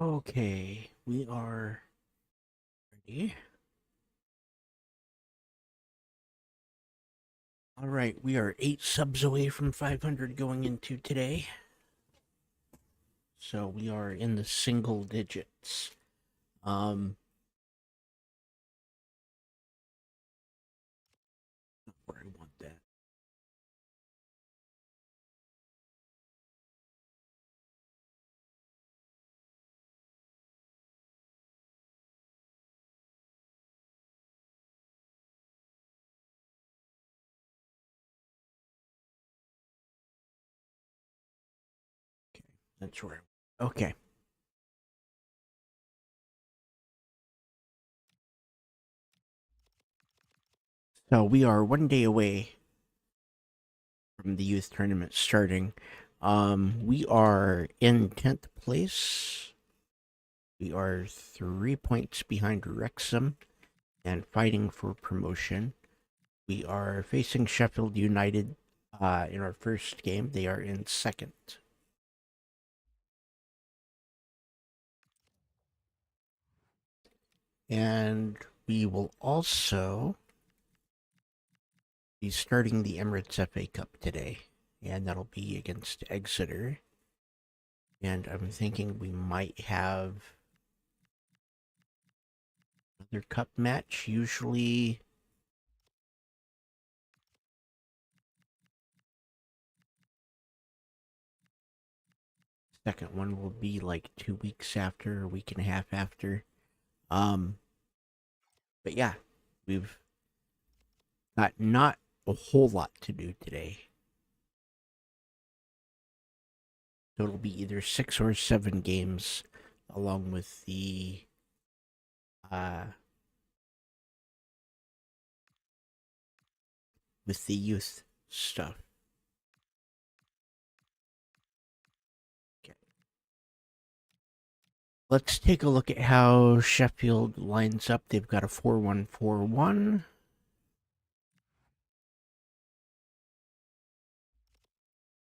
Okay, we are ready. All right, we are 8 subs away from 500 going into today. So we are in the single digits. Um, where I want that. Okay, that's where. Okay, so we are one day away from the youth tournament starting. We are in 10th place. We are 3 points behind Wrexham and fighting for promotion. We are facing Sheffield United in our first game. They are in second. And we will also be starting the Emirates FA Cup today. And that'll be against Exeter. And I'm thinking we might have another cup match. Usually second one will be like 2 weeks after, a week and a half after. Um, but yeah, we've got not a whole lot to do today. So it'll be either 6 or 7 games, along uh with the youth stuff. Okay. Let's take a look at how Sheffield lines up. They've got a 4-1-4-1.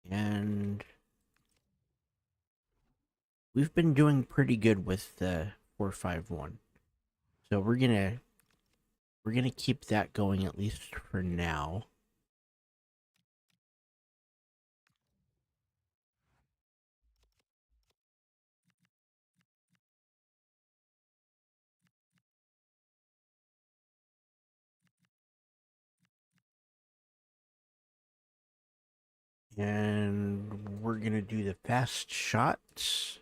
And we've been doing pretty good with the 4-5-1. So we're gonna keep that going at least for now. And we're gonna do the fast shots.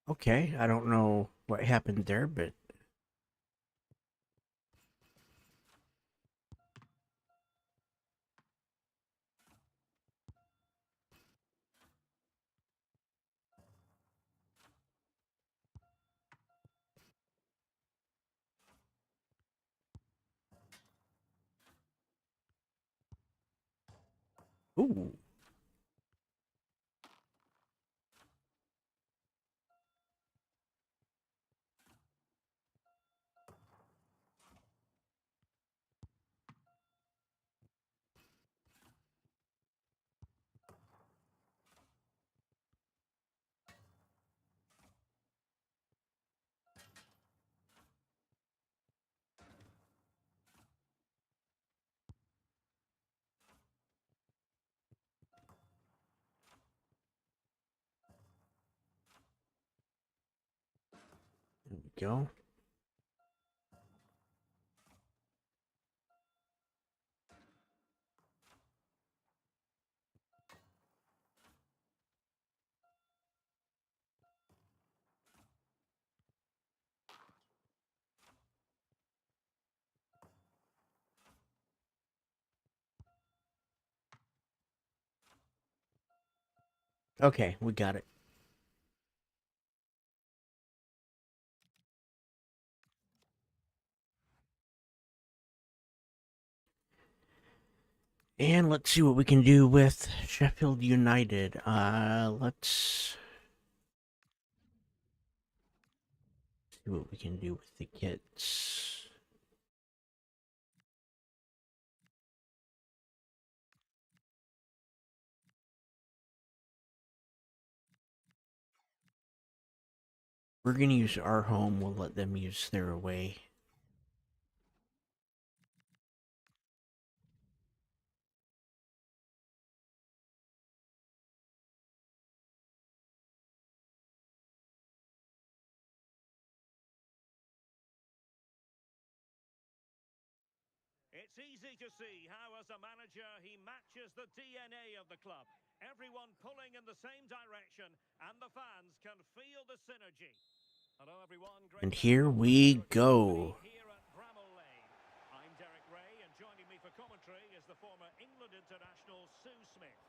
Okay, I don't know what happened there, but ooh. There we go. Okay, we got it. And let's see what we can do with Sheffield United. Let's see what we can do with the kits. We're going to use our home. We'll let them use their away. It's easy to see how, as a manager, he matches the DNA of the club. Everyone pulling in the same direction, and the fans can feel the synergy. Hello, everyone. Great And to here have you we go. here at Bramall Lane. I'm Derek Ray, and joining me for commentary is the former England international Sue Smith.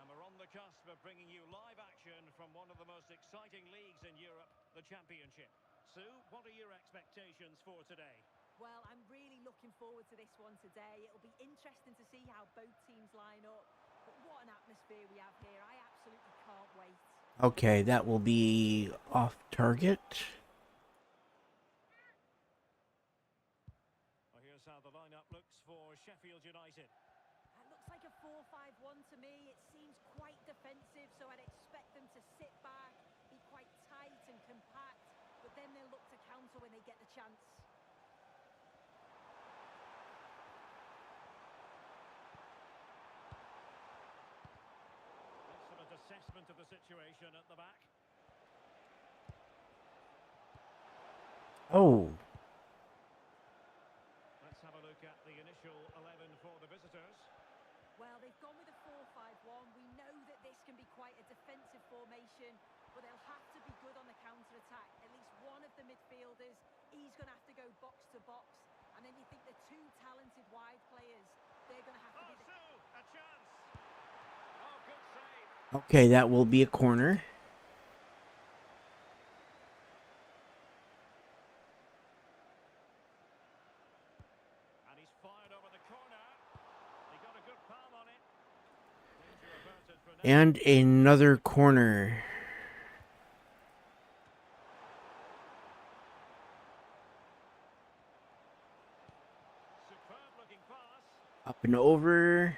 And we're on the cusp of bringing you live action from one of the most exciting leagues in Europe, the Championship. Sue, what are your expectations for today? Well, I'm really looking forward to this one today. It'll be interesting to see how both teams line up. But what an atmosphere we have here. I absolutely can't wait. Okay, that will be off target. Well, here's how the lineup looks for Sheffield United. It looks like a 4-5-1 to me. It seems quite defensive, so I'd expect them to sit back, be quite tight and compact, but then they'll look to counter when they get the chance. Excellent assessment of the situation at the back. Oh, Let's have a look at the initial 11 for the visitors. Well, they've gone with a 4-5-1. We know that this can be quite a defensive formation, but they'll have to be good on the counter-attack. At least one of the midfielders, he's going to have to go box to box. And then you think the two talented wide players, they're going to have to be... Sue, a chance. Oh, good save. okay, that will be a corner. And he's fired over the corner. He got a good palm on it. Danger averted for now. And another corner. Superb looking pass. Up and over.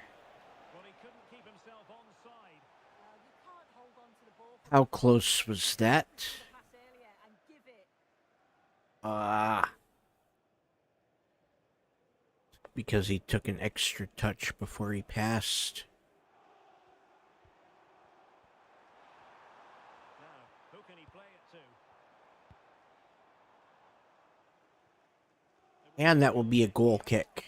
Well, he couldn't keep himself onside. Well, you can't hold on to the ball for How that long. close was that? The pass earlier and give it. Because he took an extra touch before he passed. Now, who can he play it to? And that will be a goal kick.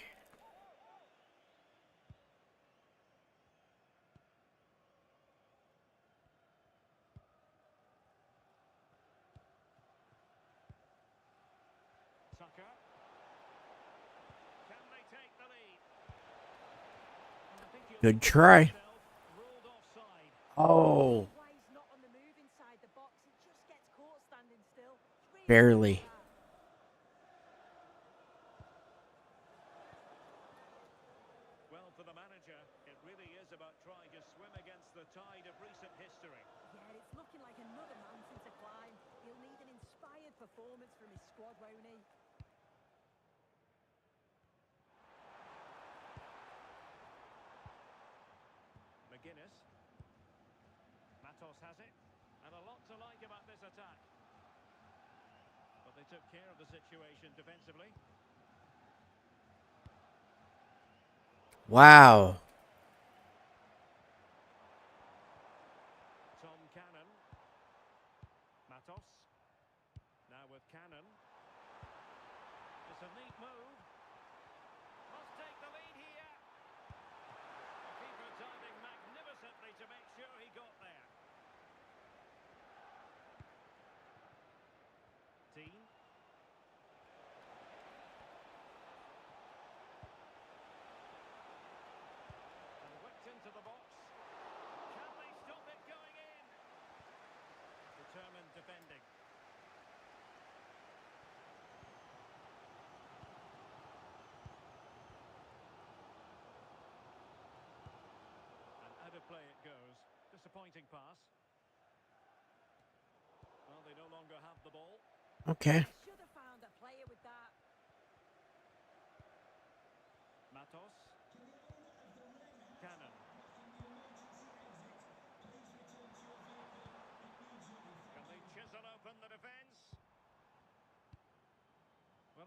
Tucker. Can they take the lead? I think he'll Good find try. himself ruled offside. Oh, Why he's not on the move inside the box. He just gets caught standing still. Really barely. good at that. Well, for the manager, it really is about trying to swim against the tide of recent history. Yeah, it's looking like another mountain to climb. He'll need an inspired performance from his squad, won't he? McGuinness. Matos has it. And a lot to like about this attack. But they took care of the situation defensively. Wow. Tom Cannon. Matos. Now with Cannon. It's a neat move. Must take the lead here. The keeper diving magnificently to make sure he got there. Dean. And whipped into the box. Can they stop it going in? Determined defending. And out of play it goes. Disappointing pass. Well, they no longer have the ball. Okay. Should have found a player with that. Matos. Cannon. Can they chisel open the defence?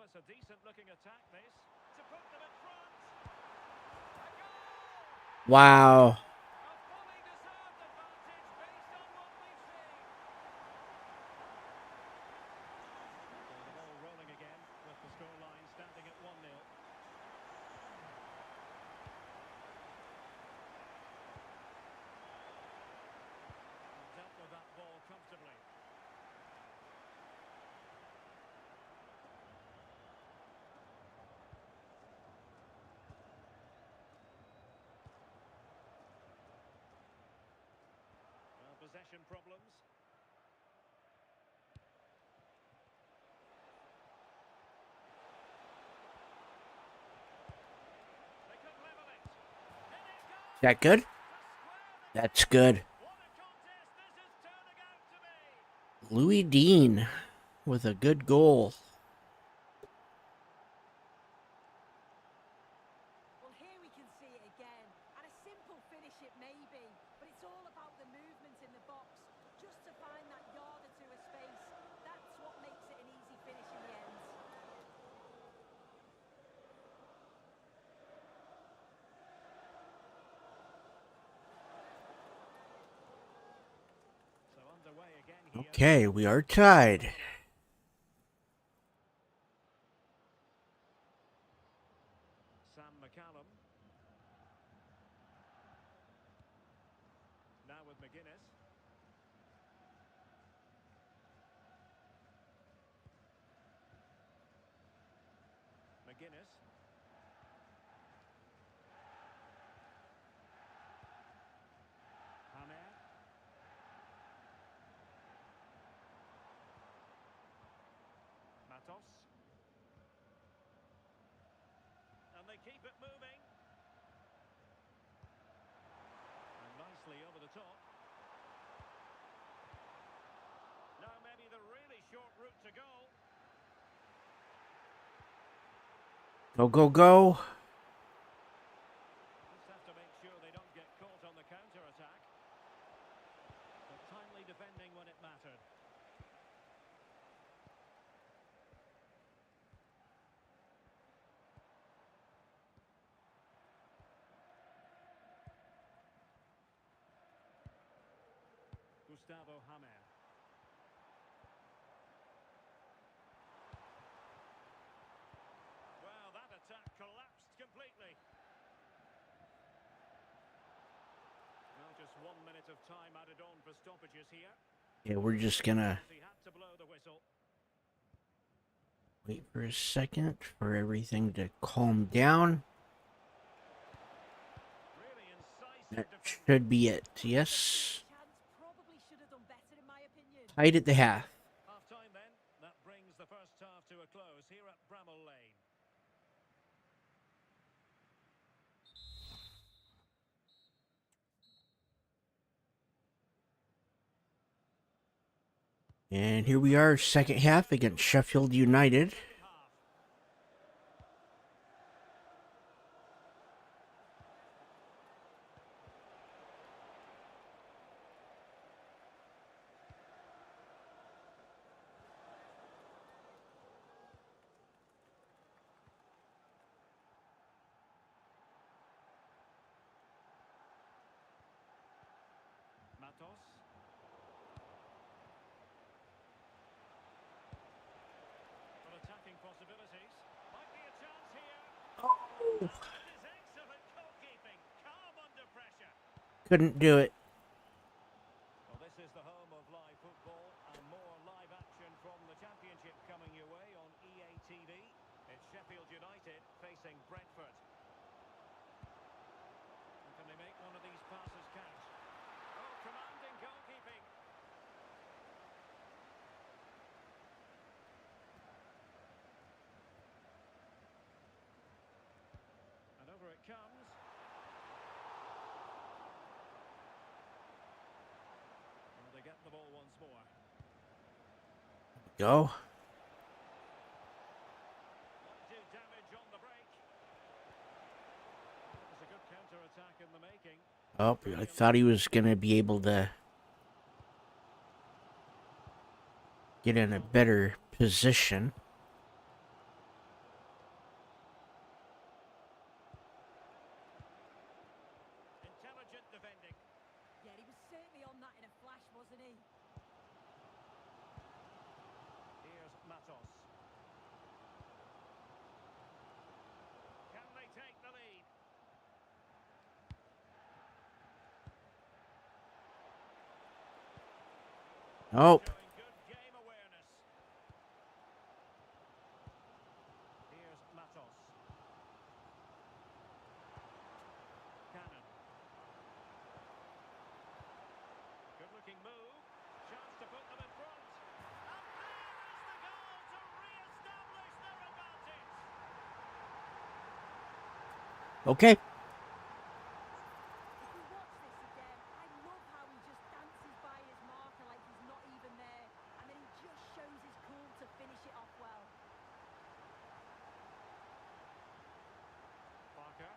it's a decent-looking attack, this. To put them in front. A goal! Wow. A fully deserved advantage based on what we've seen. So the ball rolling again with the scoreline standing at 1-0. Dealt with that ball comfortably. Possession problems. They could level it. In it goes. Is that good? To square the That's good. What a contest this is turning out to be. Louis Dean with a good goal. Well, here we can see it again. And a simple finish it may be, but it's all about the movement in the box. Just to find that yard or two of space. That's what makes it an easy finish in the end. So underway again here. Okay, we are tied. Sam McCallum. Now with McGuinness. McGuinness. Hamer. Matos. And they keep it moving. And nicely over the top. Now maybe the really short route to goal. Go, go, go. Just have to make sure they don't get caught on the counter-attack. But timely defending when it mattered. Gustavo Hamer. Well, that attack collapsed completely. Well, just 1 minute of time added on for stoppages here. Yeah, we're just gonna He had to blow the whistle. wait for a second for everything to calm down. Really incisive That defending. should be it. Yes. Chance probably should have done better in my opinion. Tied at the half. Half time then. That brings the first half to a close here at Bramall Lane. And here we are, second half against Sheffield United. Half. Matos. Well, attacking possibilities. Might be a chance here. That is excellent goalkeeping. Calm under pressure. Couldn't do it. Well, this is the home of live football and more live action from the Championship coming your way on EA TV. It's Sheffield United facing Brentford. And can they make one of these passes count? Oh, commanding goalkeeping. And over it comes. And they get the ball once more. Go. Might do damage on the break. It was a good counter-attack in the making. Oh, I thought he was going to be able to get in a better position. Oh, Showing good game awareness. Here's Matos. Cannon. Good looking move. Chance to put them in front. And there is the goal to re-establish their advantage. okay. If you watch this again, I love how he just dances by his marker like he's not even there, and then he just shows his cool to finish it off well. Parker.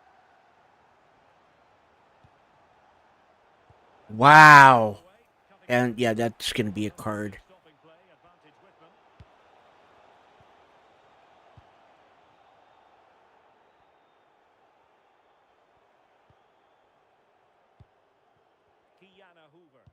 Wow. Away, cutting And through. yeah, that's going to be a card. Stopping play, advantage with them. Kiana Hoover.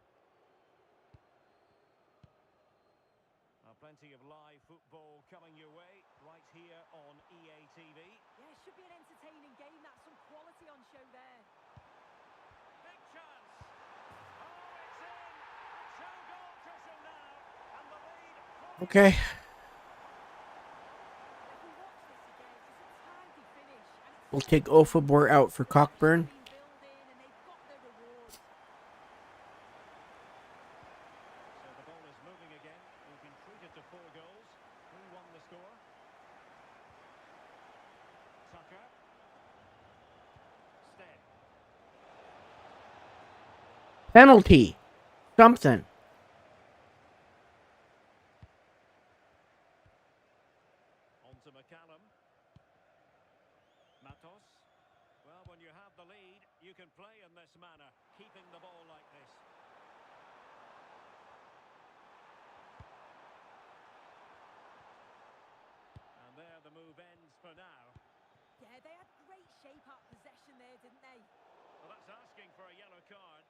Plenty of live football coming your way right here on EA TV. Yeah, it should be an entertaining game. That's some quality on show there. Big chance. Oh, it's in. A two-goal cushion now. And the lead. Okay. If we watch this again, it's a tidy finish. And it's We'll take Ofabor out for Cockburn. been building and they've got their rewards. So the ball is moving again. We've been treated to 4 goals. 3-1 the score. Tucker. Stead. Penalty. Something. On to McCallum. Matos. Well, when you have the lead, you can play in this manner, keeping the ball like this. And there the move ends for now. Yeah, they had great shape up possession there, didn't they? Well, that's asking for a yellow card.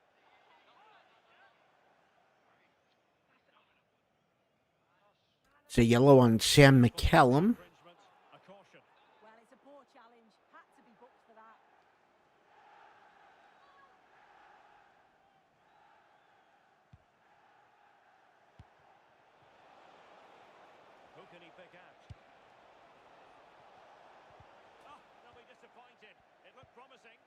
It's a yellow on Sam McCallum. Infringement, a caution. Well, it's a poor challenge. Had to be booked for that. Who can he pick out? Oh, they'll be disappointed. It looked promising.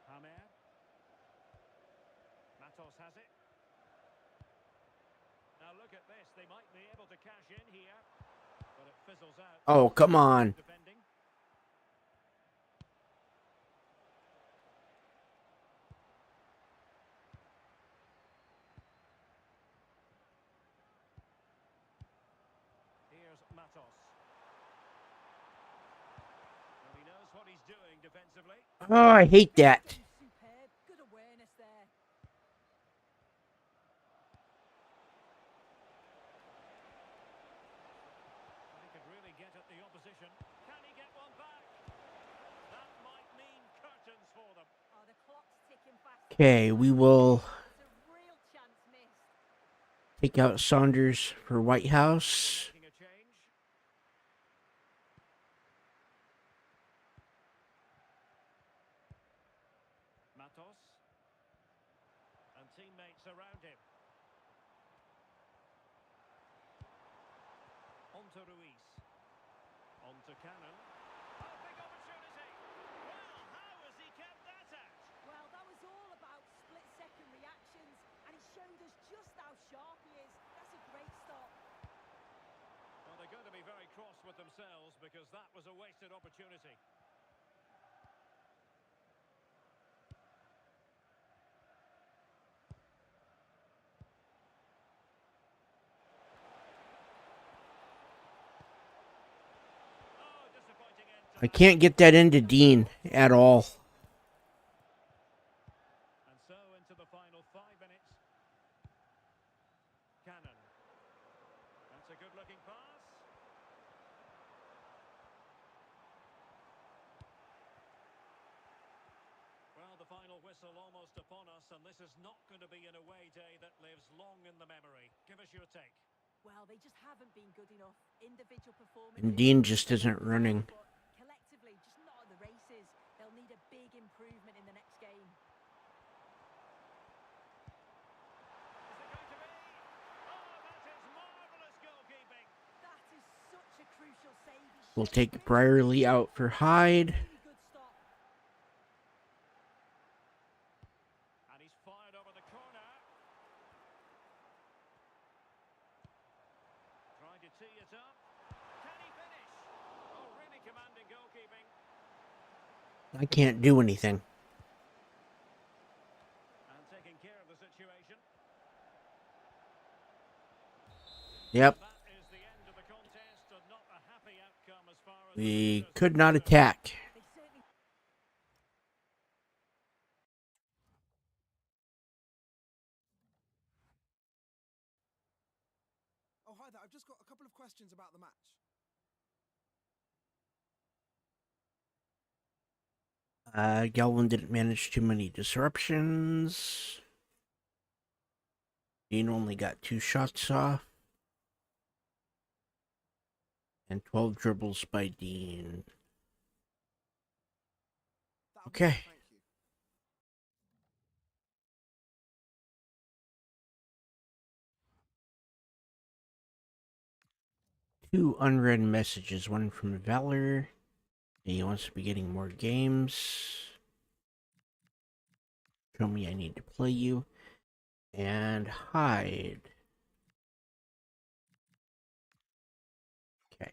Hamer. Matos has it. Now look at this. They might be able to cash in here. But it fizzles out. Oh, come on. Defending. Here's Matos. Well, he knows what he's doing defensively. Oh, I hate that. Superb. Good awareness there. Well, he could really get at the opposition. Can he get one back? That might mean curtains for them. Oh, the clock's ticking fast. Okay, we will It's a real chance missed. take out Saunders for Whitehouse. Making a change. Matos. And teammates around him. On to Ruiz. On to Cannon. Oh, big opportunity. Well, how has he kept that out? Well, that was all about split-second reactions, and he showed us just how sharp he is. That's a great stop. Well, they're going to be very cross with themselves because that was a wasted opportunity. Oh, disappointing end to I that. can't get that into Dean at all. And so into the final 5 minutes. Cannon. That's a good-looking pass. Well, the final whistle almost upon us, and this is not going to be an away day that lives long in the memory. Give us your take. Well, they just haven't been good enough. Individual performances. And Dean just isn't running. But collectively, just not at the races. They'll need need a big improvement in the next game. Is it going to be? Oh, that is marvellous goalkeeping. That is such a crucial save. He We'll showed take really Brierly out for Hyde. really good stop. And he's fired over the corner. Trying to tee it up. Can he finish? Oh, really commanding goalkeeping. I can't do anything. And taking care of the situation. Yep. That is the end of the contest, and not a happy outcome as far as We could not attack. They certainly Oh, hi there. I've just got a couple of questions about the match. Galvin didn't manage too many disruptions. Dean only got 2 shots off. And 12 dribbles by Dean. That'll be Okay. all, thank you. 2 unread messages. One from Valor. He wants to be getting more games. Show me I need to play you. And Hyde. Okay.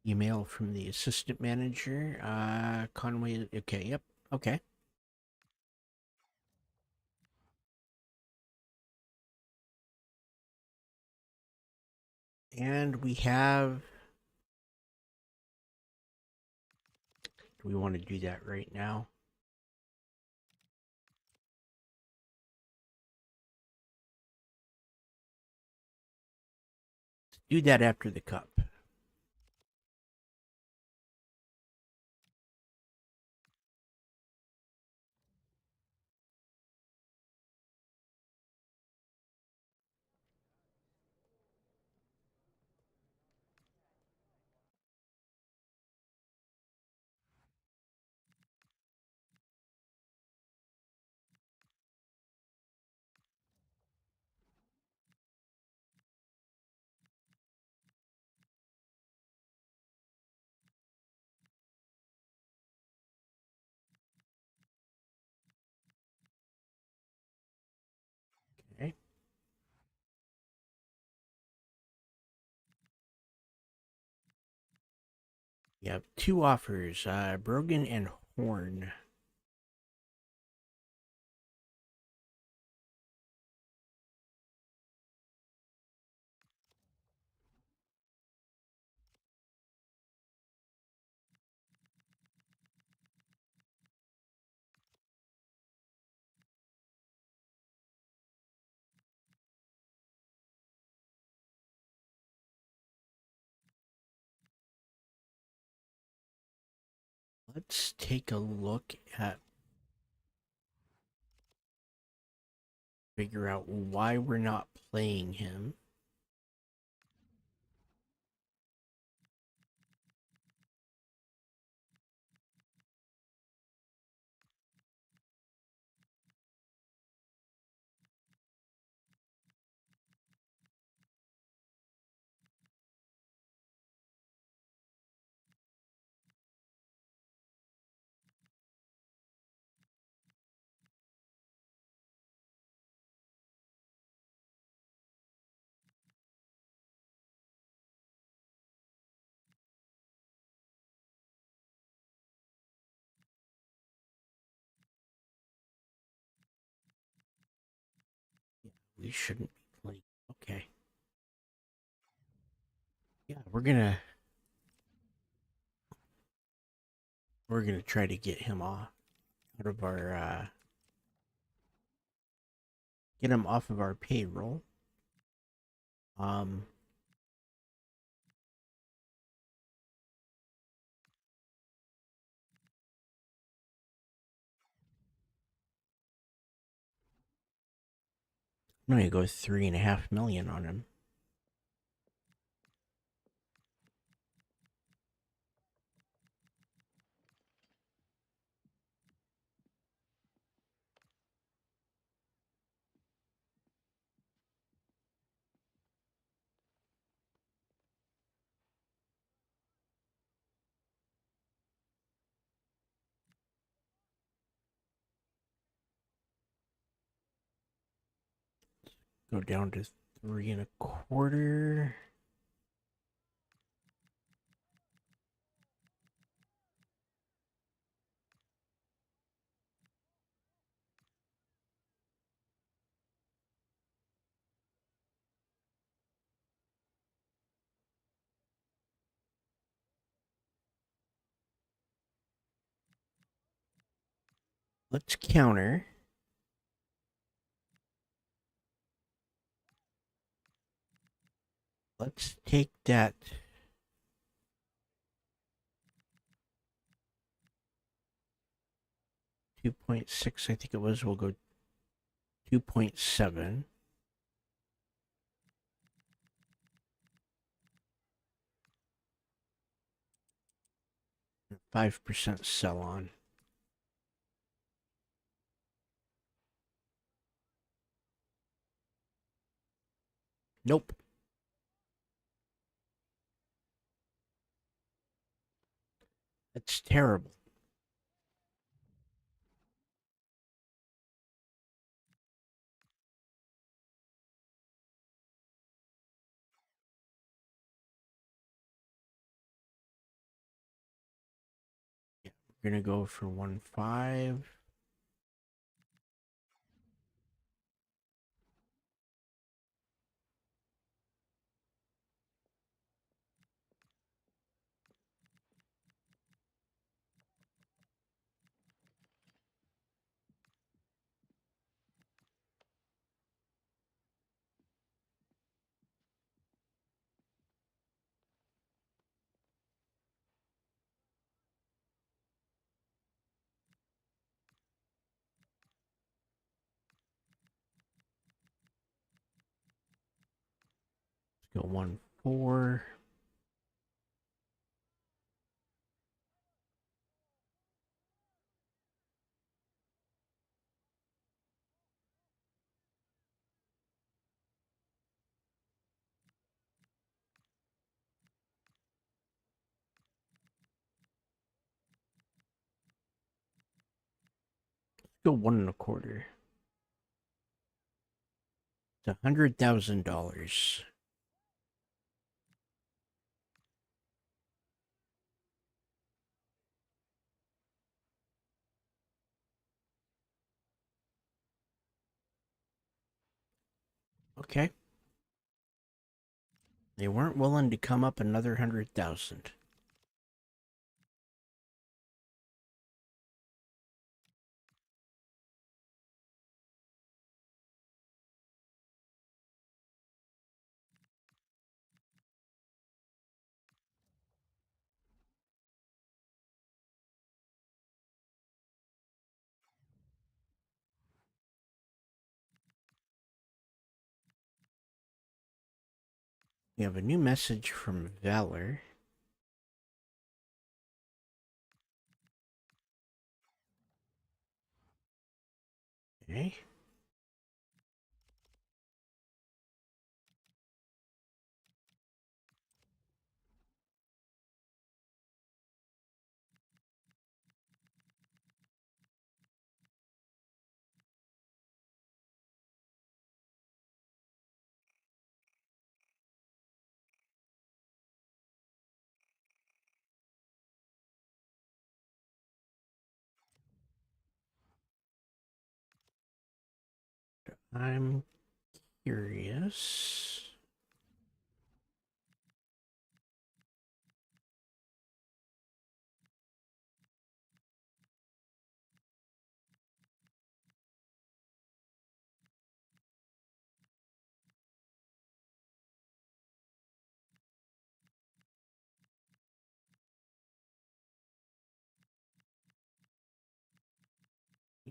Email from the assistant manager. Conway. Okay, yep. Okay. And we have. Do we want to do that right now? Do that after the cup. Okay. You have 2 offers, Brogan and Horn. Let's take a look at figure out why we're not playing him. We shouldn't be playing. Okay. Yeah, we're gonna try to get him off out of our get him off of our payroll. Um No, you go 3.5 million on him. Go down to 3.25. Let's counter. Let's take that 2.6, I think it was. We'll go 2.7. 5% sell on. Nope. That's terrible. Yeah, we're gonna go for 1.5. Let's go 1.4. Go 1.25. It's $100,000. Okay. They weren't willing to come up another 100,000. We have a new message from Valor. Okay. I'm curious.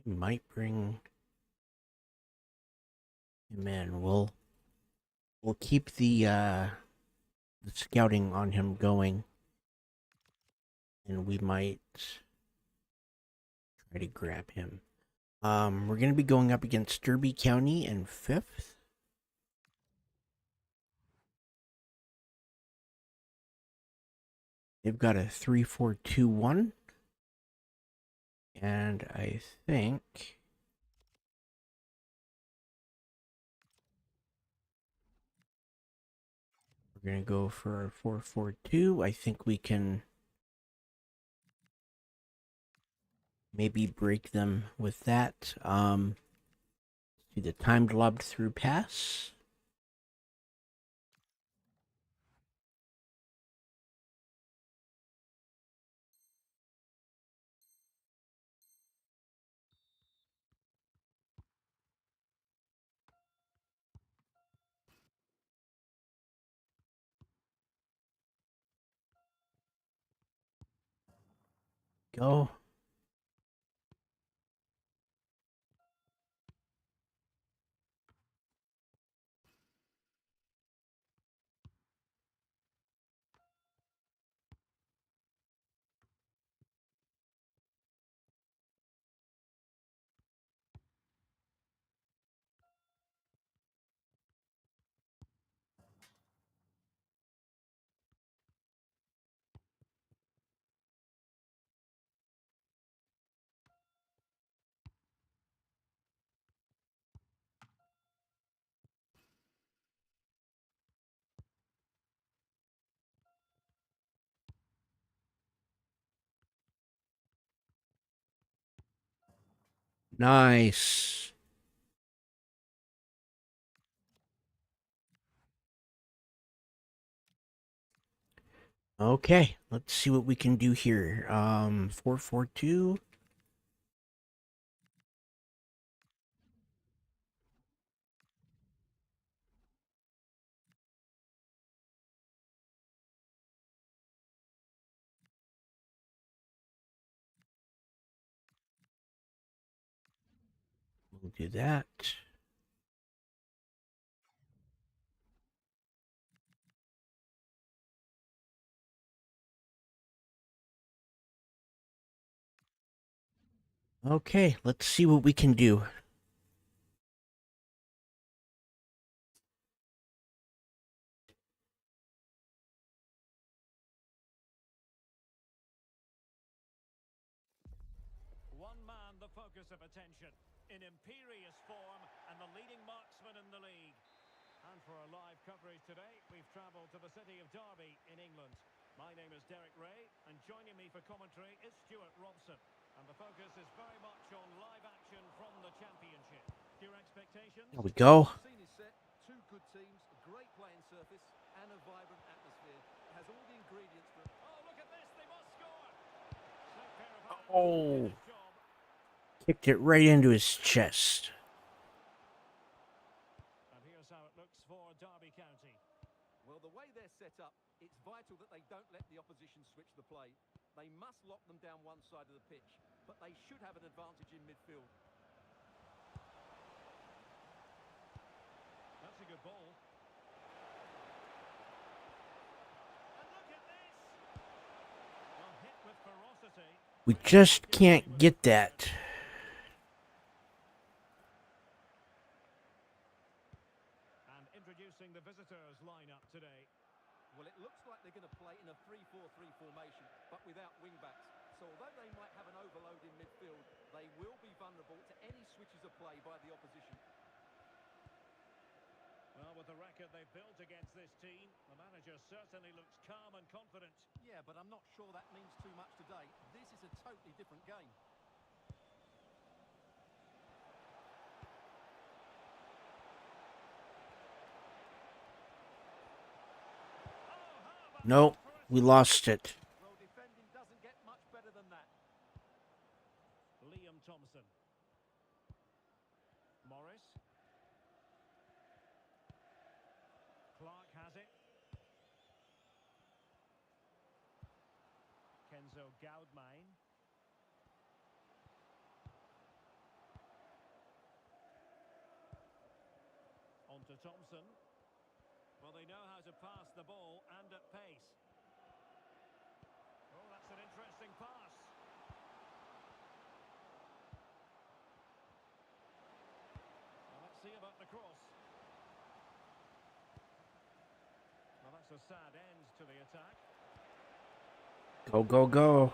We might bring Man, we'll keep the scouting on him going, and we might try to grab him. We're gonna be going up against Derby County in 5th. They've got a 3-4-2-1, and I think we're gonna go for a 4-4-2. I think we can maybe break them with that. Do the timed lobbed through pass. Go. Nice. Okay, let's see what we can do here. 4-4-2. We'll do that. Okay, let's see what we can do. One man, the focus of attention, in imperious form and the leading marksman in the league. And for our live coverage today, we've travelled to the city of Derby in England. My name is Derek Ray, and joining me for commentary is Stuart Robson. And the focus is very much on live action from the championship. Your expectations? There we go. Scene is set, two good teams, a great playing surface, and a vibrant atmosphere. It has all the ingredients for... Oh, look at this, they must score! Slick pair of hands Oh. to do the job. Kicked it right into his chest. And here's how it looks for Derby County. Well, the way they're set up, it's vital that they don't let the opposition switch the play. They must lock them down one side of the pitch, but they should have an advantage in midfield. That's a good ball. And look at this! Well, hit with ferocity. We just can't get that. And introducing the visitors lineup today. Well, it looks like they're going to play in a 3-4-3 formation, but without wing-backs. So although they might have an overload in midfield, they will be vulnerable to any switches of play by the opposition. Well, with the record they've built against this team, the manager certainly looks calm and confident. Yeah, but I'm not sure that means too much today. This is a totally different game. Nope, we lost it. Well, defending doesn't get much better than that. Liam Thompson. Morris. Clark has it. Kenzo Goudmain. to Thompson. Well, they know how to pass the ball and at pace. Oh, that's an interesting pass. Well, let's see about the cross. Well, that's a sad end to the attack. Go, go, go.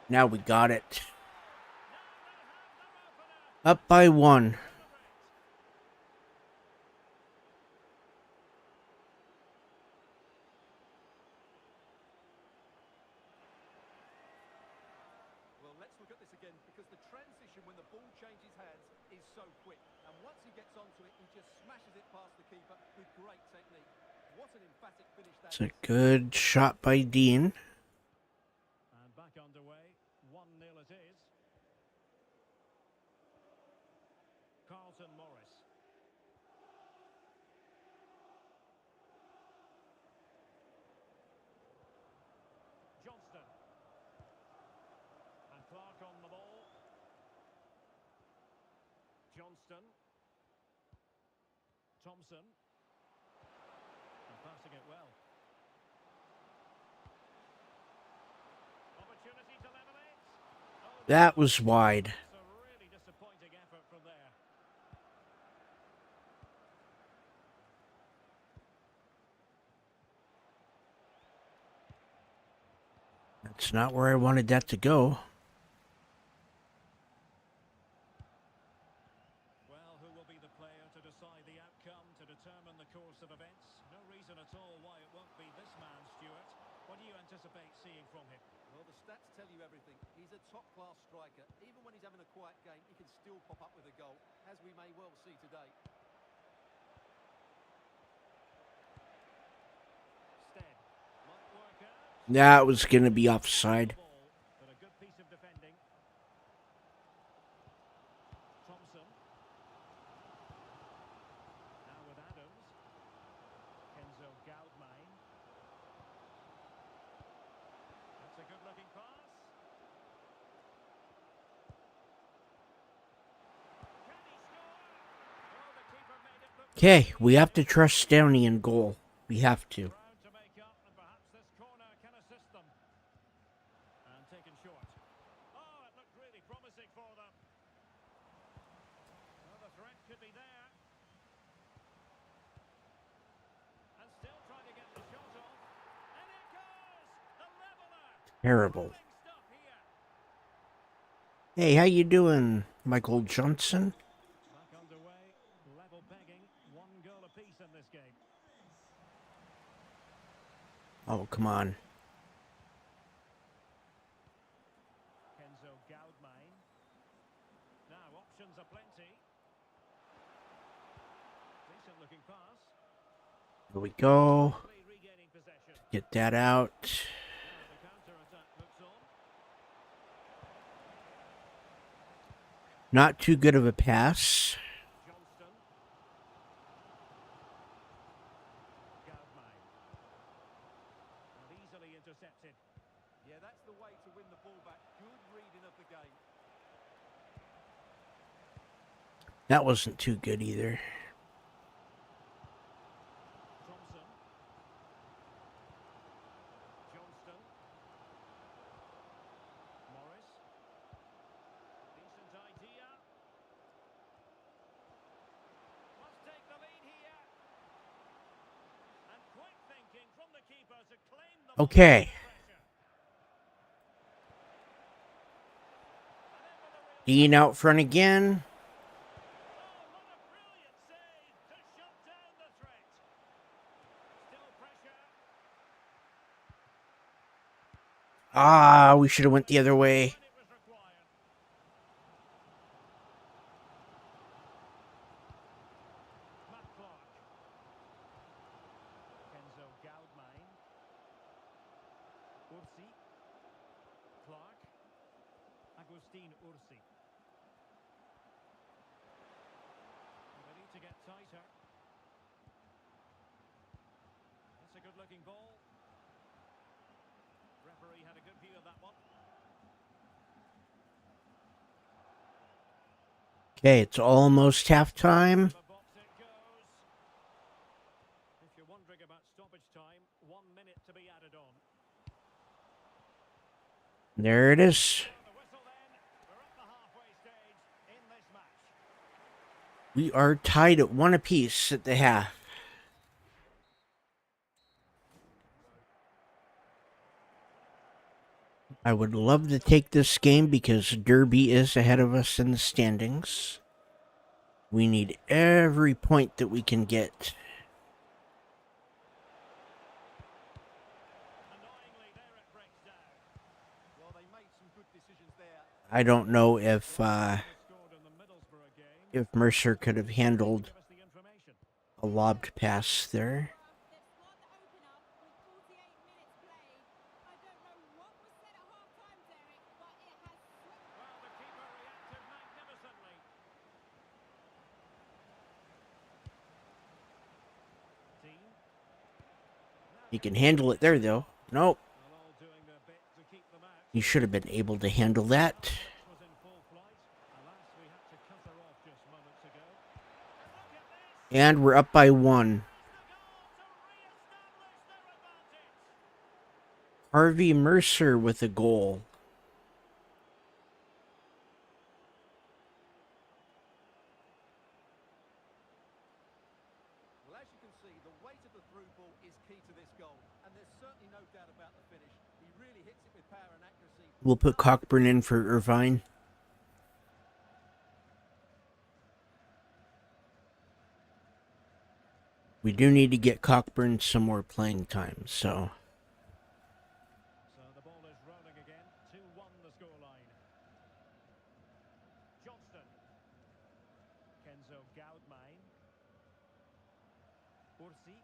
Now we got it. Up by 1. Well, let's look at this again because the transition when the ball changes hands is so quick. And once he gets onto it, he just smashes it past the keeper with great technique. What an emphatic finish that It's a is. good shot by Dean. And back underway. 1-0 it is. Carlton Morris. Johnston. And Clark on the ball. Johnston. Thompson. And passing it well. Opportunity to level it. Oh, That was wide. it's a really disappointing effort from there. That's not where I wanted that to go. Well, who will be the player to decide the outcome, to determine the course of events? No reason at all why it won't be this man, Stuart. What do you anticipate seeing from him? Well, the stats tell you everything. He's a top-class striker. Even when he's having a quiet game, he can still pop up with a goal, as we may well see today. Stead might work out. That was going to be offside. Ball, but a good piece of defending. Thompson. Now with Adams. Kenzo Goudmine. That's a good-looking pass. Can he score? Oh, the keeper made it look. Okay, we have to trust Stowney in goal. We have to. Ground to make up, and perhaps this corner can assist them. And taken short. Oh, it looked really promising for them. Well, the threat could be there. And still trying to get the shot off. And it goes! The leveller! Terrible. Thrilling stuff here. Hey, how you doing, Michael Johnson? Back underway. Level pegging. 1 goal apiece in this game. Oh, come on. Kenzo Goudmine. Now options aplenty. Decent looking pass. Here we go. Quickly regaining possession. Get that out. Now the counter-attack looks on. Not too good of a pass. Johnston. Goudmine. And easily intercepted. Yeah, that's the way to win the ball back. Good reading of the game. That wasn't too good either. Thompson. Johnston. Morris. Decent idea. Must take the lead here. And quick thinking from the keeper to claim the ball Okay. under pressure. Dean out front again. Oh, what a brilliant save to shut down the threat. Still pressure. Ah, we should have went the other way. When it was required. Matt Clark. Kenzo Goudmine. Ursi. Clark. Agustin Ursi. They need to get tighter. That's a good-looking ball. Referee had a good view of that one. Okay, it's almost halftime. The box it goes. If you're wondering about stoppage time, 1 minute to be added on. There it is. The whistle then. We're at the halfway stage in this match. We are tied at 1 apiece at the half. I would love to take this game because Derby is ahead of us in the standings. We need every point that we can get. Annoyingly, there it breaks down. Well, they made some good decisions there. I don't know Scored in the Middlesbrough game. if Mercer could have handled Give us the information. a lobbed pass there. They've scored the opener with 48 minutes played. I don't know what was said at half-time, Derek, but it has swept. Well, the keeper reacted magnificently. Team. He can handle it there, though. Nope. Well, all doing their bit to keep them out. He should have been able to handle that. Was in full flight. Alas, we had to cut her off just moments ago. And look at this. And we're up by 1. The goal to re-establish their advantage. Harvey Mercer with a goal. Well, as you can see, the weight of the through ball is key to this goal. And there's certainly no doubt about the finish. He really hits it with power and accuracy. We'll put Cockburn in for Irvine. We do need to get Cockburn some more playing time, so... So the ball is rolling again. 2-1 the scoreline. Johnston. Kenzo Goudmine. Ursi.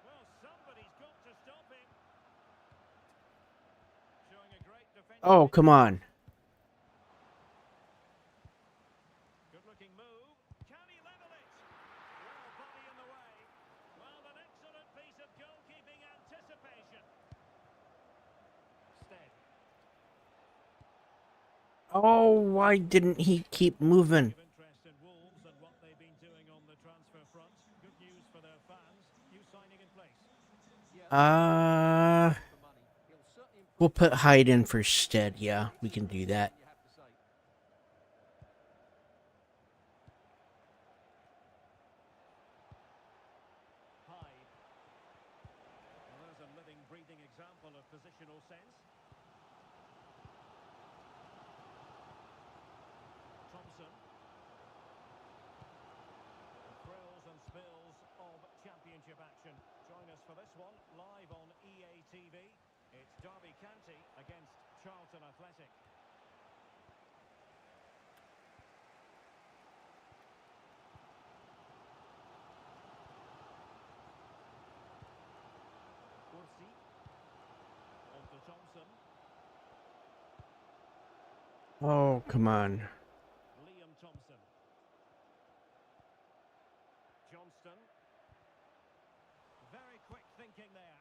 Well, somebody's got to stop him. Showing a great defensive. Oh, come on. Good looking move. Can he level it? Well, body in the way. Well, an excellent piece of goalkeeping anticipation. Stead. Oh, why didn't he keep moving? Of interest in Wolves and what they've been doing on the transfer front. Good news for their fans. New signing in place. Yeah, Uh, for money. He'll certainly improve we'll put Hyde in for Stead. Yeah, we can do that. you have to say. Hyde. Well, there's a living, breathing example of positional sense. Thompson. The thrills and spills of championship action. Join us for this one, live on EA TV. It's Derby County against Charlton Athletic. Ursi. On to Thompson. Oh, come on. Liam Thompson. Johnston. Very quick thinking there.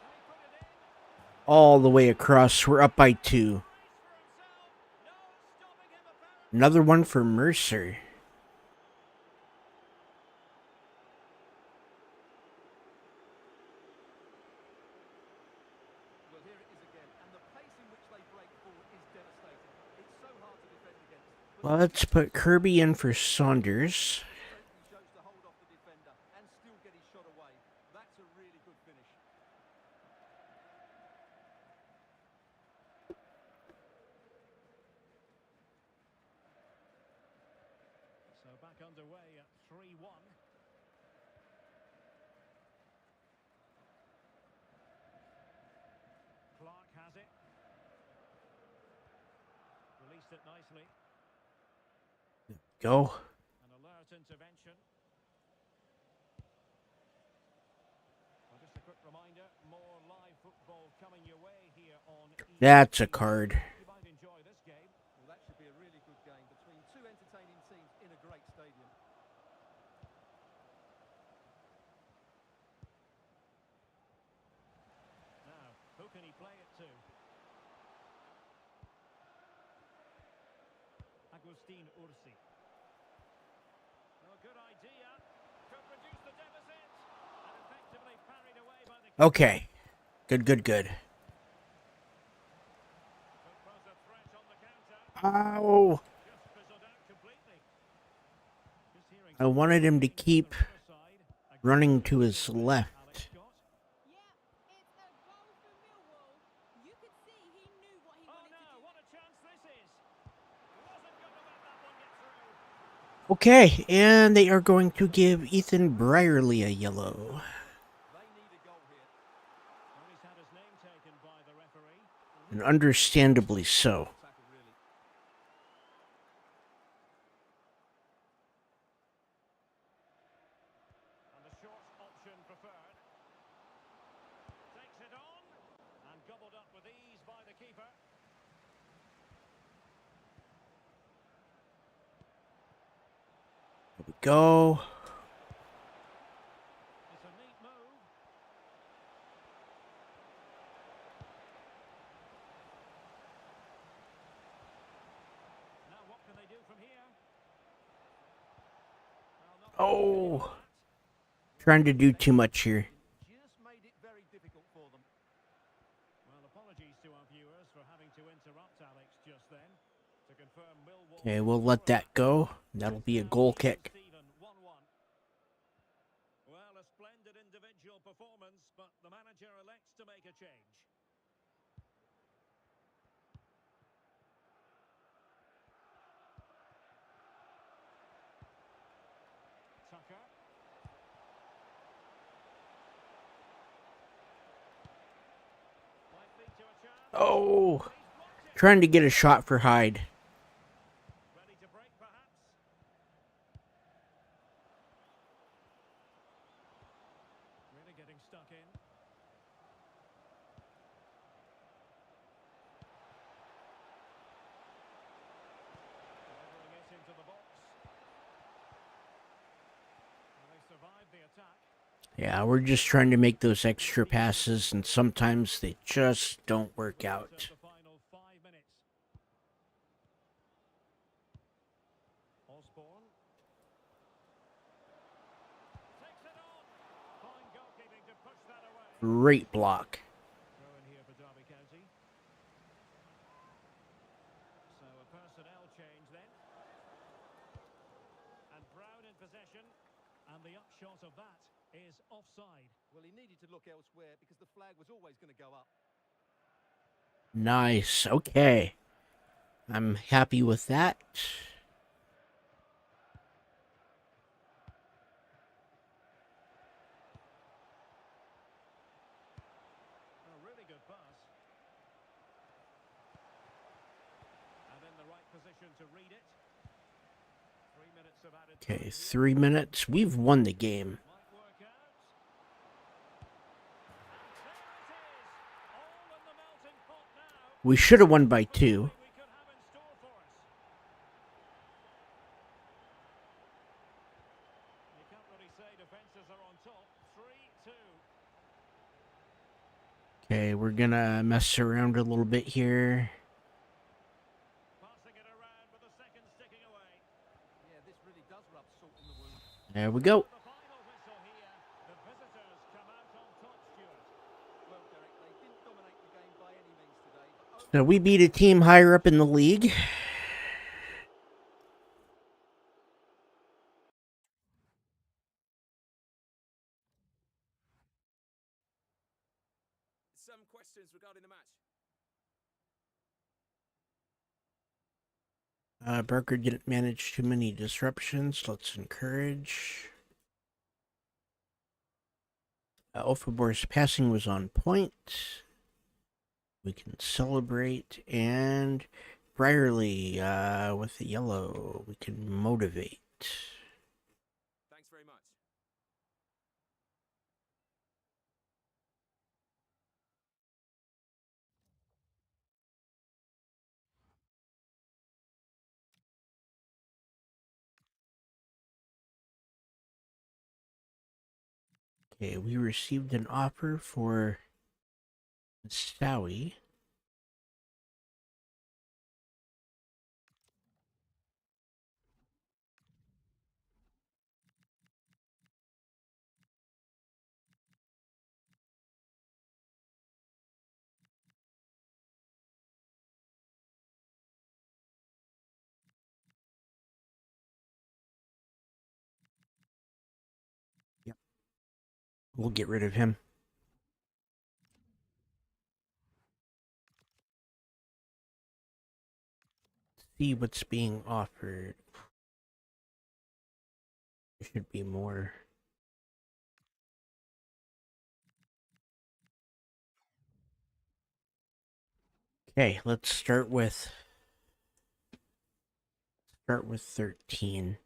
Can he put it in? All the way across. We're up by 2. For himself. No stopping him apparently. Another one for Mercer. Well, here it is again. And the pace in which they break forward is devastating. It's so hard to defend against. But Let's put Kirby in for Saunders. he chose to hold off the defender and still get his shot away. That's a really good finish. So back underway at 3-1. Clark has it. Released it nicely. Go. An alert intervention. Well, just a quick reminder, more live football coming your way here on EA. That's a card. You might enjoy this game. Well, that should be a really good game between two entertaining teams in a great stadium. play it to. Agustin Ursi. Oh, good idea. Could reduce the deficit. And effectively parried away by the... Okay. Good. Could pose a threat on the counter. Ow. Just fizzled out completely. Just hearing I wanted him to from keep the other side. A running good to his tackle by left. Alex Scott. Yeah, it's a goal for Millwall. You could see he knew what he Oh wanted no, to do. what a chance this is. Wasn't going to let that one get through. Okay, and they are going to give Ethan Brierley a yellow. They need a goal here. Well, he's had his name taken by the referee. And understandably so. Tackle, really. And the short option preferred. Takes it on. And gobbled up with ease by the keeper. Here we go. It's a neat move. Now what can they do from here? Well, not Oh. that. Trying to do too much here. Just made it very difficult for them. Well, apologies to our viewers for having to interrupt Alex just then. To confirm Millwall. Okay, we'll let that go. That'll be a goal kick. Stephen, 1-1. Well, a splendid individual performance, but the manager elects to make a change. Tucker. Might lead to a chance. Oh. He's blocked it. Trying to get a shot for Hyde. Ready to break, perhaps? Really getting stuck in. Delivering it into the box. And they survived the attack. Yeah, we're just trying to make those extra passes, and sometimes they just don't work out. The final 5 minutes. Osborne. Takes it on. Fine goalkeeping to push that away. Great block. Throw in here for Derby County. So a personnel change then. And Brown in possession. And the upshot of that is offside. Well, he needed to look elsewhere because the flag was always going to go up. Nice. Okay. I'm happy with that. A really good pass. And in the right position to read it. 3 minutes of added time Okay, here. 3 minutes. We've won the game. Might work out. And there it is. All in the melting pot now. We should have won by 2. We could have in store for us. You can't really say defences are on top. 3-2. Okay, we're gonna mess around a little bit here. Passing it around with the second sticking away. Yeah, this really does rub salt in the wound. There we go. With the final whistle here, the visitors come out on top, Stuart. Well, Derek, they didn't dominate the game by any means today. But So we beat a team higher up in the league. Some questions regarding the match. Barker didn't manage too many disruptions. Let's encourage. Ofabor's passing was on point. We can celebrate. And Brierley with the yellow. We can motivate. Thanks very much. Okay, we received an offer for Sowie. Yep. We'll get rid of him. See what's being offered. There should be more. Okay, let's start with 13.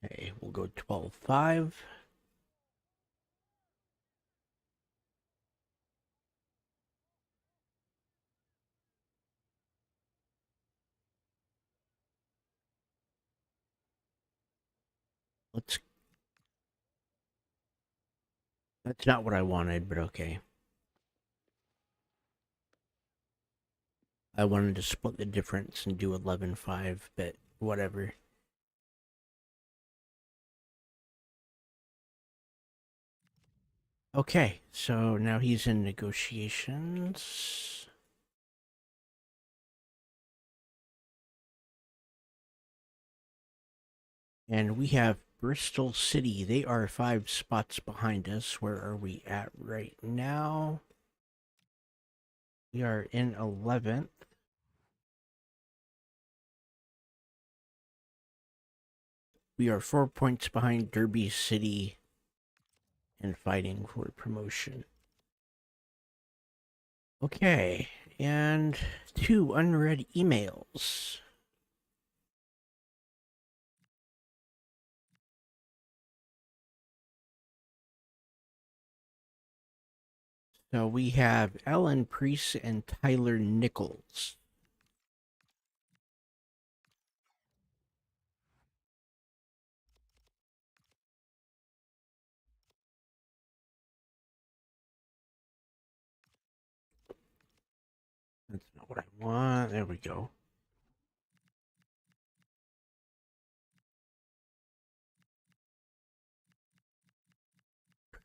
Okay, we'll go 12-5. Let's. That's not what I wanted, but okay. I wanted to split the difference and do 11-5, but whatever. Okay, so now he's in negotiations. And we have Bristol City. They are 5 spots behind us. Where are we at right now? We are in 11th. We are 4 points behind Derby City and fighting for promotion. Okay, and 2 unread emails. So we have Alan Priest and Tyler Nichols. That's not what I want. There we go.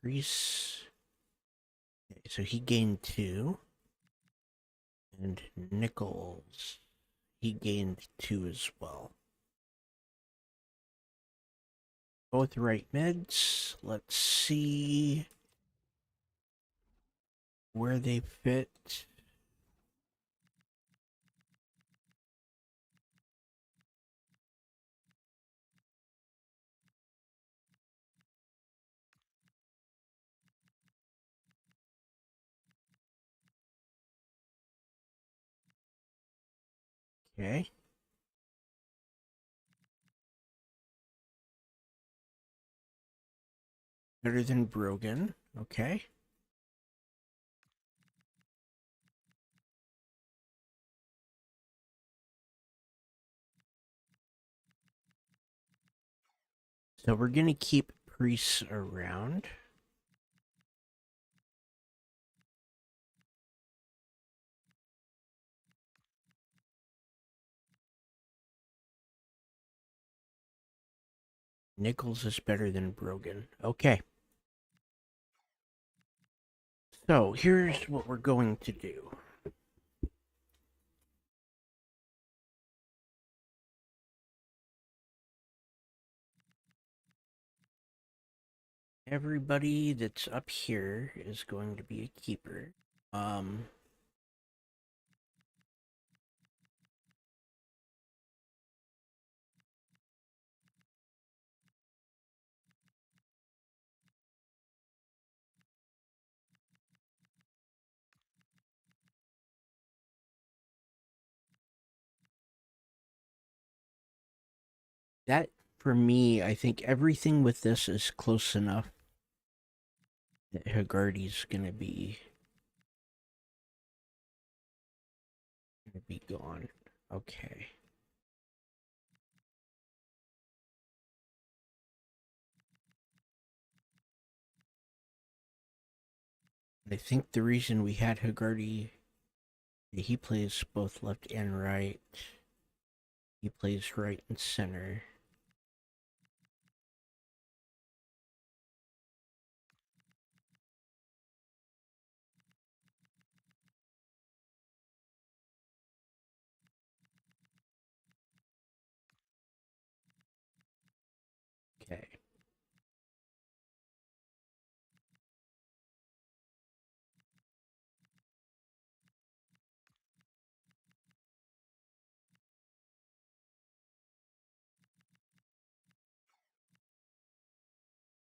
Priest. Okay, so he gained 2. And Nichols, he gained 2 as well. Both right mids. Let's see where they fit. Okay. Better than Brogan. Okay. So we're going to keep Priests around. Nichols is better than Brogan. Okay. So here's what we're going to do. Everybody that's up here is going to be a keeper. That, for me, I think everything with this is close enough that Hagarty's gonna be gone. Okay. I think the reason we had Hagarty, he plays both left and right. He plays right and center. Okay.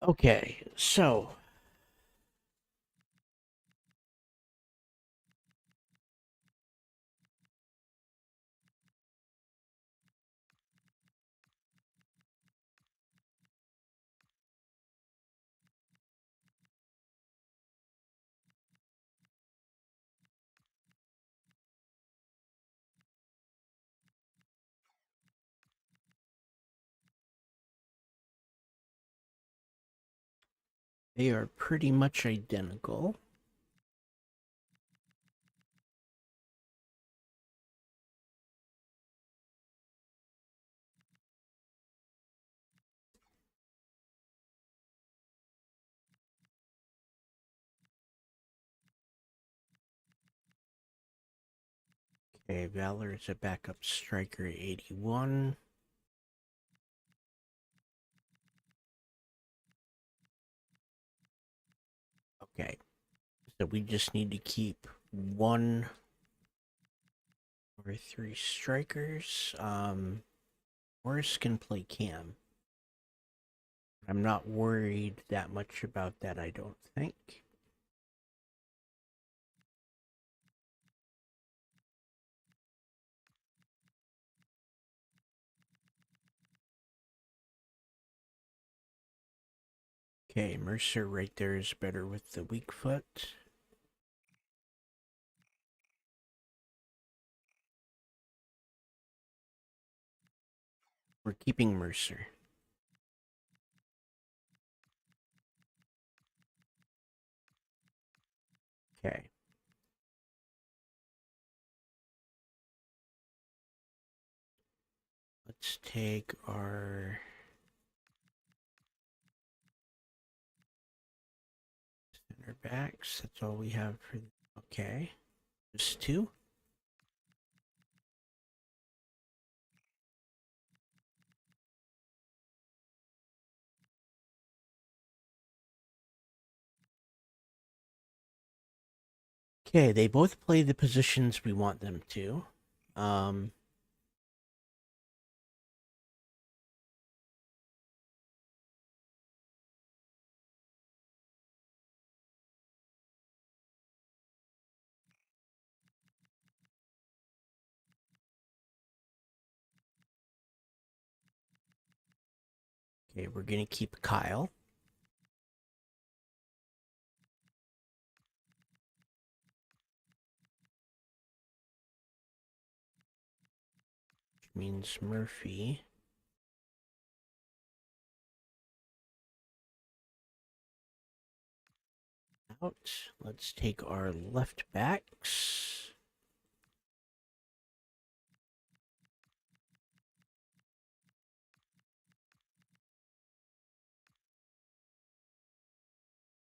Okay, so they are pretty much identical. Okay, Valor is a backup striker at 81. Okay, so we just need to keep one or three strikers. Morris can play Cam. I'm not worried that much about that, I don't think. Okay, Mercer right there is better with the weak foot. We're keeping Mercer. Okay. Let's take our center backs. That's all we have for. Okay. Just two. Okay, they both play the positions we want them to. Um, okay, we're gonna keep Kyle. Which means Murphy. Out. Let's take our left backs.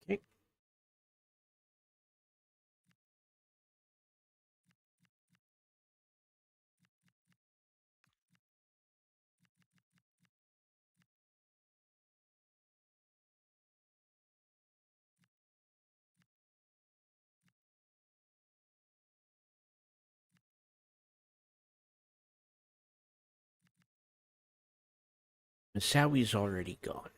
Okay. Masawi's already gone.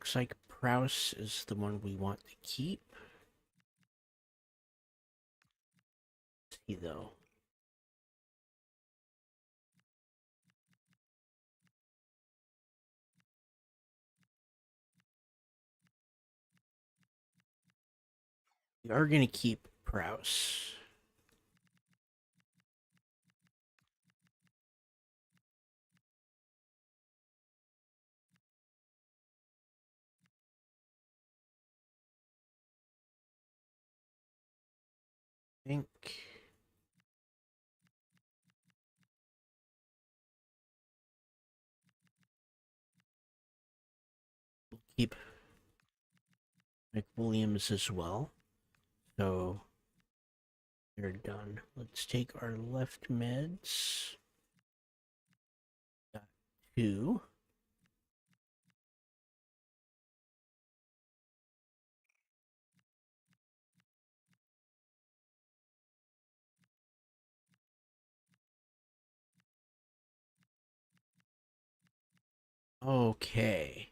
Looks like Prouse is the one we want to keep. Let's see though. We are going to keep Prouse. I think. We'll keep McWilliams as well. So they're done. Let's take our left meds. Got 2. Okay.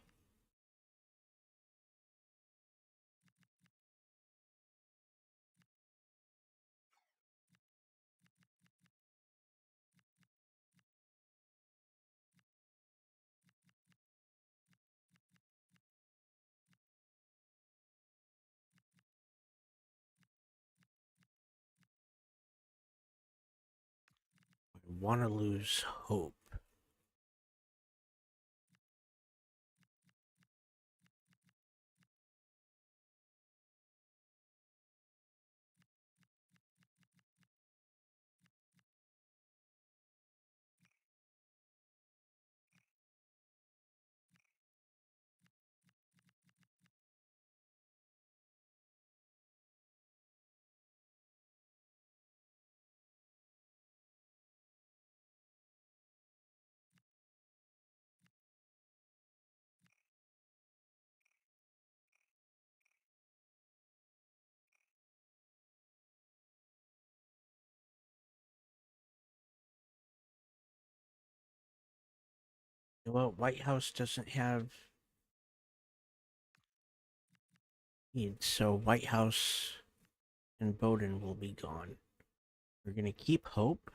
I want to lose hope. Well, White House doesn't have needs, so White House and Bowden will be gone. We're going to keep Hope.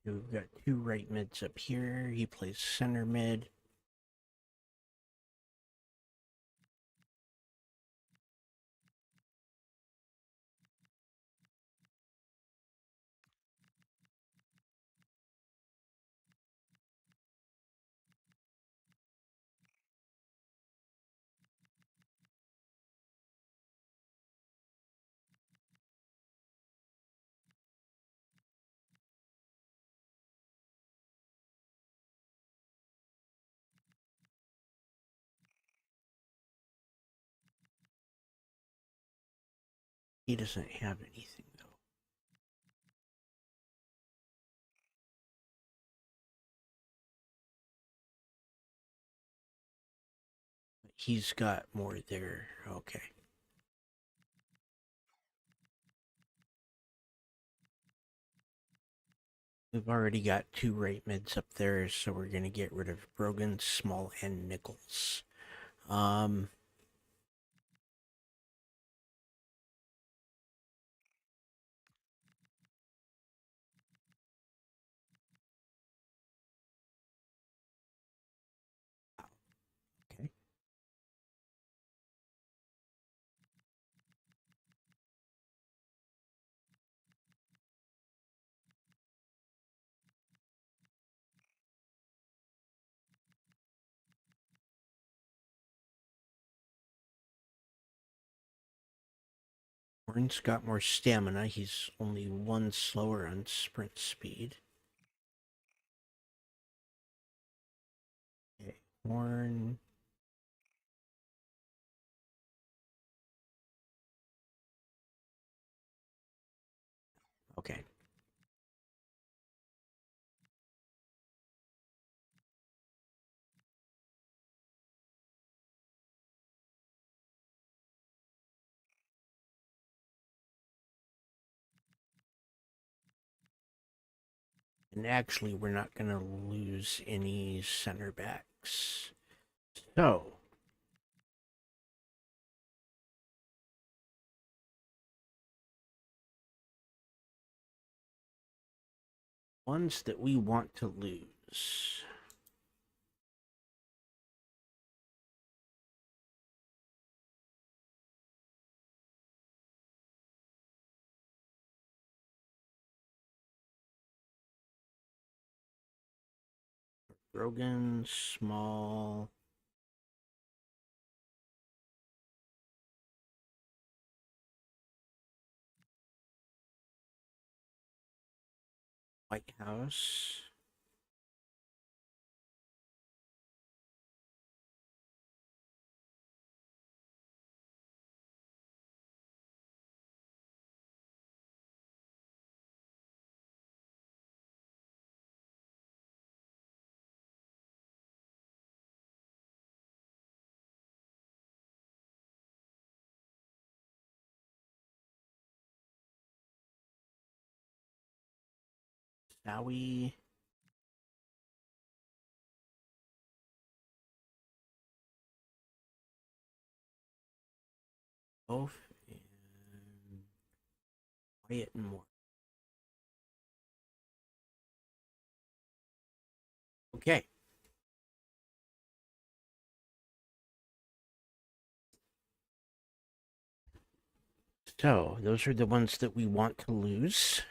We've got 2 right mids up here. He plays center mid. He doesn't have anything, though. But he's got more there. Okay. We've already got 2 right mids up there, so we're going to get rid of Brogan, Small, and Nichols. Okay. Horn's got more stamina. He's only 1 slower on sprint speed. Okay. Horn. Okay. And actually, we're not going to lose any center backs. So, ones that we want to lose. Rogan, Small. White House. Sowie. Both. And Wyatt and Moore. Okay. So, those are the ones that we want to lose.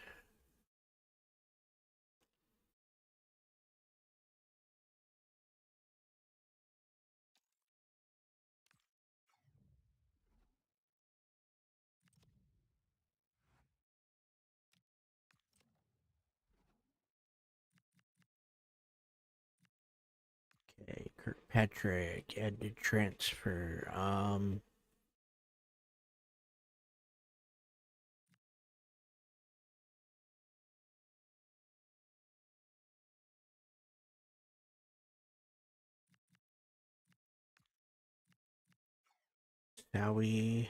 Okay, Kirkpatrick, add to transfer. Sowie.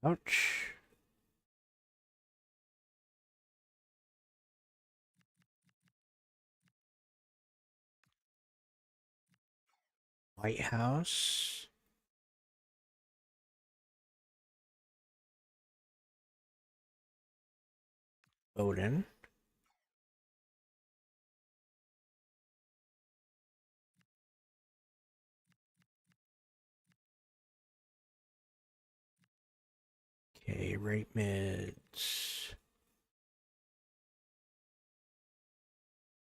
Ouch. White House. Bowden. Okay, right mids.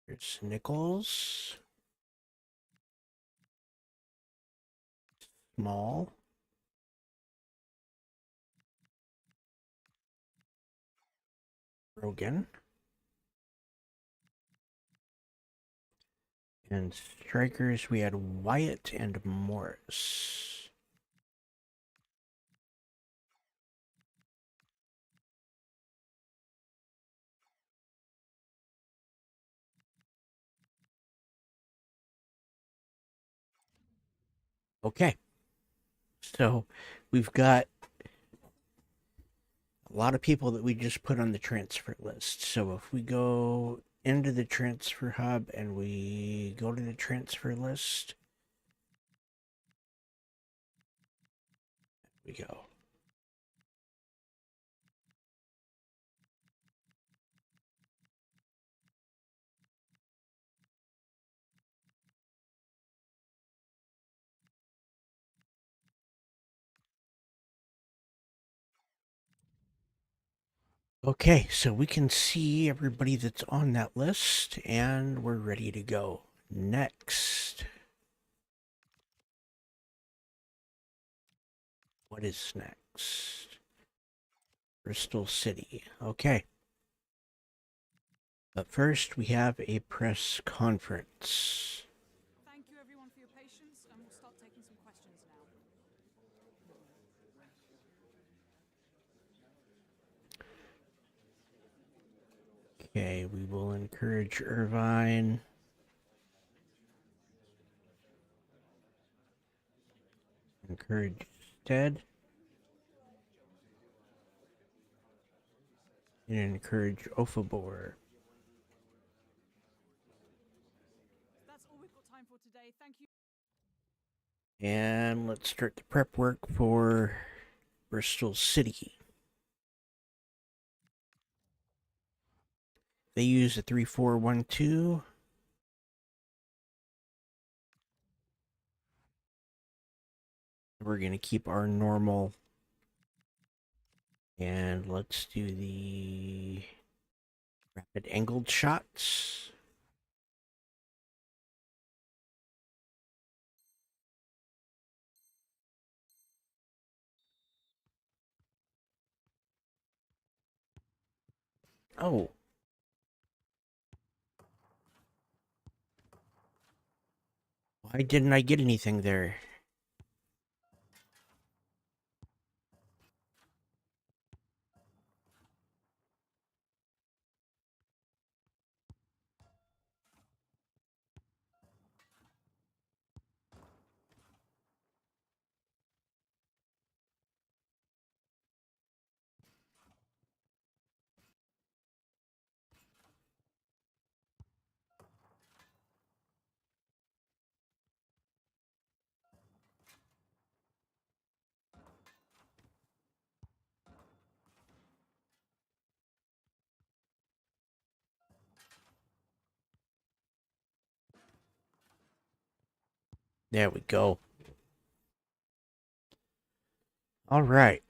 There's Nichols. Small. Rogan. And strikers, we had Wyatt and Morris. Okay. So we've got a lot of people that we just put on the transfer list. So if we go into the transfer hub and we go to the transfer list, we go. Okay, so we can see everybody that's on that list and we're ready to go. Next. What is next? Bristol City. Okay. But first, we have a press conference. Thank you everyone for your patience, and we'll start taking some questions now. Okay, we will encourage Irvine. Encourage Stead. And encourage Ofabor. That's all we've got time for today. Thank you. And let's start the prep work for Bristol City. They use a 3-4-1-2. We're going to keep our normal. And let's do the rapid angled shots. Oh. Why didn't I get anything there? There we go. All right.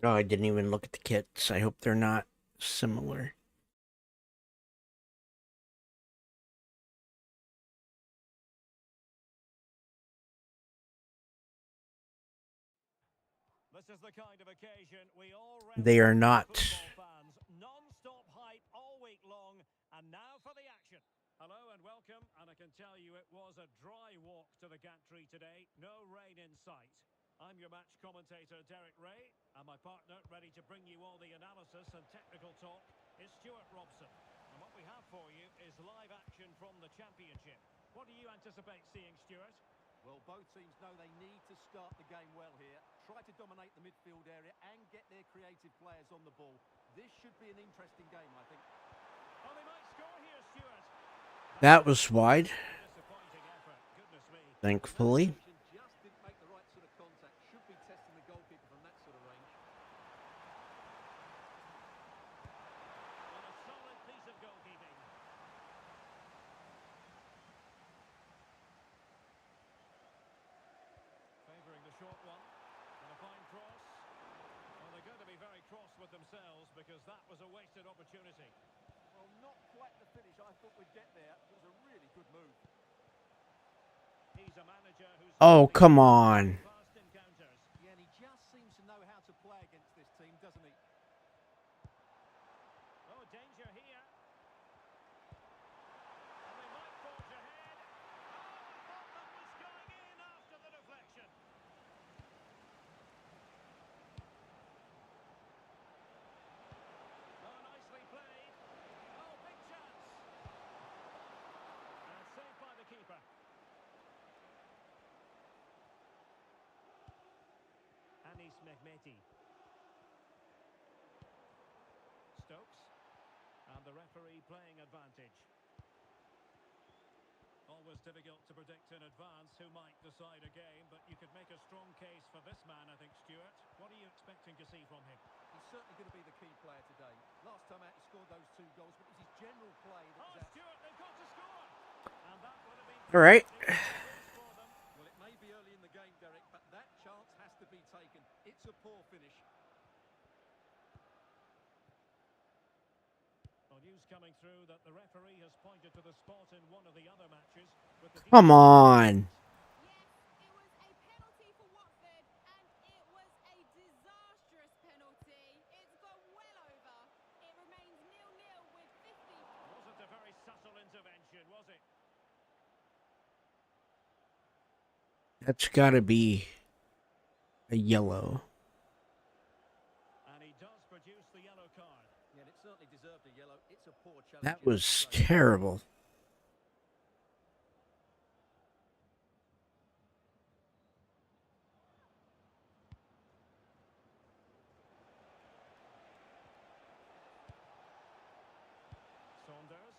Oh, I didn't even look at the kits. I hope they're not similar. This is the kind of occasion we all They are not. football fans. Non-stop hype all week long, and now for the action. Hello and welcome, and I can tell you it was a dry walk to the gantry today. No rain in sight. I'm your match commentator, Derek Ray, and my partner, ready to bring you all the analysis and technical talk, is Stuart Robson. And what we have for you is live action from the Championship. What do you anticipate seeing, Stuart? Well, both teams know they need to start the game well here. Try to dominate the midfield area and get their creative players on the ball. This should be an interesting game, I think. Oh, they might score here, Stuart. That was wide, Disappointing effort. Goodness me. thankfully. Just didn't make the right sort of contact. Should be testing the goalkeeper from that sort of range. And a solid piece of goalkeeping. Favouring the short one. And a fine cross. Well, they're going to be very cross with themselves because that was a wasted opportunity. Well, not quite the finish I thought we'd get there. It was a really good move. He's a manager who's Oh, come on. fast encounters. Yeah, and he just seems to know how to play against this team, doesn't he? Oh, danger here. And they might forge ahead. Oh, I thought that was going in after the deflection. Oh, nicely played. Oh, big chance. And saved by the keeper. Anis Mehmeti. Stokes. And the referee playing advantage. Always difficult to predict in advance who might decide a game, but you could make a strong case for this man, I think, Stuart. What are you expecting to see from him? He's certainly going to be the key player today. Last time out he scored those 2 goals, but it was his general play that Oh, was out. Stuart, they've got to score! And that would have been... All right. for them. Well, it may be early in the game, Derek, but that chance has to be taken. It's a poor finish. Well, news coming through that the referee has pointed to the spot in one of the other matches. With the Come on. Yes, it was a penalty for Watford, and it was a disastrous penalty. It's gone well over. It remains 0-0 with 50. Wasn't a very subtle intervention, was it? That's gotta be a yellow. And he does produce the yellow card. Yeah, and it certainly deserved a yellow. It's a poor challenge. That you have to was say. terrible. Saunders.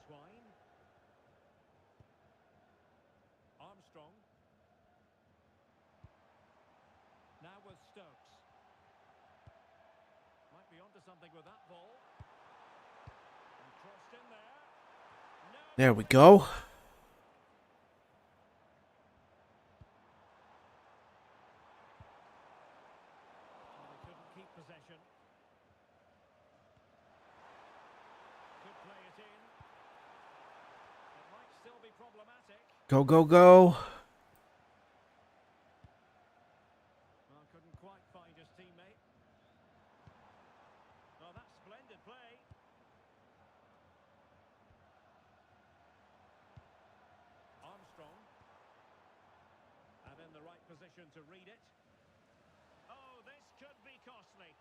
Twine. Armstrong. Now with Stokes. Might be onto something with that ball. And crossed in there. No. There we go. Well, they couldn't keep possession. Could play it in. It might still be problematic. Go, go, go. Well, couldn't quite find his teammate. Oh, that's splendid play. Armstrong. And in the right position to read it. Oh, this could be costly.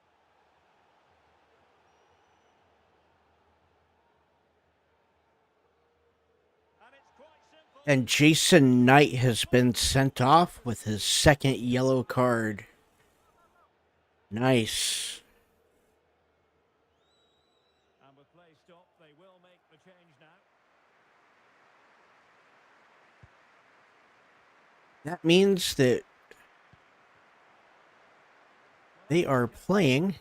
And it's quite simple. And Jason Knight has been sent off with his second yellow card. Nice. And with play stopped, they will make the change now. That means that they are playing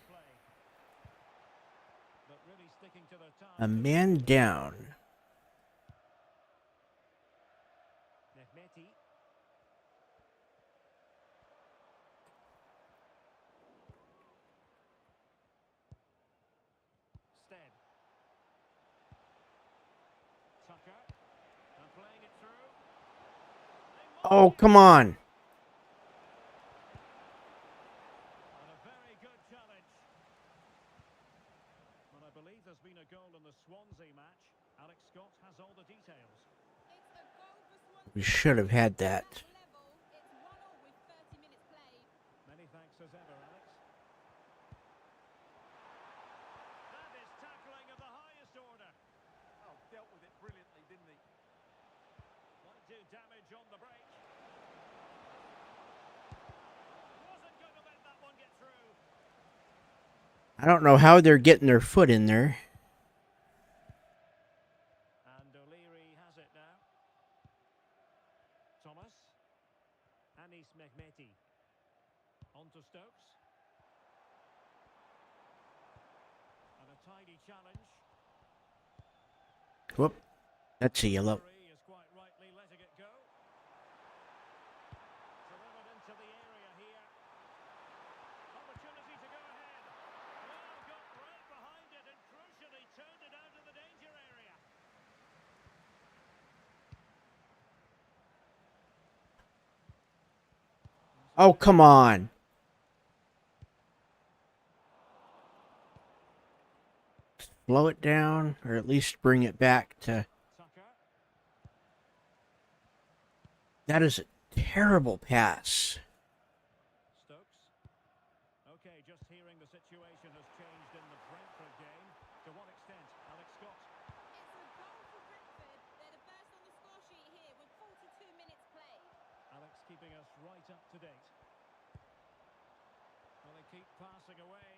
But really sticking to their a task. man down. Mehmeti. Stead. Tucker. And playing it through. Oh, come on. And a very good challenge. Well, I believe there's been a goal in the Swansea match. Alex Scott has all the details. It's a goal for Swansea. We should have had that. Level. It's 1-1 with 30 minutes played. Many thanks as ever, Alex. That is tackling of the highest order. Oh, dealt with it brilliantly, didn't he? Might do damage on the break. Wasn't going to let that one get through. I don't know how they're getting their foot in there. And O'Leary has it now. Thomas. Anis Mehmeti. On to Stokes. And a tidy challenge. Whoop. That's a yellow. Referee is quite rightly letting it go. Delivered into the area here. Opportunity to go ahead. Well, got right behind it and crucially turned it out of the danger area. Oh, come on. Slow it down, or at least bring it back to... Tucker. That is a terrible pass. Stokes. Okay, just hearing the situation has changed in the Brentford game. To what extent? Alex Scott. It's a goal for Brentford. They're the first on the score sheet here with 42 minutes played. Alex keeping us right up to date. Well, they keep passing away.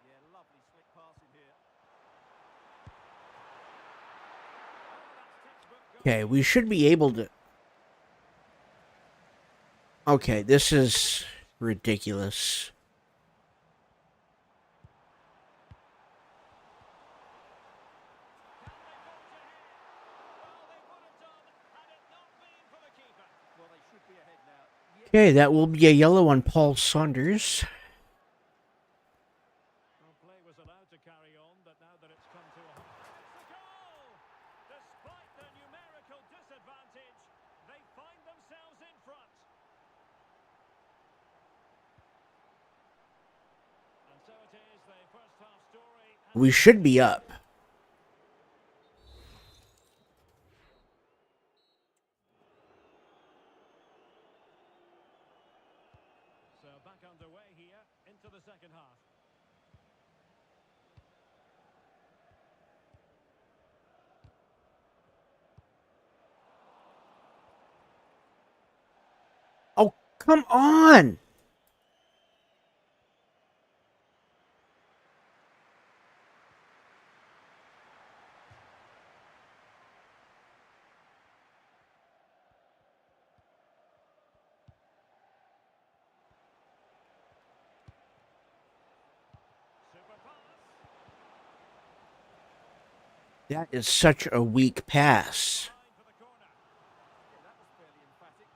Yeah, lovely slick passing here. Oh, that's textbook goal. Okay, we should be able to... Okay, this is ridiculous. Can they forge ahead? Well, they would have done had it not been for the keeper. Well, they should be ahead now. Yeah, Okay, that will be a yellow on Paul Saunders. Well, play was allowed to carry on, but now that it's come to a halt, it's a goal! Despite their numerical disadvantage, they find themselves in front. And so it is, the first We should be up. So back underway here into the second half. Oh, come on! Super pass. That is such a weak pass. Line for the corner. Yeah, that was fairly emphatic.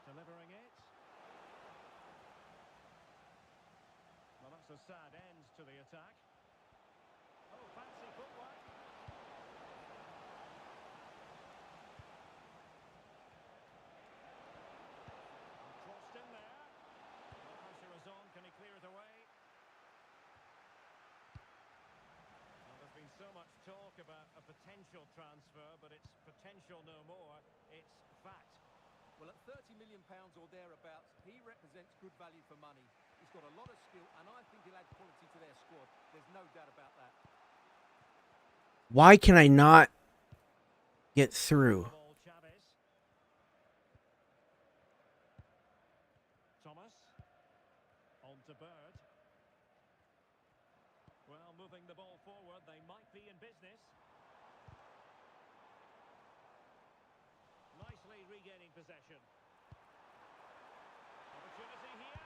Delivering it. Well, that's a sad end to the attack. Oh, fancy footwork. Crossed in there. The pressure is on. Can he clear it away? Well, there's been so much talk about a potential transfer, but it's potential no more. It's fact. Well, at £30 million or thereabouts, he represents good value for money. He's got a lot of skill, and I think he'll add quality to their squad. There's no doubt about that. Why can I not get through? Ball, Chavez. Thomas. On to Bird. Well, moving the ball forward, they might be in business. Nicely regaining possession. Opportunity here.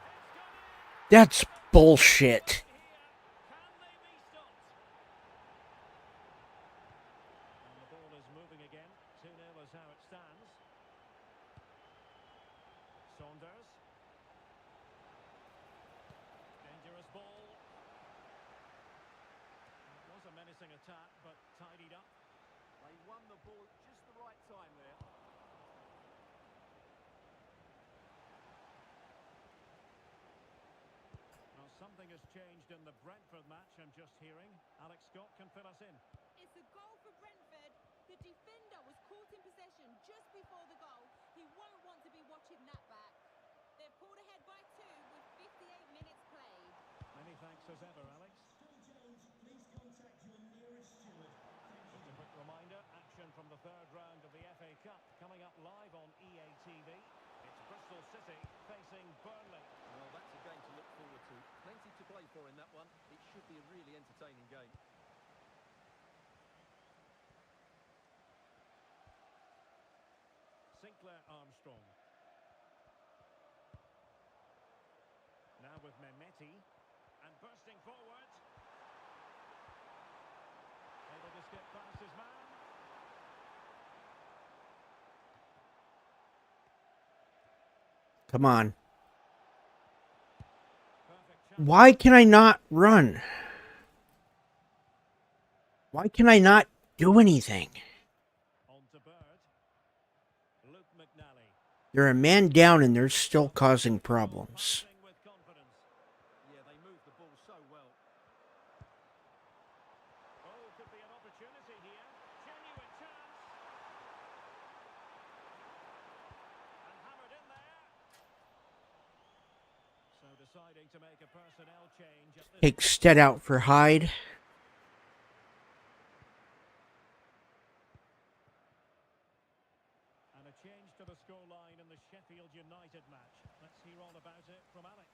It's gone in! That's bullshit. Here. Can they be stopped? And the ball is moving again. 2-0 is how it stands. Saunders. Dangerous ball. It was a menacing attack, but tidied up. They won the ball at just the right time there. Well, something has changed in the Brentford match, I'm just hearing. Alex Scott can fill us in. It's a goal for Brentford. The defender was caught in possession just before the goal. He won't want to be watching that back. They're pulled ahead by 2 with 58 minutes played. Many thanks as ever, Alex. Just a quick reminder, action from the third round of the FA Cup coming up live on EA TV. It's Bristol City facing Burnley. Well, that's a game to look forward to. Plenty to play for in that one. It should be a really entertaining game. Sinclair Armstrong. Now with Mehmeti. And bursting forward. Able to skip past his man. Come on. Perfect chance. Why can I not run? Why can I not do anything? On to Bird. Luke McNally. They're a man down and they're still causing problems. Passing with confidence. Yeah, they moved the ball so well. Oh, could be an opportunity here. Genuine chance. And hammered in there. So deciding to make a personnel change at this Take Stead out for Hyde. And a change to the scoreline in the Sheffield United match. Let's hear all about it from Alex.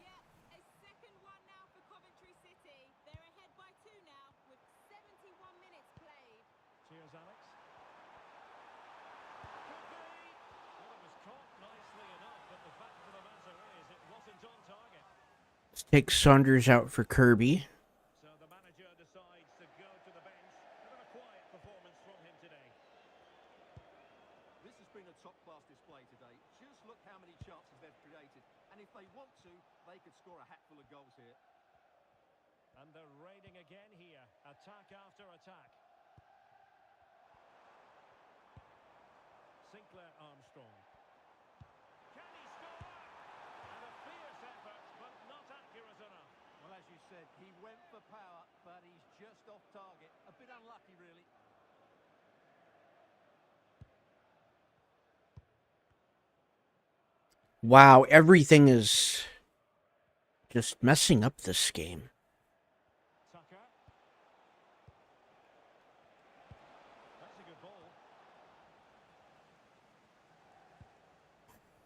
Yeah, a second one now for Coventry City. They're ahead by 2 now with 71 minutes played. Cheers, Alex. Could be. Well, it was caught nicely enough, but the fact of the matter is it wasn't on target. Let's take Saunders out for Kirby. So the manager decides to go to the bench. A bit of a quiet performance from him today. This has been a top-class display today. Just look how many chances they've created. And if they want to, they could score a hatful of goals here. And they're raiding again here. Attack after attack. Sinclair Armstrong. Can he score? And a fierce effort, but not accurate enough. He went for power, but he's just off target. A bit unlucky, really. Wow, everything is just messing up this game. Tucker. That's a good ball.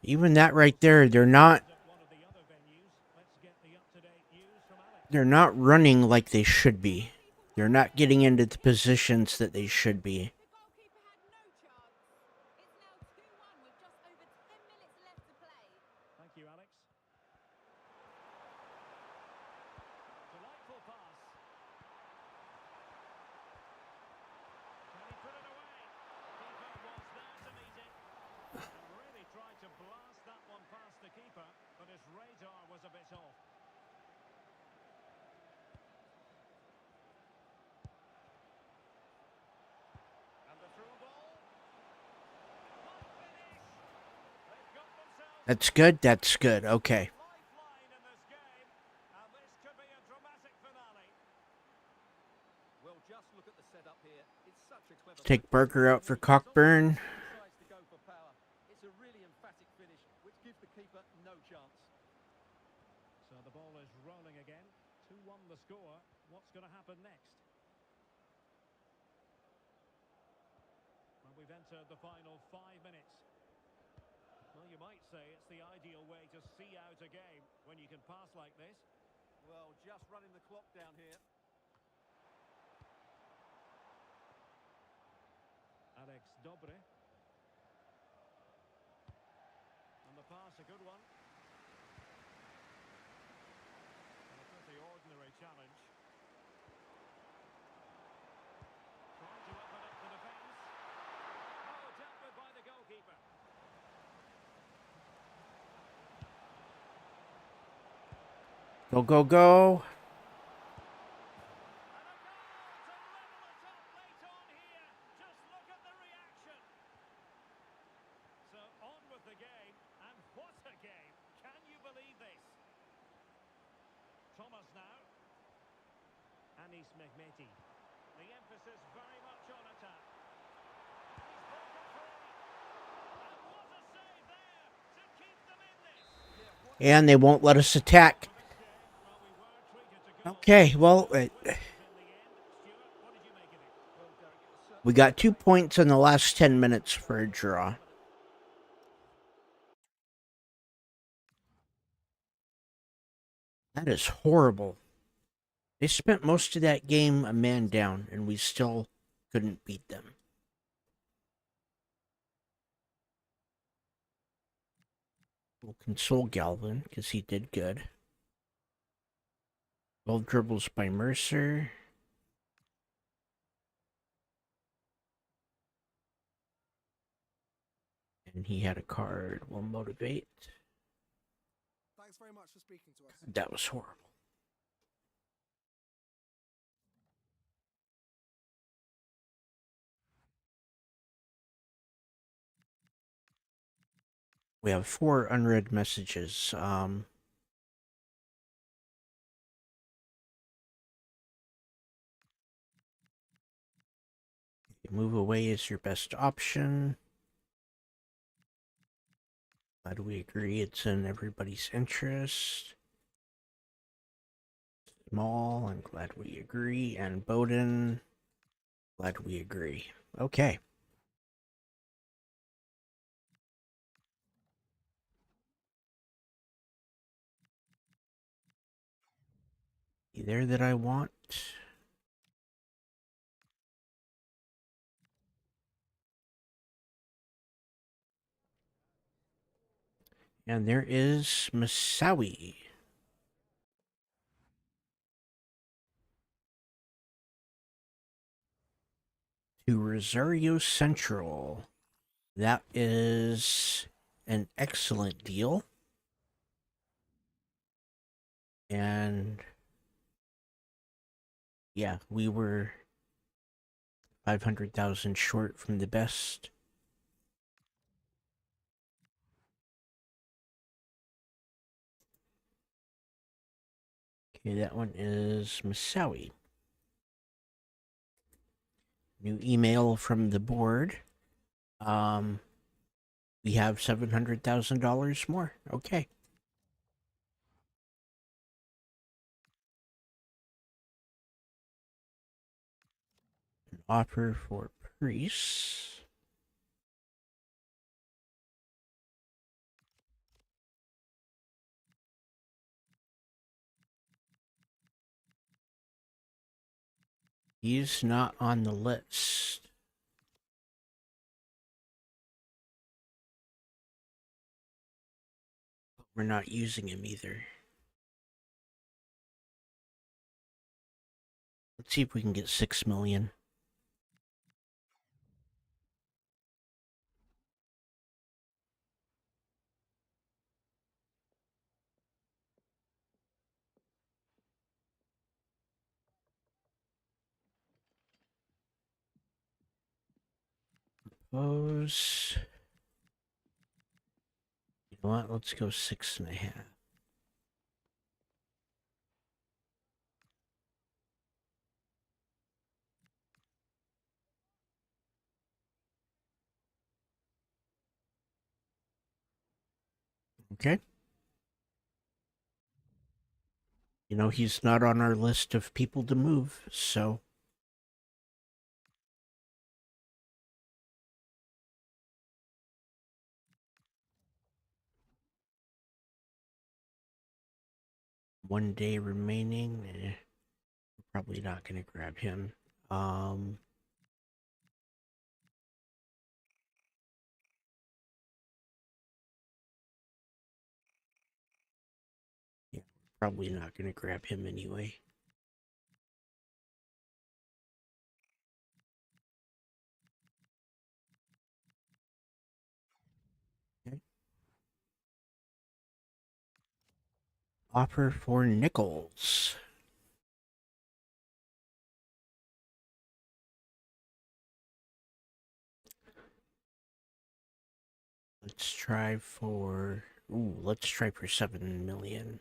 Even that right there, they're not At one of the other venues. Let's get the up-to-date news from Alex. they're not running like they should be. They're not getting into the positions that they should be. The goalkeeper had no chance. It's now 2-1 with just over 10 minutes left to play. Thank you, Alex. Delightful pass. Can he put it away? Keeper was there to meet it. And really tried to blast that one past the keeper, but his radar was a bit off. And the through ball. What finish! They've got themselves That's good. That's good. Okay. lifeline in this game, and this could be a dramatic finale. Well, just look at the setup here. It's such a clever Take finish. Barker out for Cockburn. Decides to go for power. It's a really emphatic finish, which gives the keeper no chance. So the ball is rolling again. 2-1 the score. What's going to happen next? Well, we've entered the final 5 minutes. Well, you might say it's the ideal way to see out a game when you can pass like this. Well, just running the clock down here. Alex Dobre. And the pass, a good one. And a pretty ordinary challenge. Trying to open up the defence. Oh, dealt with by the goalkeeper. Go, go, go. And a goal to level it up late on here. Just look at the reaction. So on with the game, and what a game. Can you believe this? Thomas now. Anis Mehmeti. The emphasis very much on attack. He's broken free. And what a save there to keep them in this. And they won't let us attack. Well, we were treated to goals. Okay, well, In the end, Stuart, what did you make of it? Well, Derek, it was certainly we got 2 points in the last 10 minutes for a draw. That is horrible. They spent most of that game a man down, and we still couldn't beat them. We'll console Galvin, because he did good. 12 dribbles by Mercer. And he had a card. Will motivate. Thanks very much for speaking to us. That was horrible. We have 4 unread messages. Move away is your best option. Glad we agree it's in everybody's interest. Small, I'm glad we agree. And Bowden, glad we agree. Okay. There that I want. And there is Masawi. To Rosario Central. That is an excellent deal. And yeah, we were 500,000 short from the best. Okay, that one is Masawi. New email from the board. We have $700,000 more. Okay. An offer for Priest. He's not on the list. But we're not using him either. Let's see if we can get 6 million. Suppose. You know what? Let's go 6.5. Okay. You know, he's not on our list of people to move, so. One day remaining. We're probably not going to grab him. Yeah, probably not going to grab him anyway. Okay. Offer for Nichols. Let's try for. Ooh, let's try for 7 million.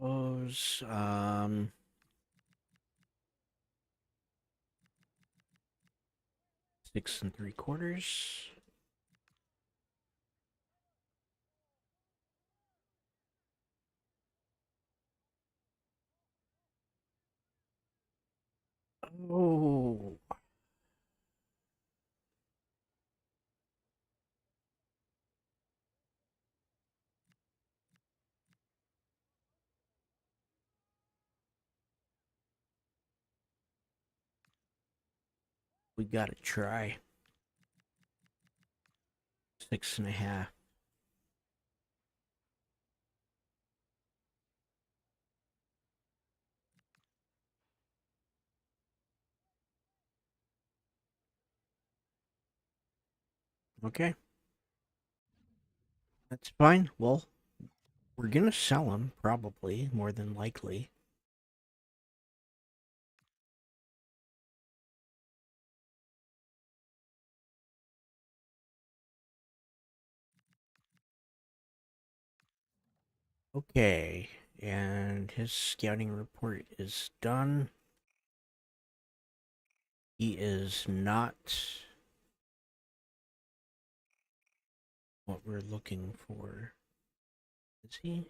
Suppose, 6 3/4. Oh, we gotta try 6.5. Okay, that's fine. Well, we're gonna sell him, probably, more than likely. Okay, and his scouting report is done. He is not what we're looking for. Is he?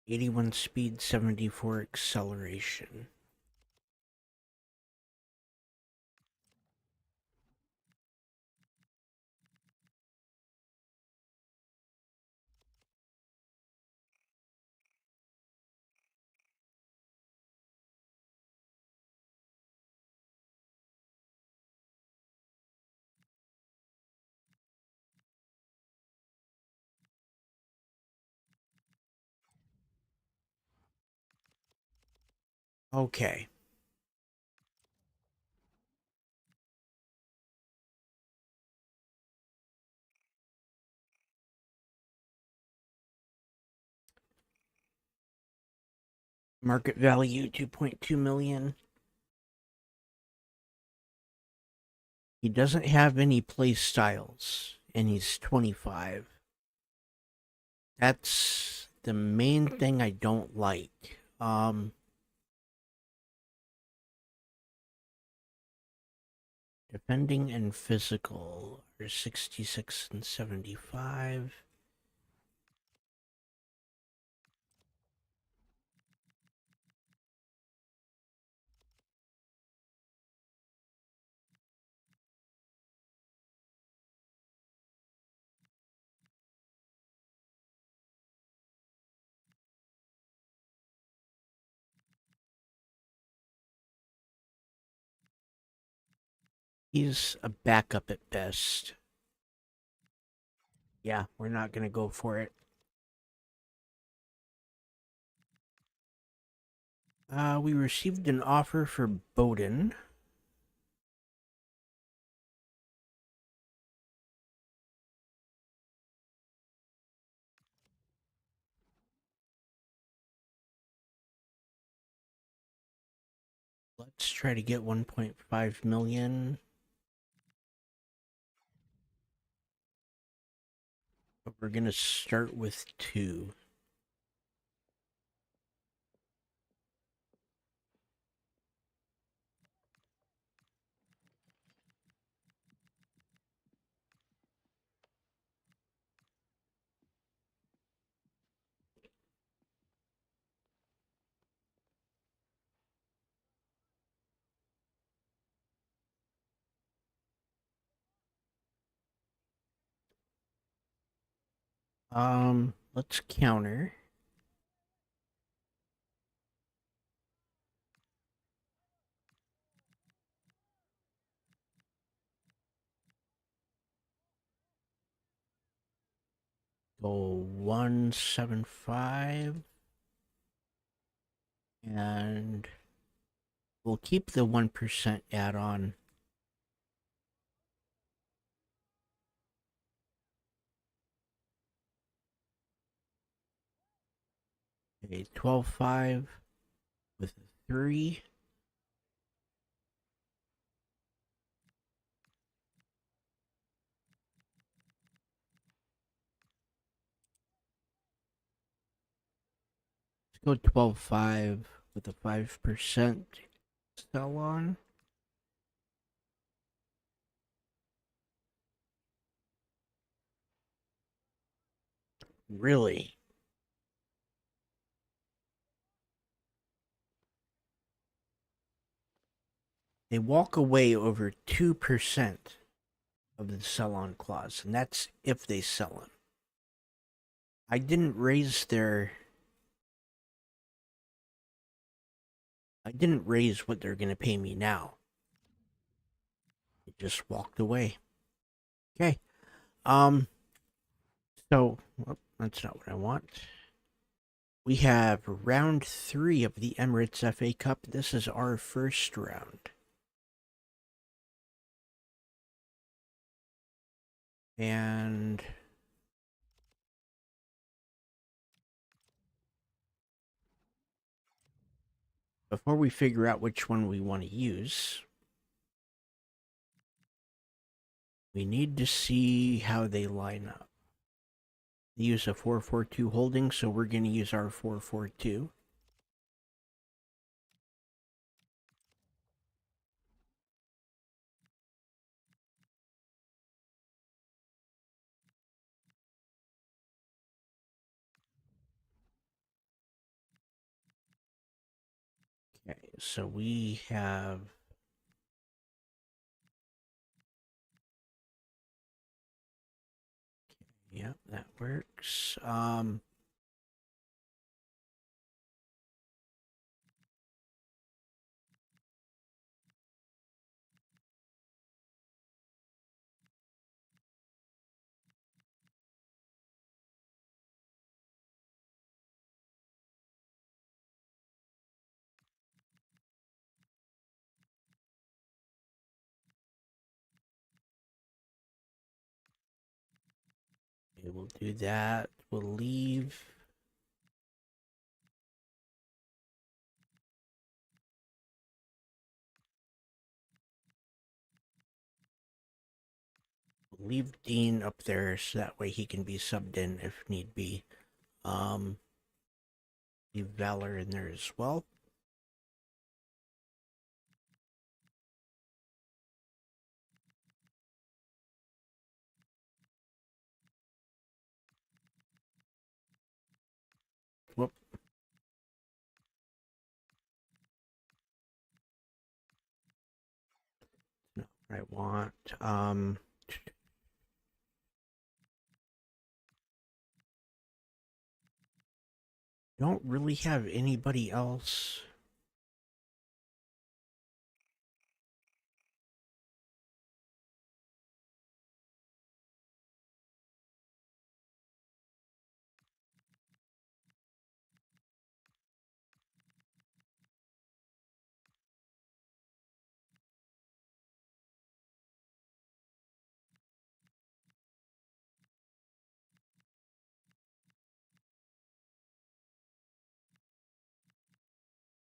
81 speed, 74 acceleration. Okay. Market value 2.2 million. He doesn't have any play styles, and he's 25. That's the main thing I don't like. Defending and physical are 66 and 75. He's a backup at best. Yeah, we're not going to go for it. We received an offer for Bowden. Let's try to get 1.5 million. But we're going to start with 2. Let's counter. Go 175. And we'll keep the 1% add-on. Okay, 12.5 with a 3. Let's go 12.5 with a 5% sell on. Really? They walk away over 2% of the sell on clause, and that's if they sell him. I didn't raise what they're going to pay me now. It just walked away. Okay. So, that's not what I want. We have round 3 of the Emirates FA Cup. This is our first round. And before we figure out which one we want to use, we need to see how they line up. They use a 4-4-2 holding, so we're going to use our 4-4-2. Okay, so we have yeah, that works. Okay, we'll do that. We'll leave. We'll leave Dean up there so that way he can be subbed in if need be. Leave Valor in there as well. Whoop. No, I want don't really have anybody else.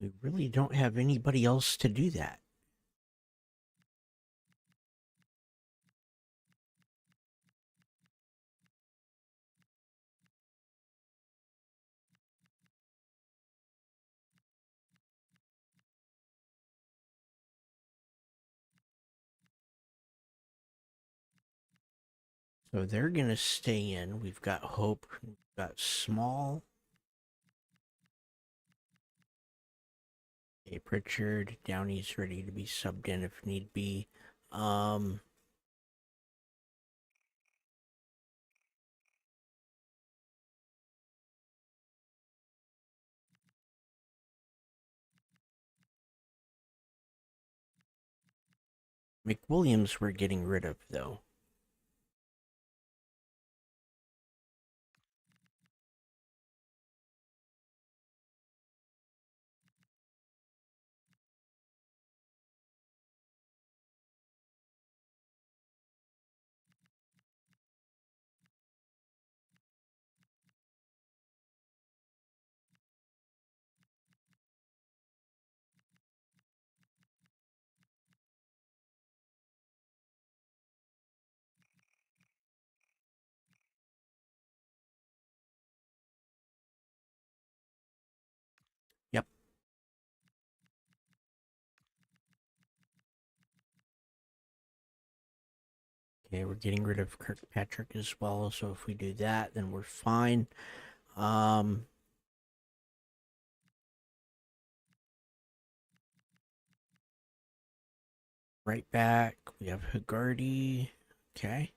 We really don't have anybody else to do that. So they're going to stay in. We've got Hope, we've got Small. Okay, Pritchard, Downey's ready to be subbed in if need be. McWilliams we're getting rid of, though. Yep. Okay, we're getting rid of Kirkpatrick as well, so if we do that, then we're fine. Right back, we have Hagarty. Okay.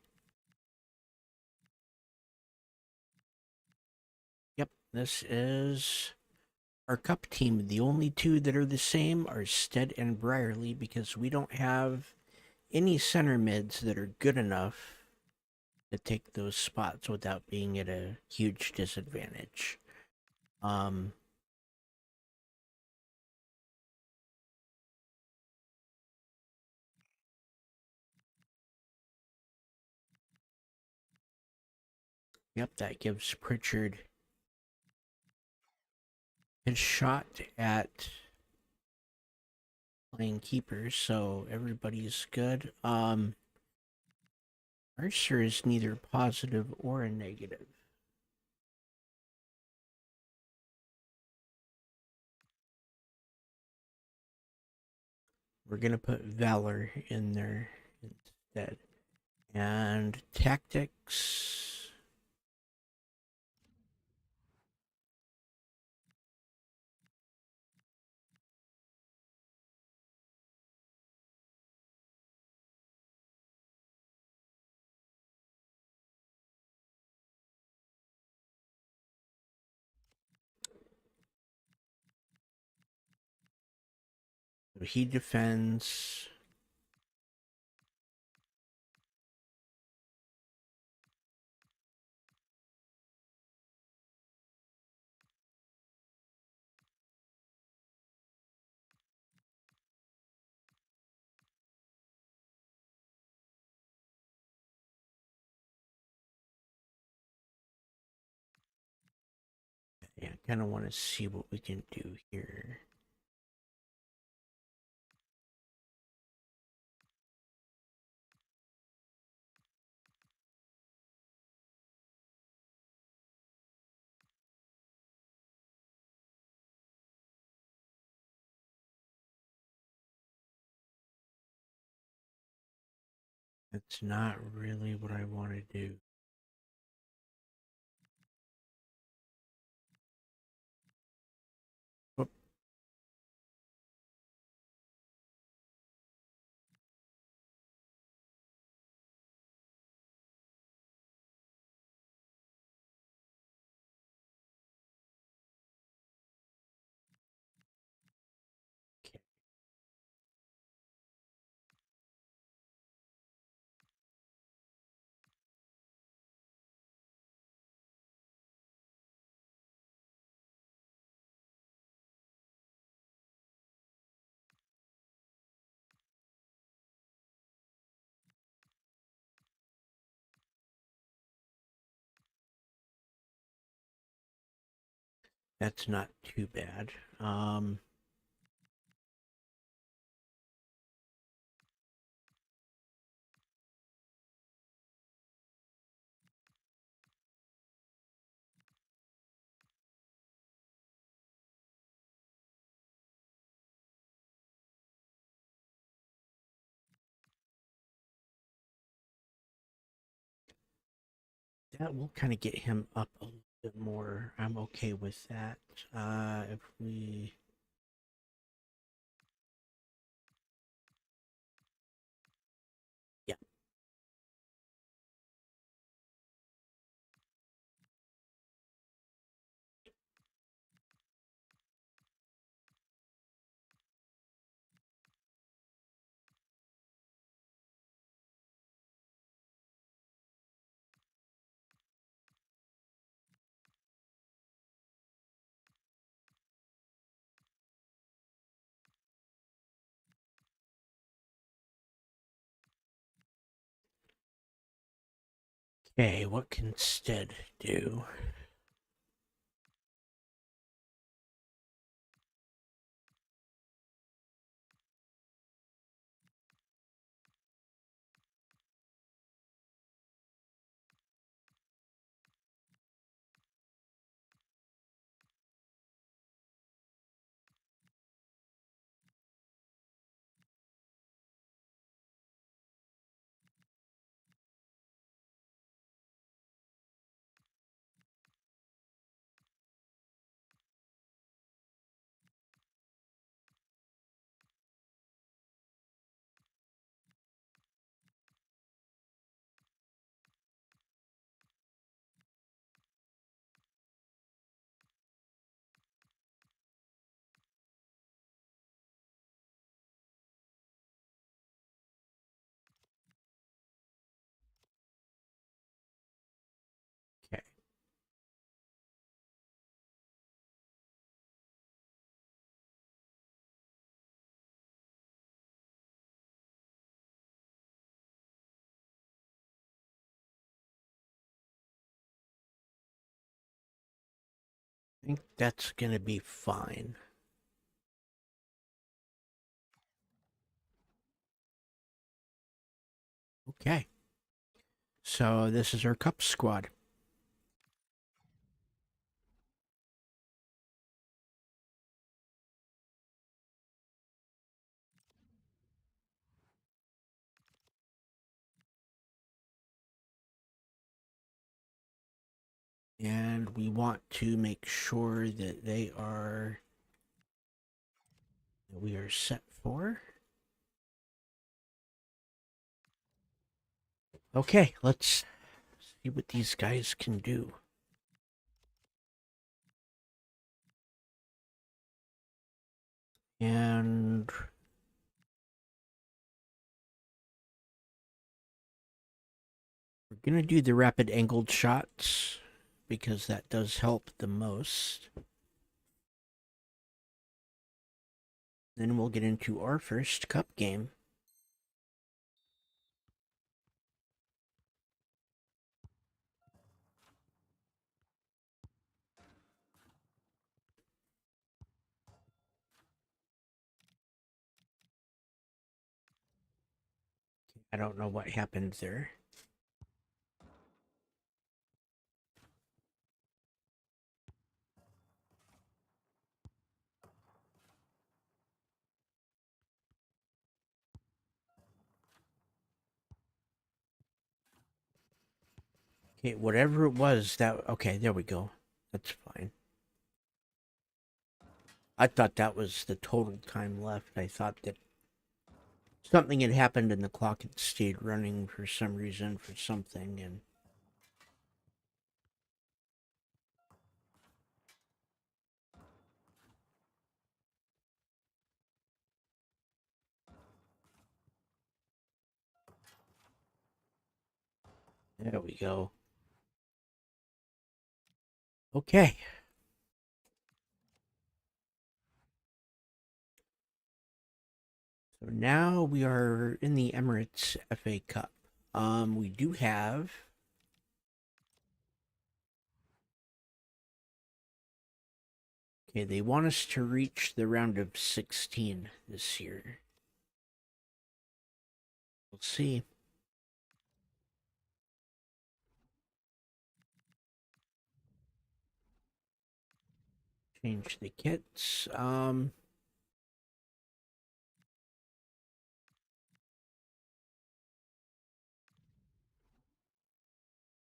Yep, this is our cup team. The only two that are the same are Stead and Brierly because we don't have any center mids that are good enough to take those spots without being at a huge disadvantage. Yep, that gives Pritchard his shot at playing keepers, so everybody's good. Mercer is neither positive or a negative. We're gonna put Valor in there instead. And tactics. So he defends. Yeah, I kind of want to see what we can do here. That's not really what I want to do. Oop. Okay. That's not too bad. That will kind of get him up a little bit more. I'm okay with that. If we... Yeah. Okay, what can Stead do? Okay. I think that's gonna be fine. Okay. So this is our cup squad. And we want to make sure that we are set for. Okay, let's see what these guys can do. And we're going to do the rapid angled shots because that does help the most. Then we'll get into our first cup game. I don't know what happened there. Okay, whatever it was, that okay, there we go. That's fine. I thought that was the total time left. I thought that something had happened and the clock had stayed running for some reason for something, and there we go. Okay. So now we are in the Emirates FA Cup. We do have okay, they want us to reach the round of 16 this year. We'll see. Change the kits.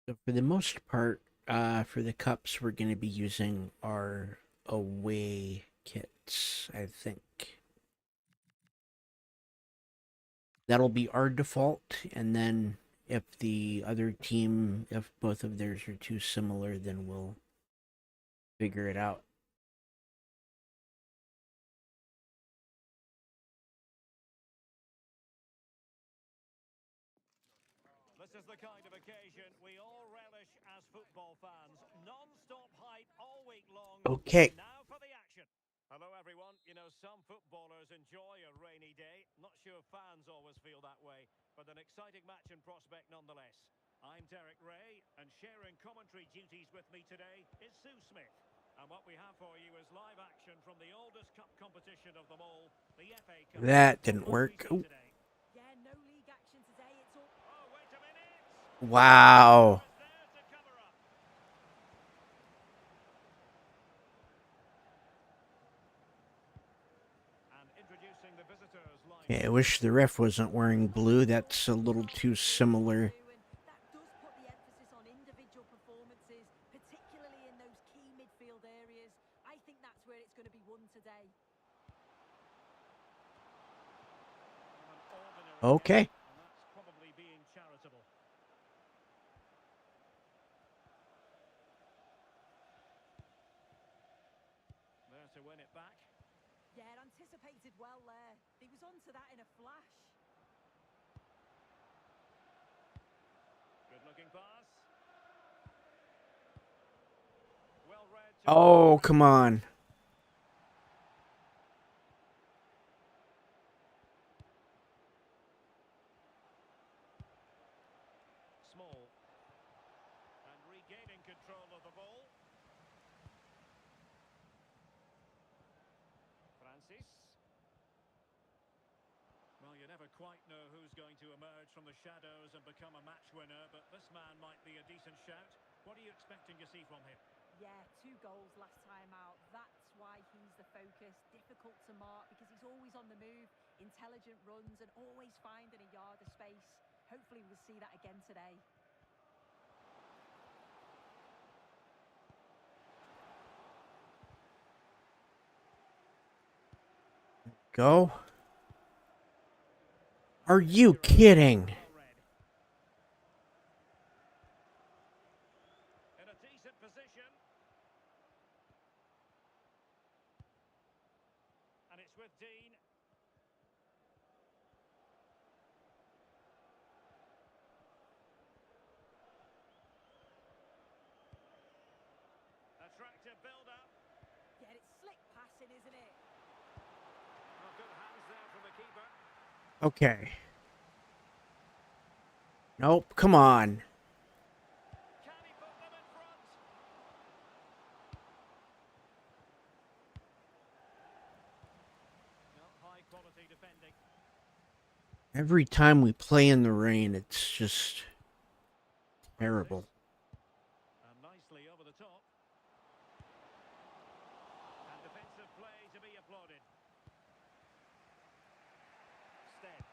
So for the most part, for the cups, we're going to be using our away kits, I think. That'll be our default, and then if the other team, if both of theirs are too similar, then we'll figure it out. This is the kind of occasion we all relish as football fans. Non-stop hype all week long. Okay. Now for the action. Hello, everyone. You know, some footballers enjoy a rainy day. Not sure fans always feel that way, but an exciting match in prospect nonetheless. I'm Derek Ray, and sharing commentary duties with me today is Sue Smith. And what we have for you is live action from the oldest cup competition of them all, the FA Cup. That didn't work. Ooh. Yeah, no league action today. It's all... Oh, wait a minute. Wow. There's the cover up. And introducing the visitors line. Okay, I wish the ref wasn't wearing blue. That's a little too similar. And that does put the emphasis on individual performances, particularly in those key midfield areas. I think that's where it's going to be won today. An ordinary Okay. header, and that's probably being charitable. There to win it back. Yeah, anticipated well there. He was onto that in a flash. Good looking pass. Well read. Oh, come on. Small. And regaining control of the ball. Francis. Well, you never quite know who's going to emerge from the shadows and become a match winner, but this man might be a decent shout. What are you expecting to see from him? Yeah, 2 goals last time out. That's why he's the focus. Difficult to mark because he's always on the move, intelligent runs and always finding a yard of space. Hopefully we'll see that again today. Go. Are you kidding? Well read. In a decent position. And it's with Dean. Attractive build-up. Yeah, it's slick passing, isn't it? Oh, good hands there from the keeper. Okay. Nope, come on. Can he put them in front? No, high quality defending. Every time we play in the rain, it's just terrible. And nicely over the top. And defensive play to be applauded. Stead.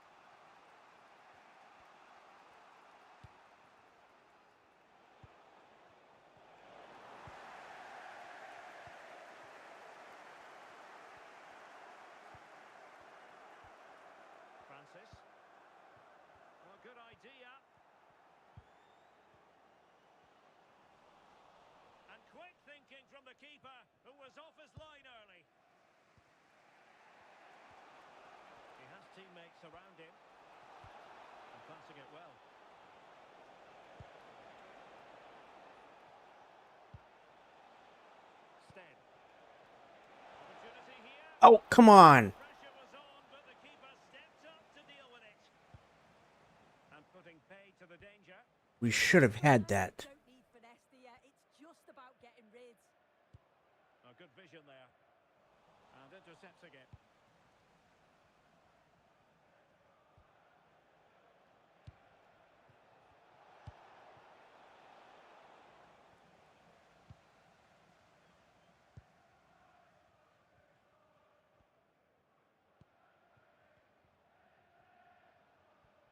Francis. Well, good idea. And quick thinking from the keeper, who was off his line early. He has teammates around him. And passing it well. Stead. Opportunity here. Oh, come on. Pressure was on, but the keeper stepped up to deal with it. And putting pay to the danger. We should have had that. Don't need finesse there. It's just about getting rid. A good vision there. And intercepts again.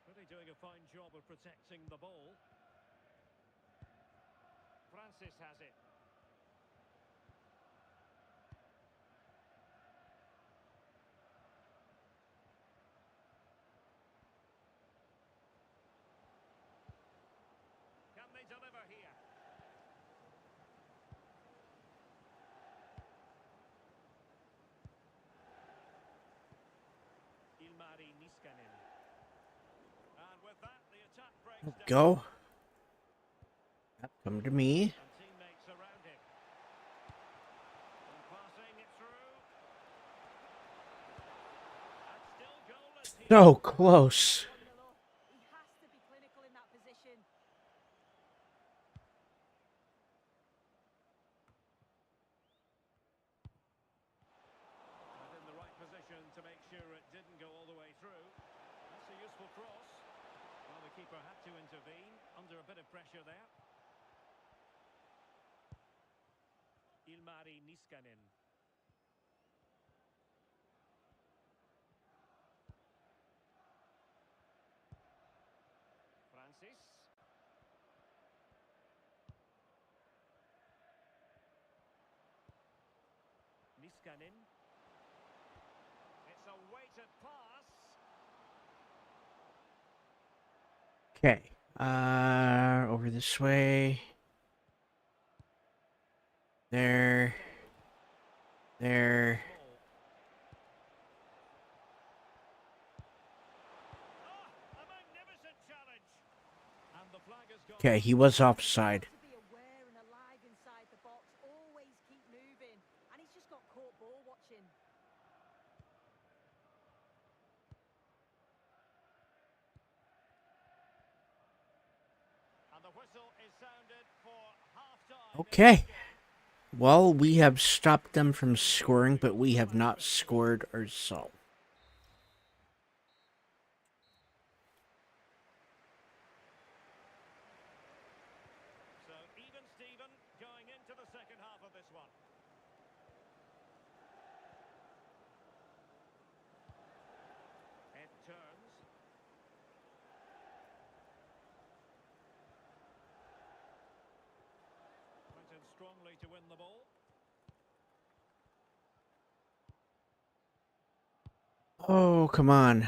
Really doing a fine job of protecting the ball. Francis has it. Can they deliver here? Ilmari Niskanen. And with that, the attack breaks down. Go. Come to me. And teammates around him. And passing it through. And still goalless here. So close. 1-0 up. He has to be clinical in that position. And in the right position to make sure it didn't go all the way through. That's a useful cross. Well, the keeper had to intervene under a bit of pressure there. Ilmari Niskanen. Francis. Niskanen. It's a weighted pass. Okay. Over this way. There. There. A magnificent challenge. And the flag has gone. Okay, he was offside. To be aware and alive inside the box. Always keep moving. And he's just got caught ball watching. And the whistle is sounded for half-time. Okay. Well, we have stopped them from scoring, but we have not scored ourselves. So even Steven going into the second half of this one. It turns. Went in strongly to win the ball. Oh, come on.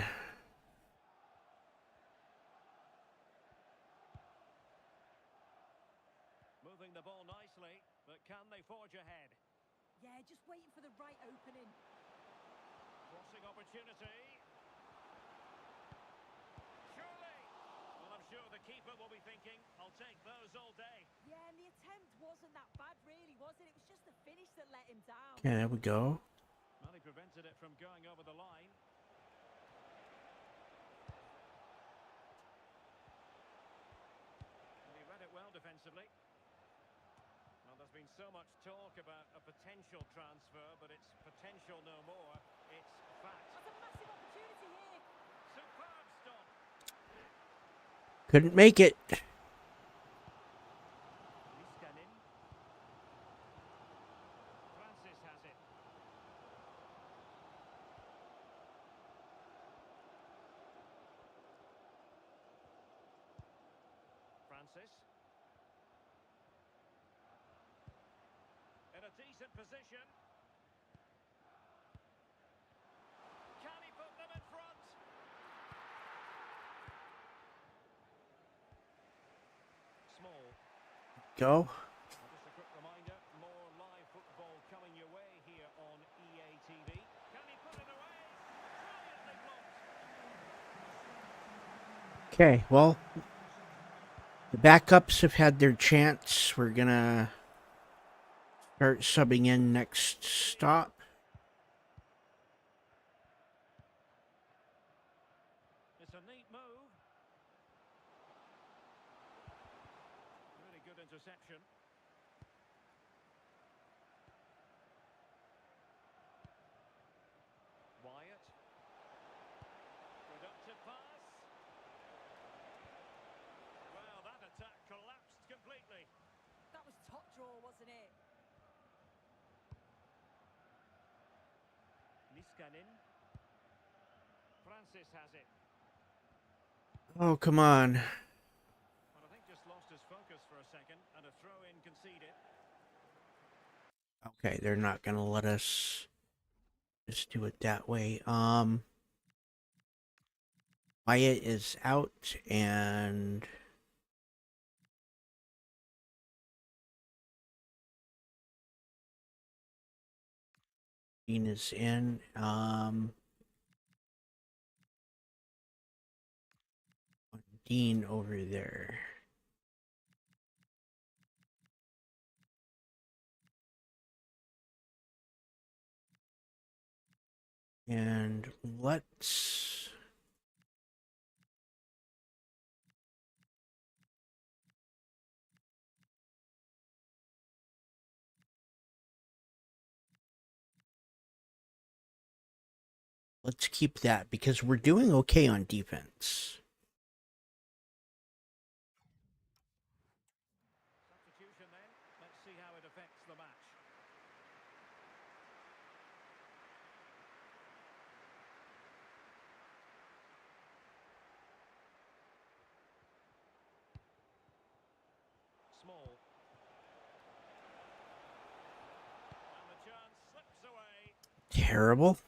Moving the ball nicely, but can they forge ahead? Yeah, just waiting for the right opening. Crossing opportunity. Surely. Well, I'm sure the keeper will be thinking, I'll take those all day. Yeah, and the attempt wasn't that bad, really, was it? It was just the finish that let him down. Okay, there we go. Well, he prevented it from going over the line. And he read it well defensively. Well, there's been so much talk about a potential transfer, but it's potential no more. It's fact. That's a massive opportunity here. Superb stop. Couldn't make it. Niskanen. Francis has it. Francis. In a decent position. Can he put them in front? Small. Go. And just a quick reminder, more live football coming your way here on EA TV. Can he put it away? Brilliantly blocked. Okay, well, the backups have had their chance. We're gonna start subbing in next stop. It's a neat move. Really good interception. Wyatt. Productive pass. Well, that attack collapsed completely. That was top draw, wasn't it? Niskanen. Francis has it. Oh, come on. And I think just lost his focus for a second and a throw-in conceded. Okay, they're not gonna let us just do it that way. Wyatt is out and Dean is in. Dean over there. And let's keep that because we're doing okay on defense. Substitution then. Let's see how it affects the match. Small. And the chance slips away. Terrible.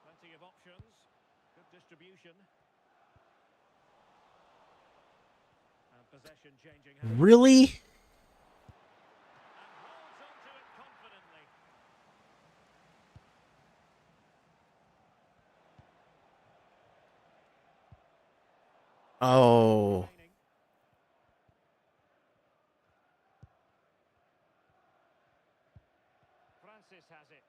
Plenty of options. Good distribution. And possession changing hands. Really? And holds on to it confidently. Oh. Remaining. Francis has it.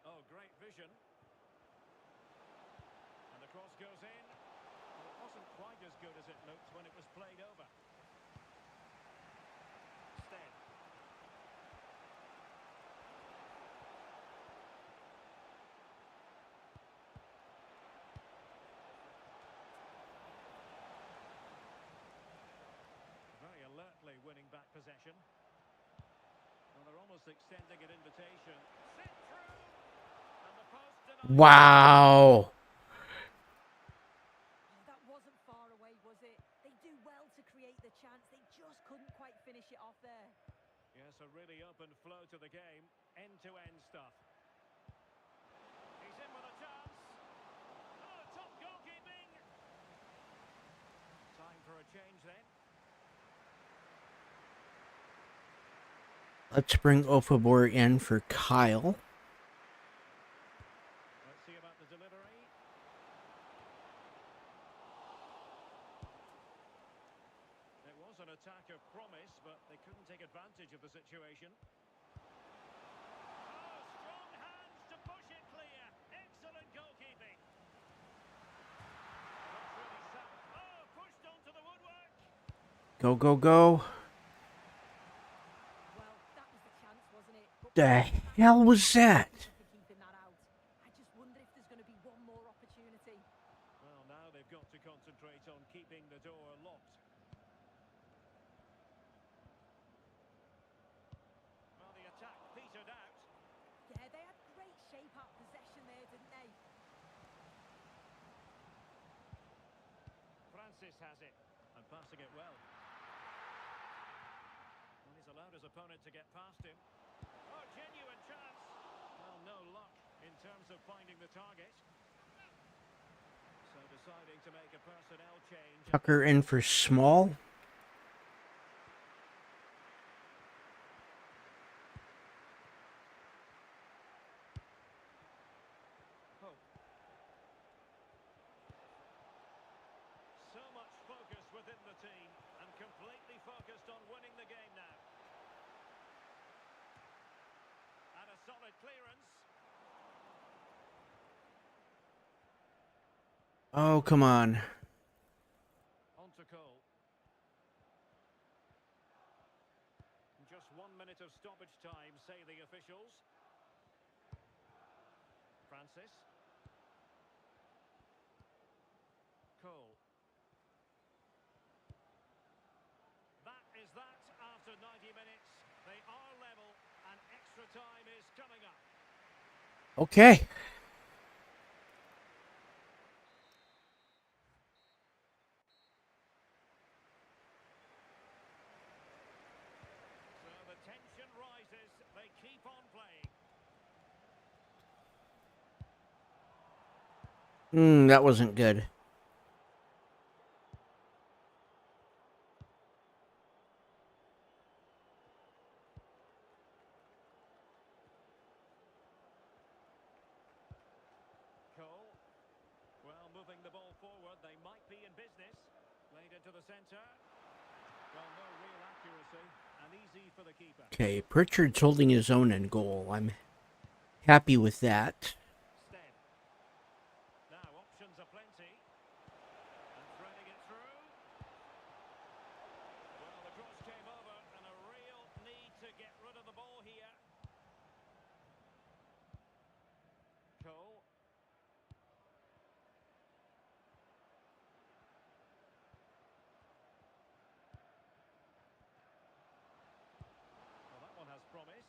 Oh, great vision. And the cross goes in. Well, it wasn't quite as good as it looked when it was played over. Stead. Very alertly winning back possession. Well, they're almost extending an invitation. Sit through. And the post denied. Wow. Oh, that wasn't far away, was it? They do well to create the chance. They just couldn't quite finish it off there. Yes, a really open flow to the game. End-to-end stuff. He's in with a chance. Oh, top goalkeeping. Time for a change then. Let's bring Ofabor in for Kyle. Let's see about the delivery. It was an attack of promise, but they couldn't take advantage of the situation. Oh, strong hands to push it clear. Excellent goalkeeping. That's really sound. Oh, pushed onto the woodwork. Go, go, go. Well, that was the chance, wasn't it? But The hell was that? for keeping that out. I just wonder if there's going to be one more opportunity. Well, now they've got to concentrate on keeping the door locked. Well, the attack petered out. Yeah, they had great shape out possession there, didn't they? Francis has it and passing it well. Well, he's allowed his opponent to get past him. Oh, genuine chance. Well, no luck in terms of finding the target. So deciding to make a personnel change. Tucker in for Small. Hope. So much focus within the team and completely focused on winning the game now. And a solid clearance. Oh, come on. On to Cole. Just 1 minute of stoppage time, say the officials. Francis. Cole. That is that after 90 minutes. They are level and extra time is coming up. Okay. So the tension rises. They keep on playing. That wasn't good. Cole. Well, moving the ball forward, they might be in business. Played into the centre. Well, no real accuracy and easy for the keeper. Okay, Pritchard's holding his own in goal. I'm happy with that. Stead. Now options are plenty. And threading it through. Well, the cross came over and a real need to get rid of the ball here. Cole. Well, that one has promise.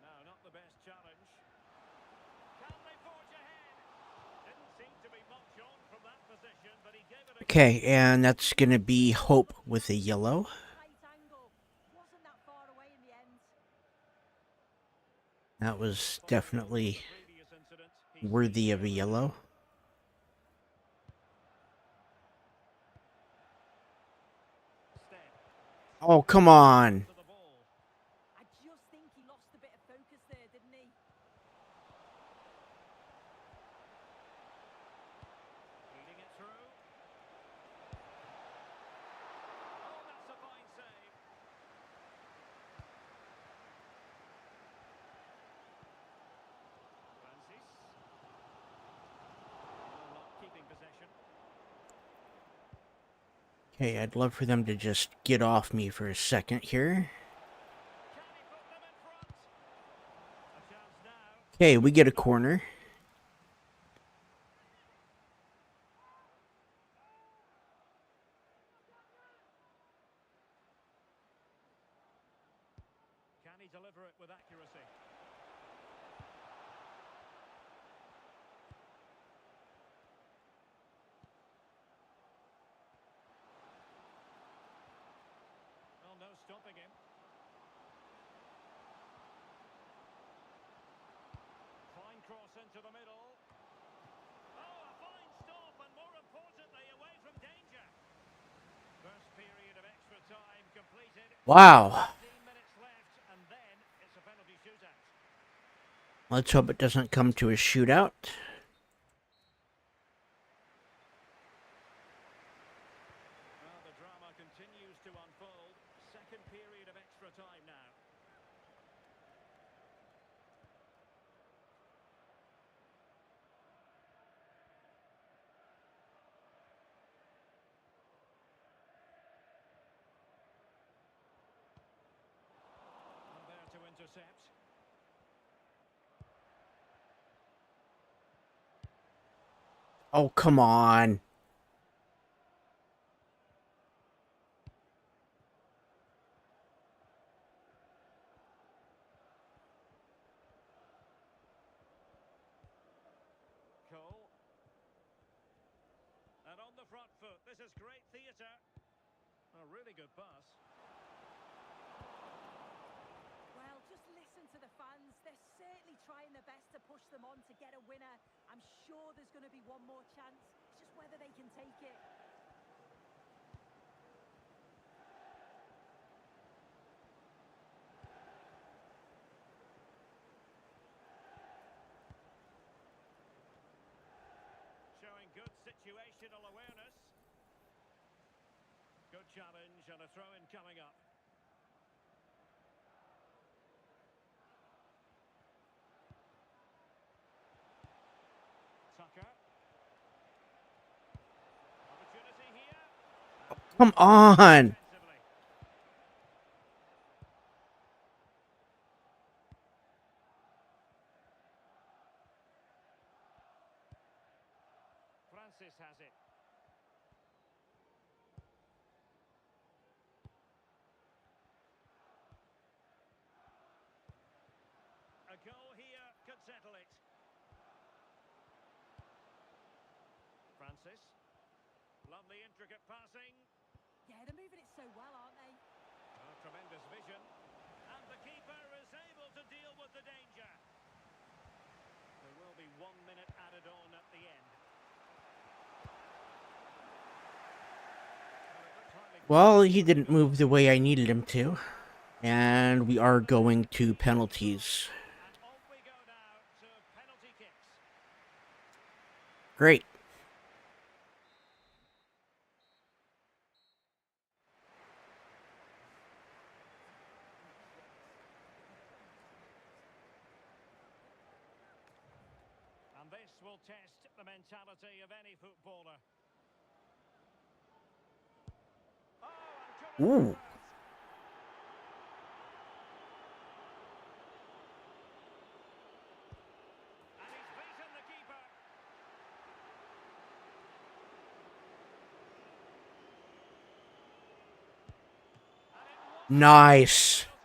No, not the best challenge. Can they forge ahead? Didn't seem to be much on from that position, but he gave it a Okay, and that's going to be Hope with a yellow. Right angle. Wasn't that far away in the end. That was definitely The previous incident. He worthy seized of a the yellow. Stead. Oh, come on. To the ball. I just think he lost a bit of focus there, didn't he? Feeding it through. Oh, that's a fine save. Francis. No luck keeping possession. Okay, I'd love for them to just get off me for a second here. Can he put them in front? A chance now. Okay, we get a corner. Can he deliver it with accuracy? Well, no stopping him. Fine cross into the middle. Oh, a fine stop, and more importantly, away from danger. First period of extra time completed. Wow. 15 minutes left, and then it's a penalty shootout. Let's hope it doesn't come to a shootout. Well, the drama continues to unfold. Second period of extra time now. intercept. Oh, come on. Cole. And on the front foot, this is great theatre. A really good pass. Well, just listen to the fans. They're certainly trying their best to push them on to get a winner. I'm sure there's going to be one more chance. It's just whether they can take it. Showing good situational awareness. Good challenge and a throw-in coming up. Tucker. Opportunity here. Come on. Defensively. Francis has it. A goal here could settle it. Francis. Lovely intricate passing. Yeah, they're moving it so well, aren't they? Oh, tremendous vision. And the keeper is able to deal with the danger. There will be 1 minute added on at the end. Well, it looks highly Well, he didn't move the way I needed him to. And we are going to penalties. And on we go now to penalty kicks. Great. And this will test the mentality of any footballer. Oh, and Ooh. and he's beaten the keeper. And it was Nice. penalty,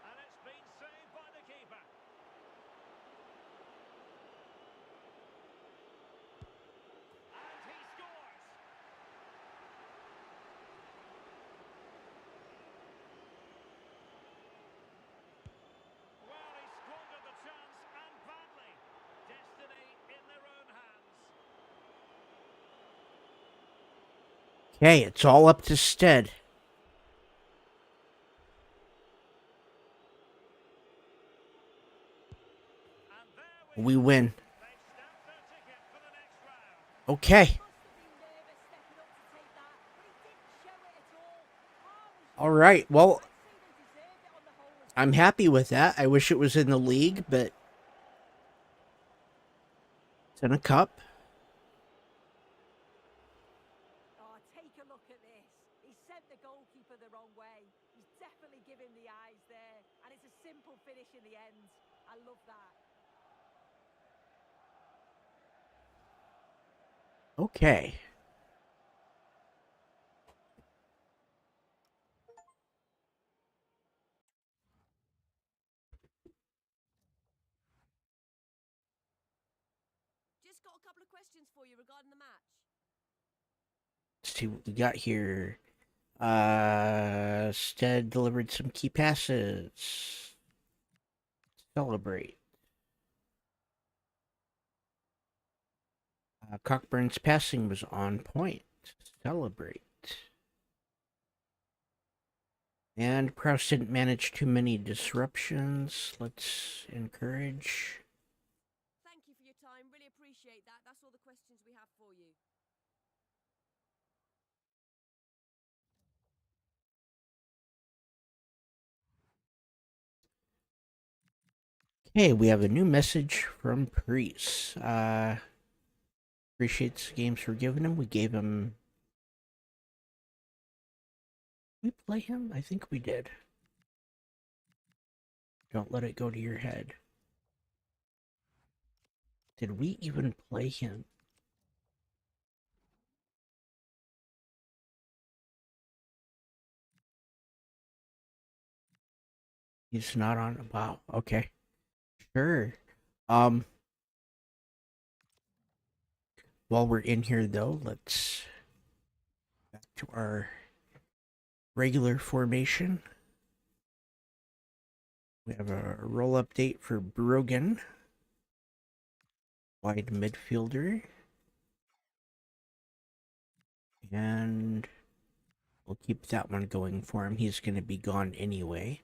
and it's been saved by the keeper. And he scores. Well, he squandered the chance and badly. Destiny in their own hands. Okay, it's all up to Stead. And there we We win. they've stamped their ticket for the next round. Okay. Must have been nervous stepping up to take that, but he didn't show it at all. All right. Well, I'd say they deserved it on the whole as I'm happy with that. I wish it was in the league, but it's in a cup. Oh, take a look at this. He sent the goalkeeper the wrong way. He's definitely given the eyes there. And it's a simple finish in the end. I love that. Okay. Just got a couple of questions for you regarding the match. Let's see what we got here. Stead delivered some key passes. Celebrate. Cockburn's passing was on point. Celebrate. And Prowse didn't manage too many disruptions. Let's encourage. Thank you for your time. Really appreciate that. That's all the questions we have for you. Okay, we have a new message from Priest. Appreciates the games we're giving him. We gave him. Did we play him? I think we did. Don't let it go to your head. Did we even play him? He's not on. Wow. Okay. Sure. While we're in here, though, let's back to our regular formation. We have a roll update for Brogan, wide midfielder, and we'll keep that one going for him. He's going to be gone anyway.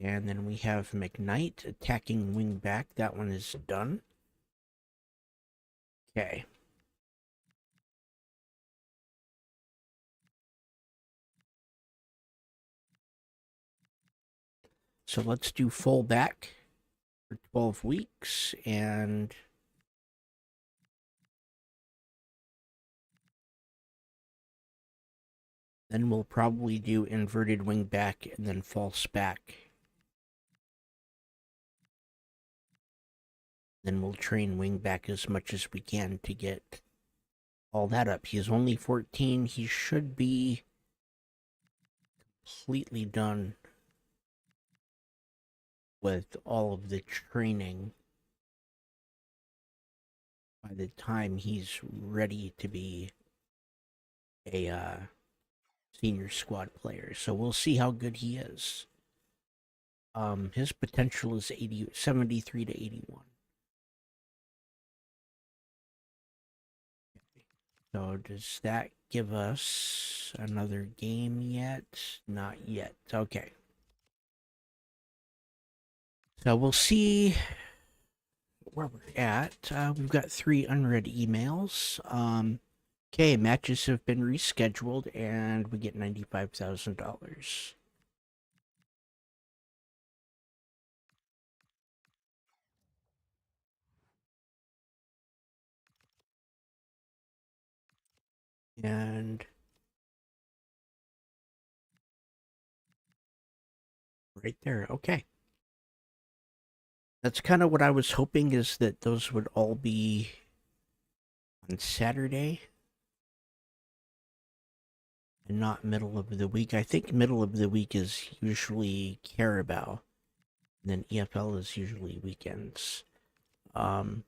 And then we have McKnight, attacking wing back. That one is done. Okay. So let's do fullback for 12 weeks, and then we'll probably do inverted wing back and then false back. Then we'll train wing back as much as we can to get all that up. He's only 14. He should be completely done with all of the training by the time he's ready to be a senior squad player. So we'll see how good he is. His potential is 73 to 81. So does that give us another game yet? Not yet. Okay. So we'll see where we're at. We've got 3 unread emails. Okay, matches have been rescheduled, and we get $95,000. And right there, okay. That's kind of what I was hoping, is that those would all be on Saturday and not middle of the week. I think middle of the week is usually Carabao, and then EFL is usually weekends. Okay,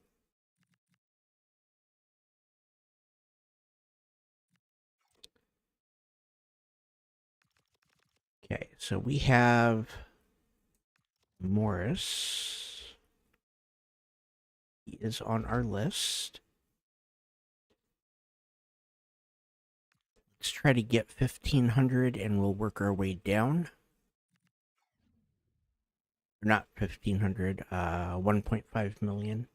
so we have Morris. He is on our list. Let's try to get 1,500 and we'll work our way down. Not 1,500, 1.5 million.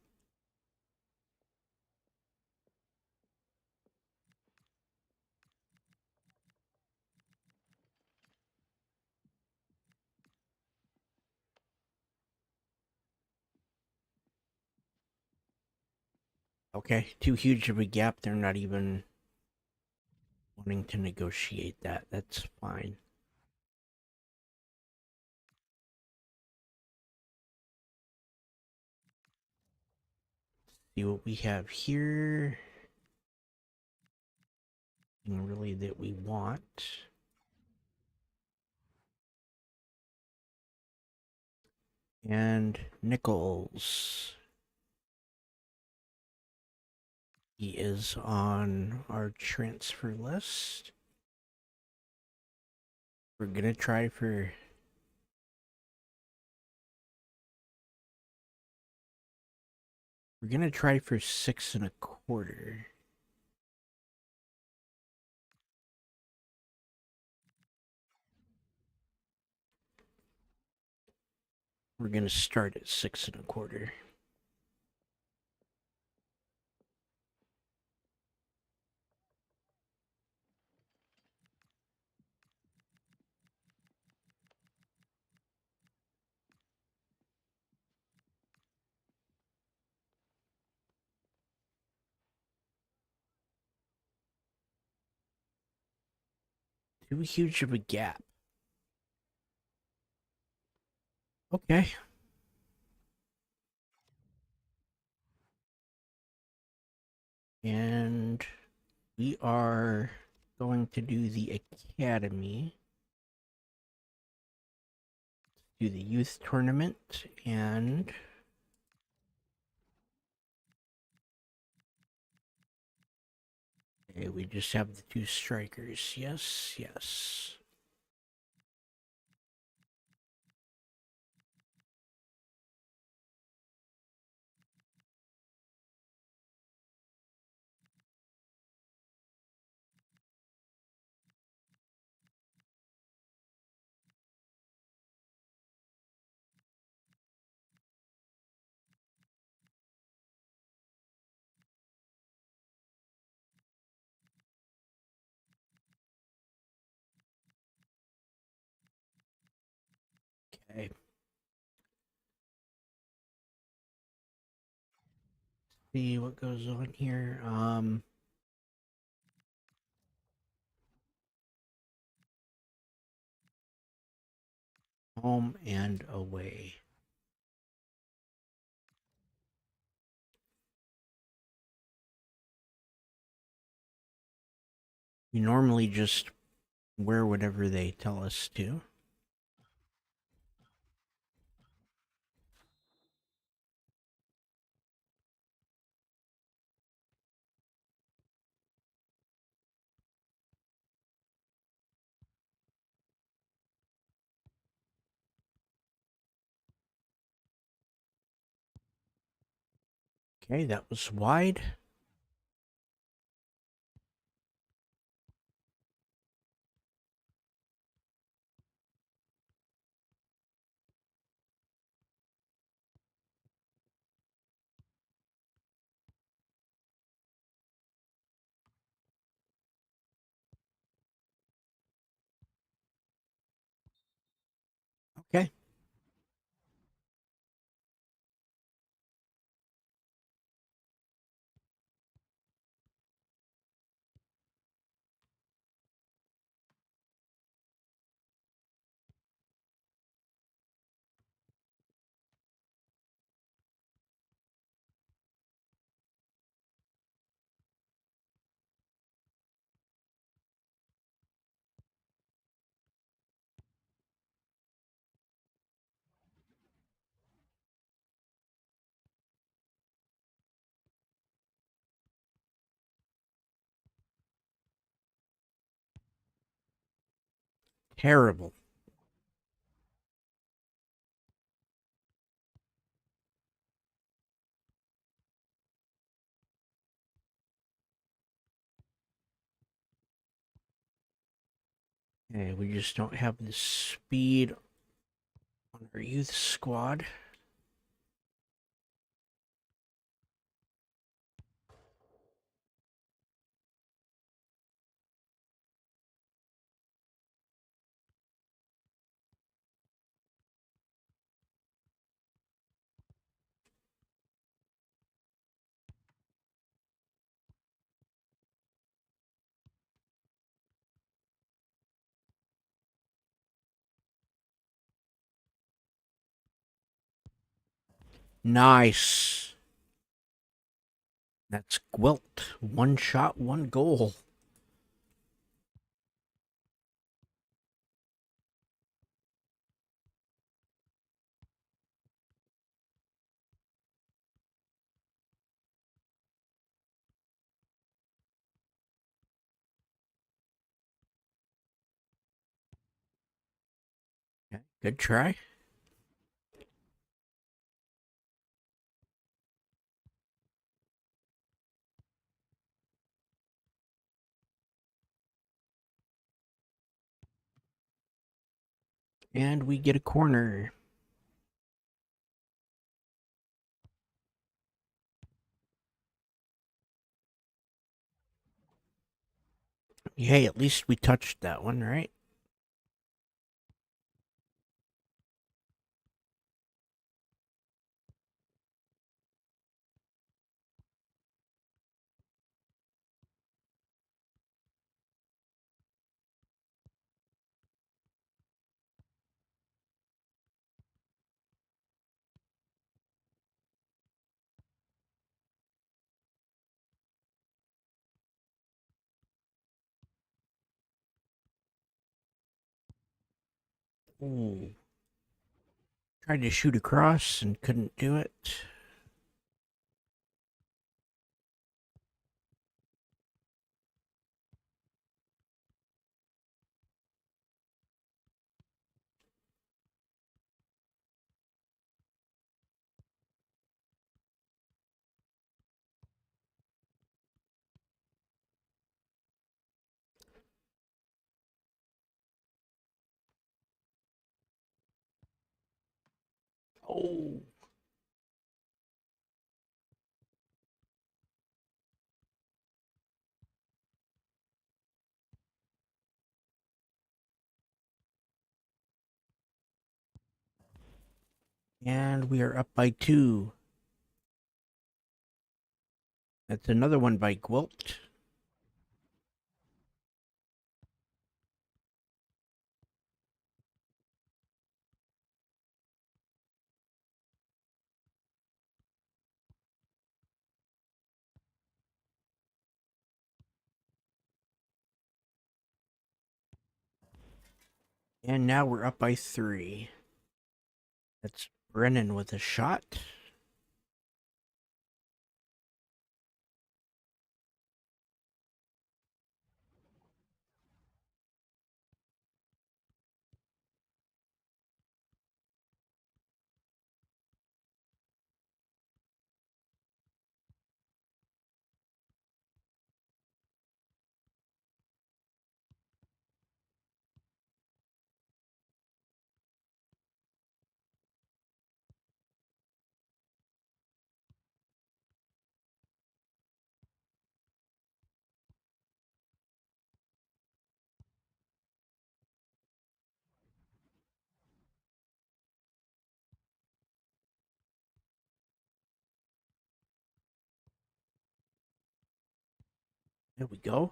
Okay, too huge of a gap. They're not even wanting to negotiate that. That's fine. See what we have here. Nothing really that we want. And Nichols. He is on our transfer list. We're gonna try for We're gonna try for 6.25. We're gonna start at 6.25. Too huge of a gap. Okay. And we are going to do the academy, do the youth tournament, and okay, we just have the two strikers. Yes, yes. Okay. See what goes on here. Home and away. We normally just wear whatever they tell us to. Okay, that was wide. Okay. Terrible. Okay, we just don't have the speed on our youth squad. Nice. That's Gwilt. One shot, one goal. Okay, good try. And we get a corner. Hey, at least we touched that one, right? Oh. Tried to shoot across and couldn't do it. Oh. And we are up by 2. That's another one by Gwilt. And now we're up by 3. That's Brennan with a shot. There we go.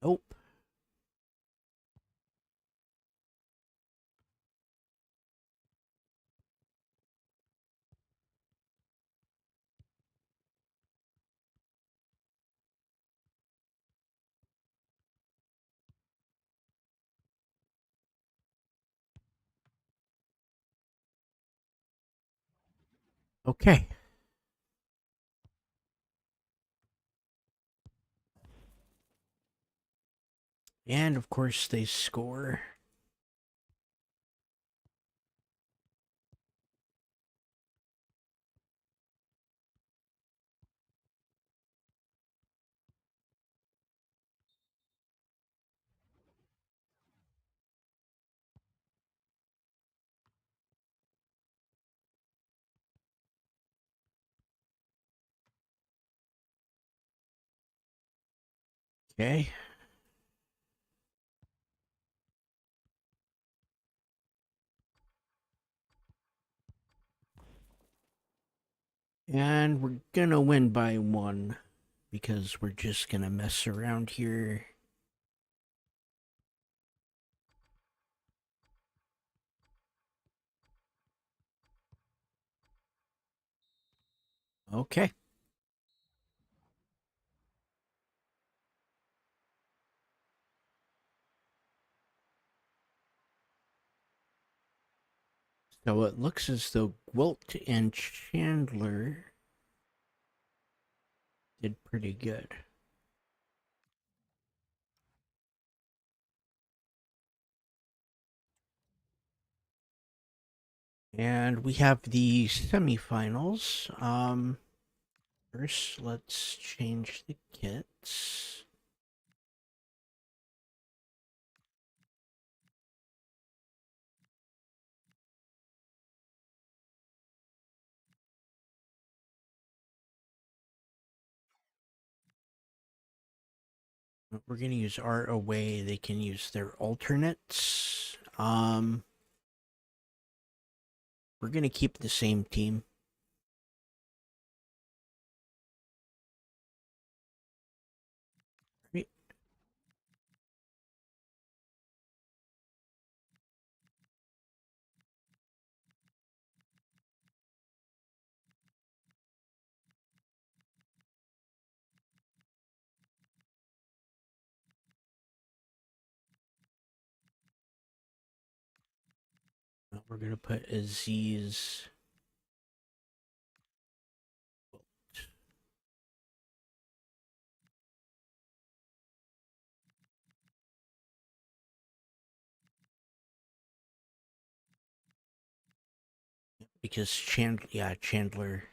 Nope. Okay. And of course they score. Okay. And we're gonna win by 1 because we're just gonna mess around here. Okay. So it looks as though Gwilt and Chandler did pretty good. And we have the semifinals. First, let's change the kits. We're gonna use our away. They can use their alternates. We're gonna keep the same team. Right. We're gonna put Aziz. Because Chandler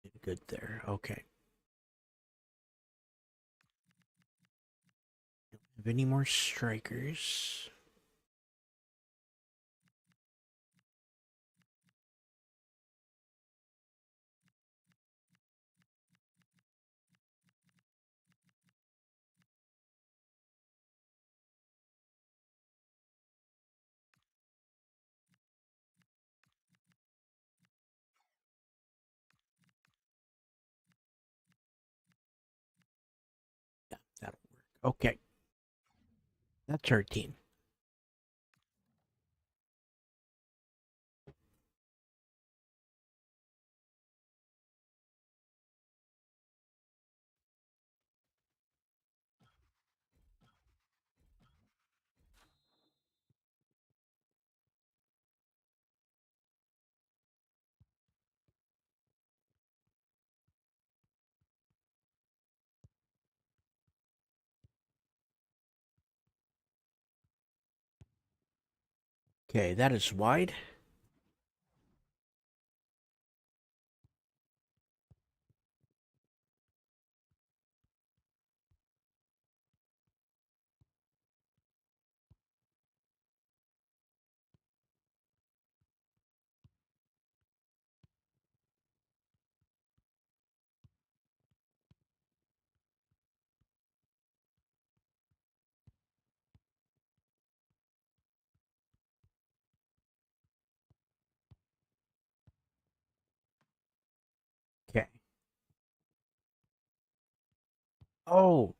did good there. Okay. Don't have any more strikers. Yeah, that'll work. Okay. That's our team. Okay, that is wide. Okay. Oh,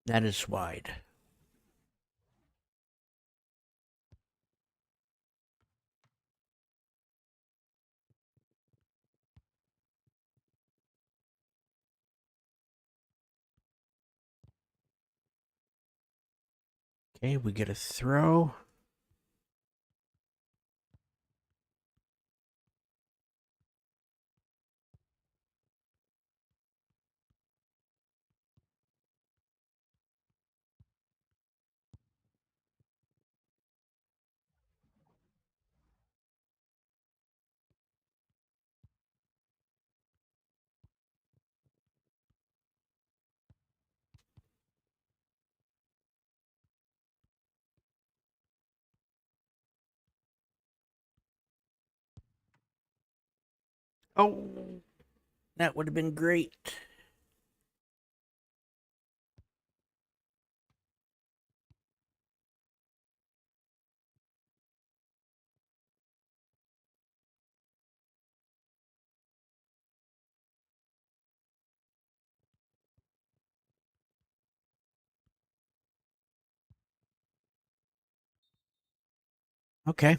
that is wide. Okay, we get a throw. Oh, that would have been great. Okay.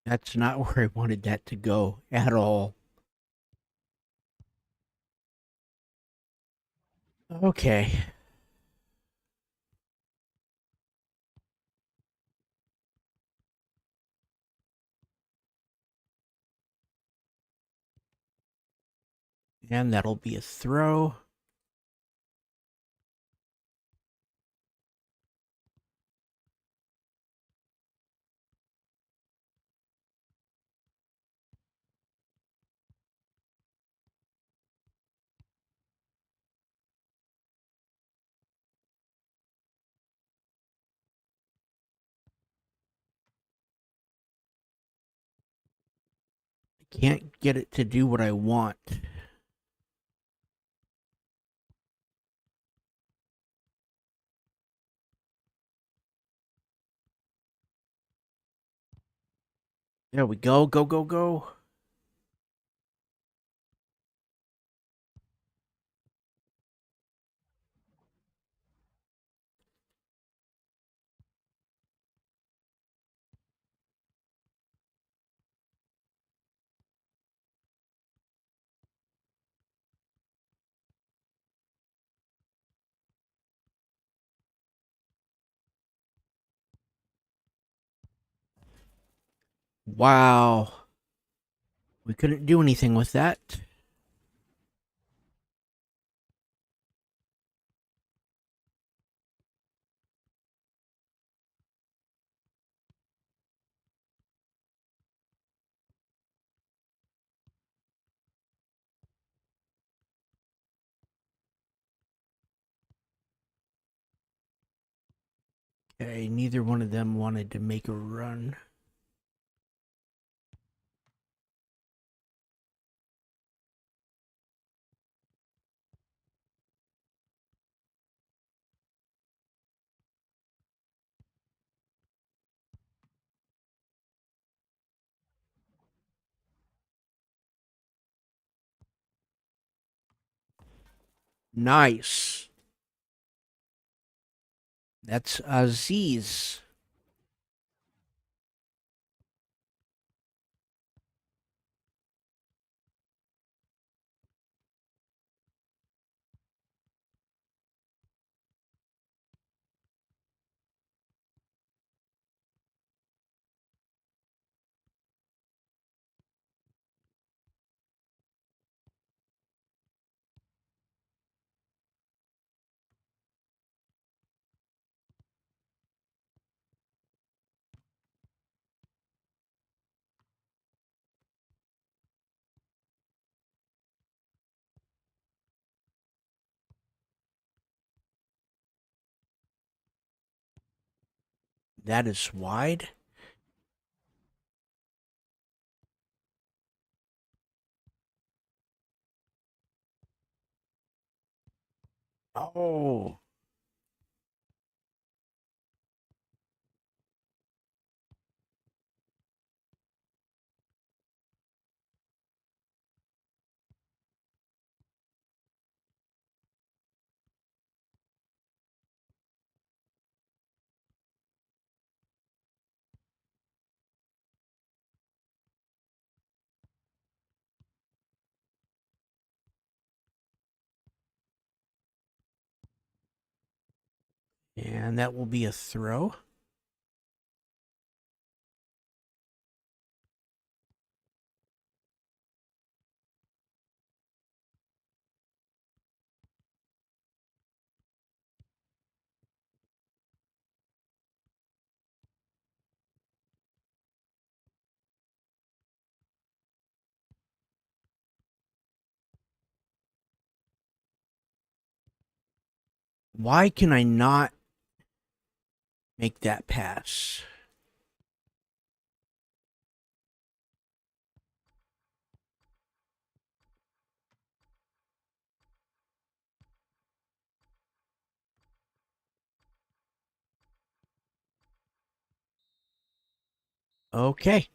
That's not where I wanted that to go at all. Okay. And that'll be a throw. can't get it to do what I want. There we go. Go, go, go. Wow. We couldn't do anything with that. Okay, neither one of them wanted to make a run. Nice. That's Aziz. That is wide. Oh. And that will be a throw. Why can I not make that pass? Okay.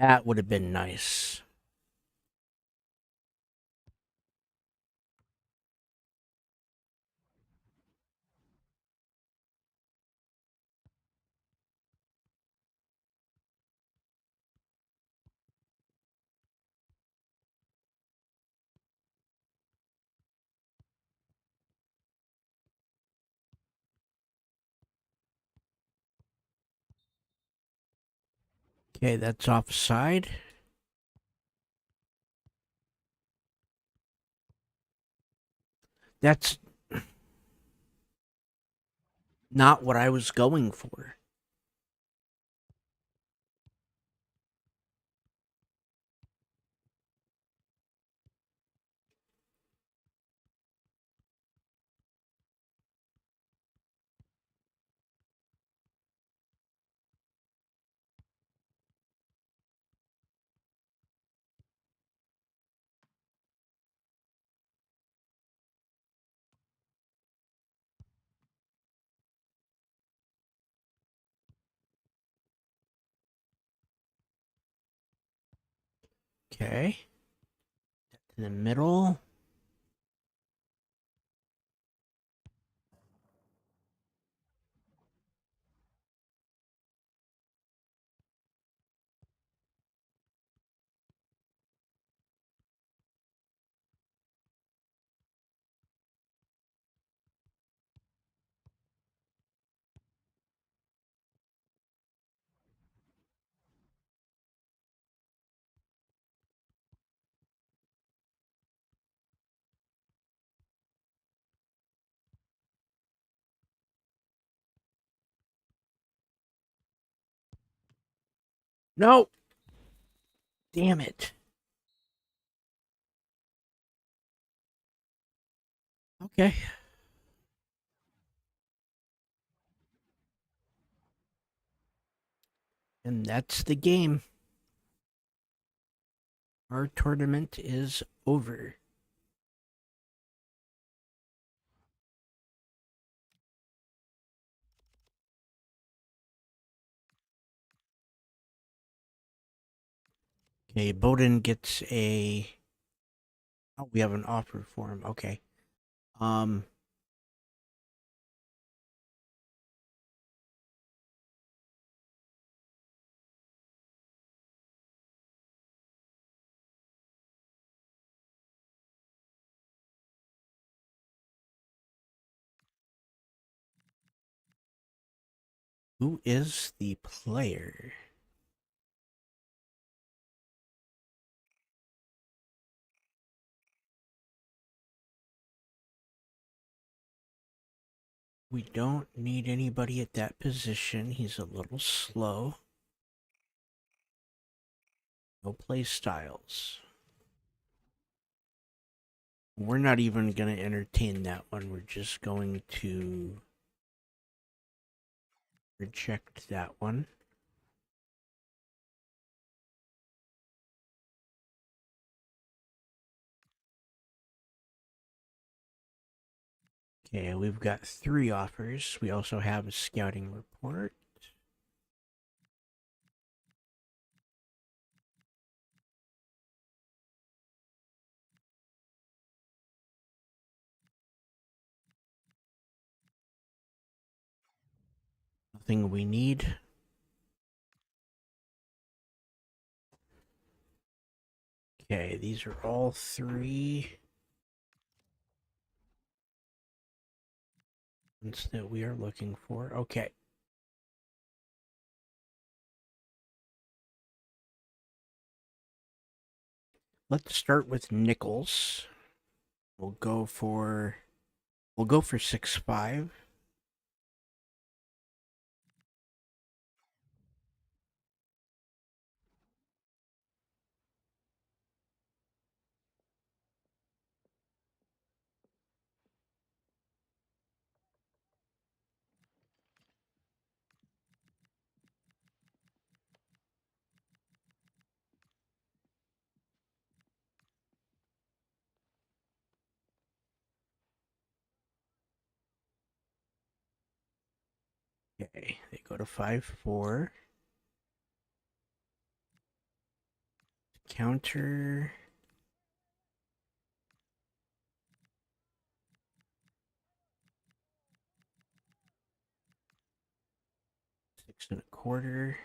That would have been nice. Okay, that's offside. That's not what I was going for. Okay. In the middle. No. Damn it. Okay. And that's the game. Our tournament is over. Okay, Bowden gets a. Oh, we have an offer for him. Okay. Um. Who is the player? We don't need anybody at that position. He's a little slow. No play styles. We're not even going to entertain that one. We're just going to reject that one. Okay, we've got 3 offers. We also have a scouting report. Nothing we need. Okay, these are all 3 ones that we are looking for. Okay. Let's start with Nichols. We'll go for 6'5". Okay, they go to 5'4". Counter. Six and a quarter.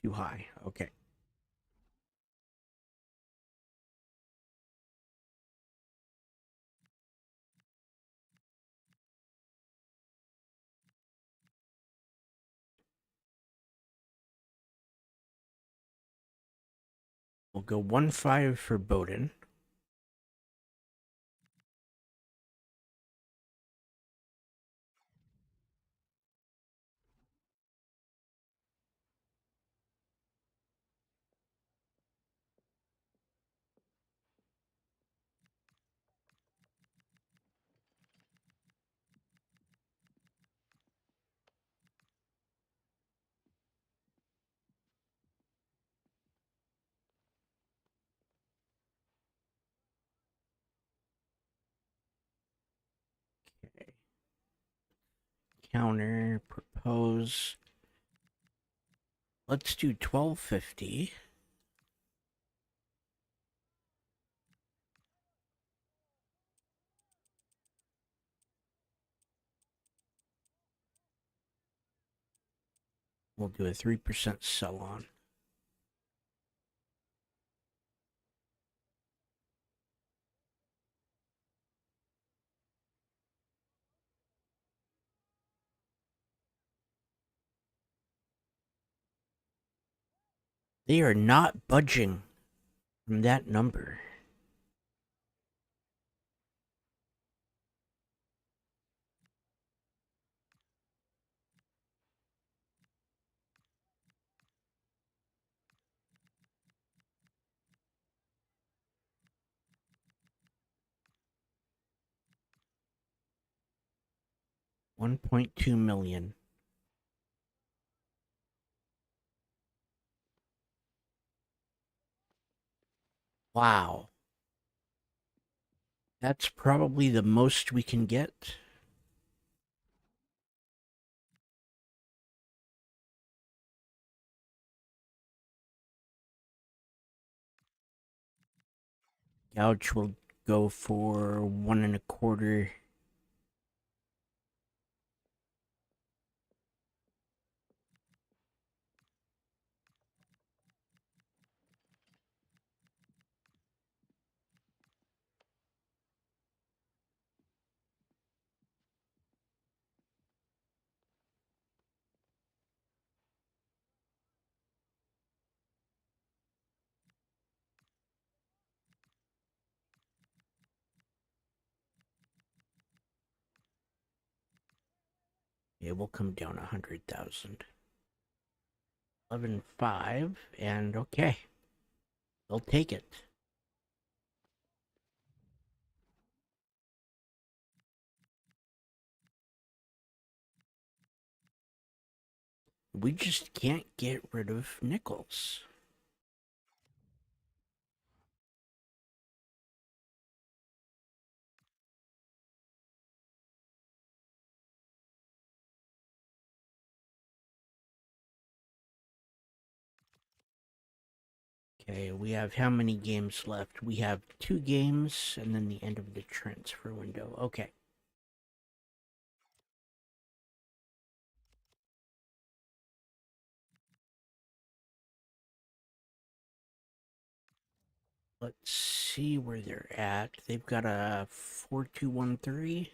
Too high. Okay. We'll go 1-5 for Bowden. Okay. Counter, propose. Let's do 1250. We'll do a 3% sell on. They are not budging from that number. $1.2 million. Wow. That's probably the most we can get. Gouge will go for 1.25. It will come down 100,000. 11.5, and okay. They'll take it. We just can't get rid of nickels. Okay, we have how many games left? We have 2 games and then the end of the transfer window. Okay. Let's see where they're at. They've got a 4-2-1-3.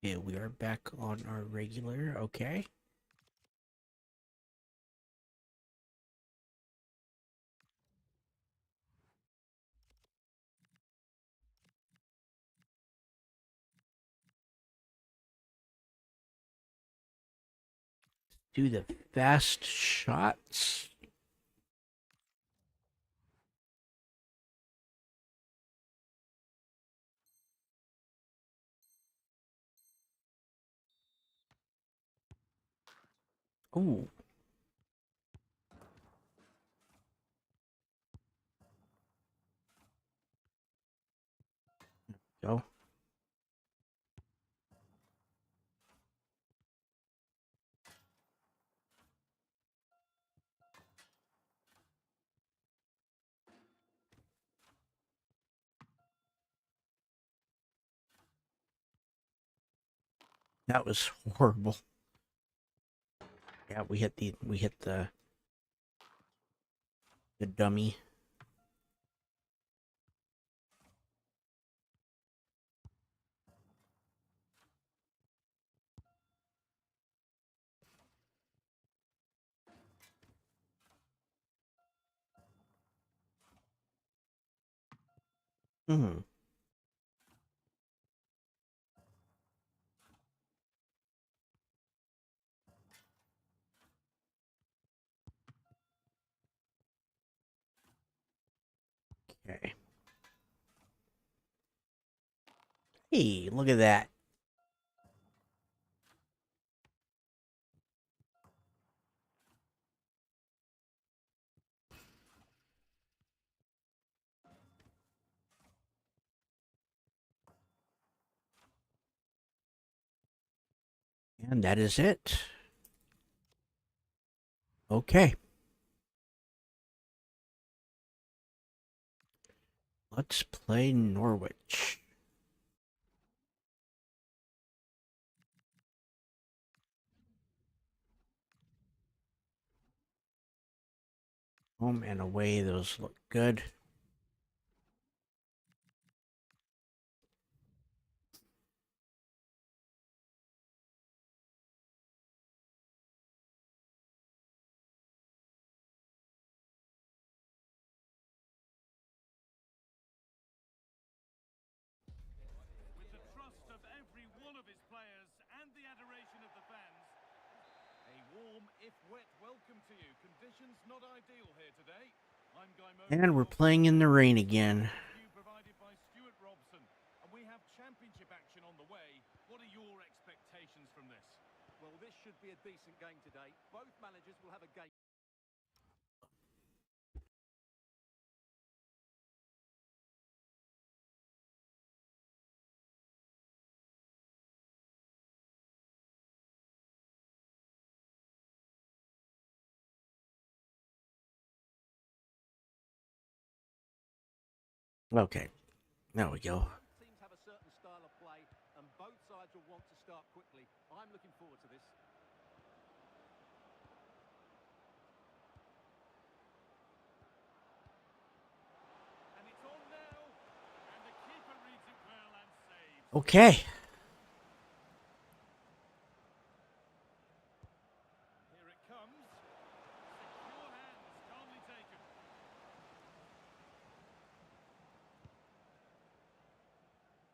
Yeah, we are back on our regular. Okay. Do the fast shots. Oh. Go. That was horrible. Yeah, we hit the dummy. Hmm. Okay. Hey, look at that. And that is it. Okay. Let's play Norwich. Home and away, those look good. With the trust of every one of his players and the adoration of the fans. A warm, if wet, welcome to you. Conditions not ideal here today. I'm Guy Murphy. And we're playing in the rain again. View provided by Stuart Robson. And we have championship action on the way. What are your expectations from this? Well, this should be a decent game today. Both managers will have a game. Okay. There we go. Both teams have a certain style of play, and both sides will want to start quickly. I'm looking forward to this. And it's on now. And the keeper reads it well and saves. Okay. Here it comes. Secure hands, calmly taken.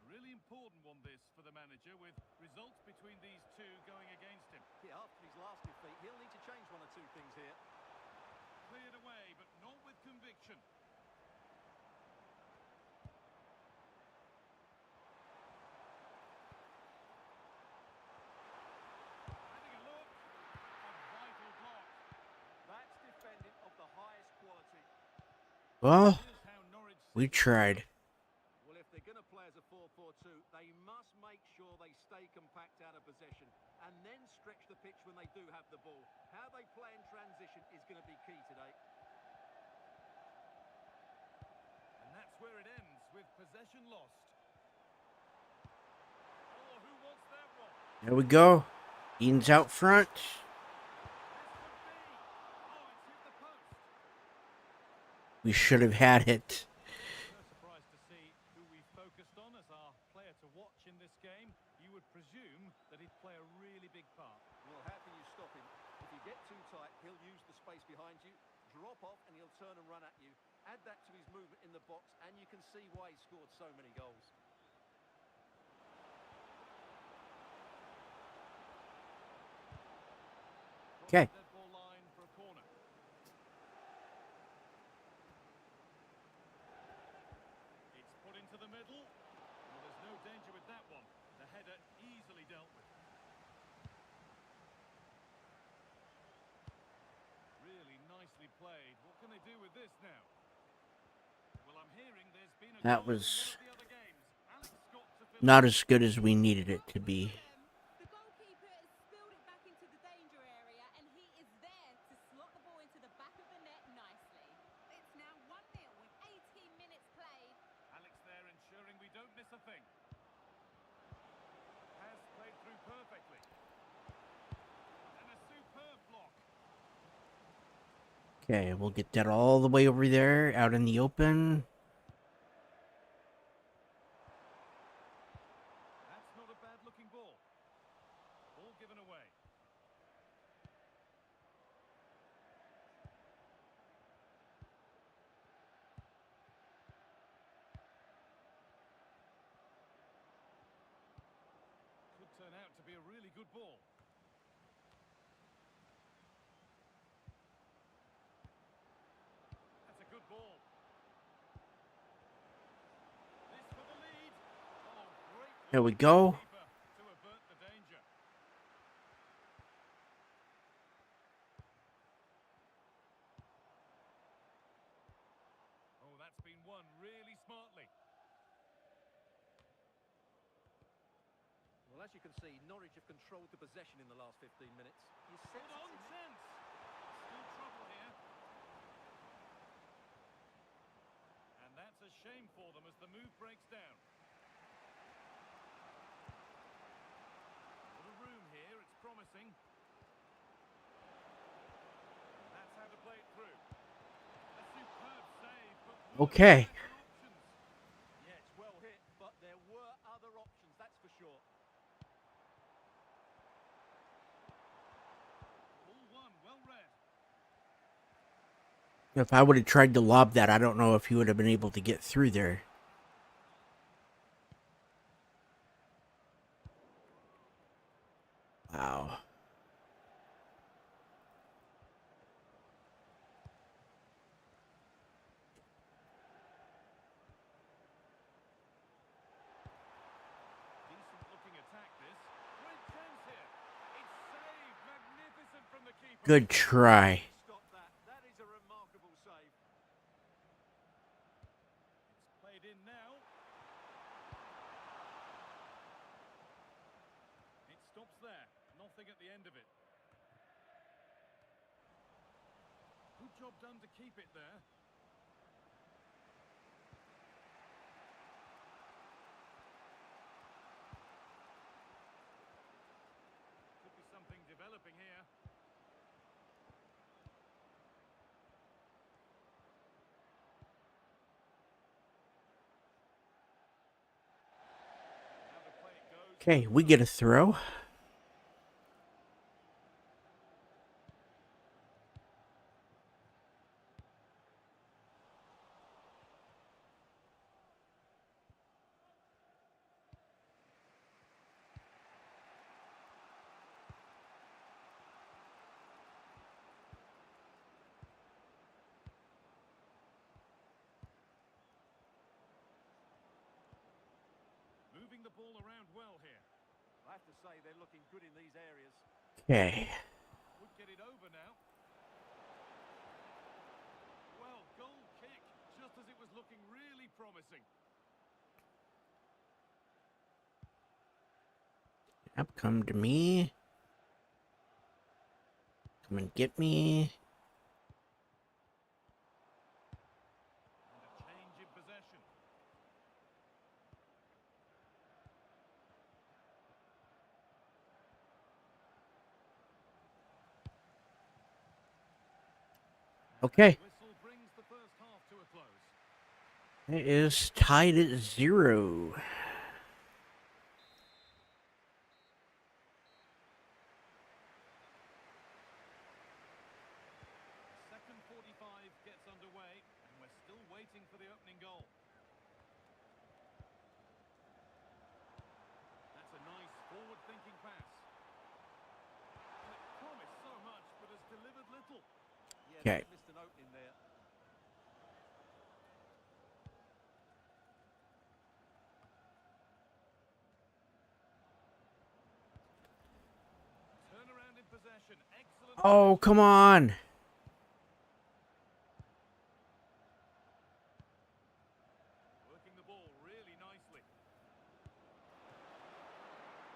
A really important one this for the manager, with results between these two going against him. Yeah, after his last defeat, he'll need to change one or two things here. Cleared away, but not with conviction. Having a look. A vital block. That's defending of the highest quality. Well, Here's how Norwich we sit. tried. Well, if they're going to play as a 4-4-2, they must make sure they stay compact out of possession and then stretch the pitch when they do have the ball. How they play in transition is going to be key today. And that's where it ends, with possession lost. Oh, who wants that one? There we go. Dean's out front. This could be. Oh, it's hit the post. We should have had it. No surprise to see who we focused on as our player to watch in this game. You would presume that he'd play a really big part. Well, how can you stop him? If you get too tight, he'll use the space behind you, drop off, and he'll turn and run at you. Add that to his movement in the box, and you can see why he scored so many goals. Okay. Dead ball line for a corner. It's put into the middle. Well, there's no danger with that one. The header easily dealt with. Really nicely played. What can they do with this now? Well, I'm hearing there's been a That goal in was one of the other games. Alex Scott to fill not in. as good as we needed it to be. The goalkeeper has spilled it back into the danger area, and he is there to slot the ball into the back of the net nicely. It's now 1-0 with 18 minutes played. Alex there ensuring we don't miss a thing. Has played through perfectly. And a superb block. Okay, we'll get that all the way over there, out in the open. That's not a bad looking ball. Ball given away. good ball. That's a good ball. This for the lead. Oh, great. There we work go. by the keeper to avert the danger. Oh, that's been won really smartly. Well, as you can see, Norwich have controlled the possession in the last 15 minutes. You sense Hold on, it's in- chance. Still trouble here. And that's a shame for them as the move breaks down. A lot of room here, it's promising. And that's how to play it through. A superb save, but were Okay. there better options? Yeah, it's well hit, but there were other options, that's for sure. Ball one, well read. If I would have tried to lob that, I don't know if he would have been able to get through there. Wow. Decent looking attack this. Great chance here. It's saved. Magnificent from the keeper. Good try. Stop that. That is a remarkable save. It's played in now. It stops there. Nothing at the end of it. Good job done to keep it there. Could be something developing here. Now the play it goes. Okay, we get a throw. Moving the ball around well here. I have to say they're looking good in these areas. Okay. Would get it over now. Well, goal kick, just as it was looking really promising. Yep, come to me. Come and get me. And a change in possession. Okay. Whistle brings the first half to a close. It is tied at 0. Second 45 gets underway, and we're still waiting for the opening goal. That's a nice forward-thinking pass. And it promised so much, but has delivered little. Yeah, Okay. they've missed an opening there. Turnaround in possession. Excellent. Oh, come on. Working the ball really nicely.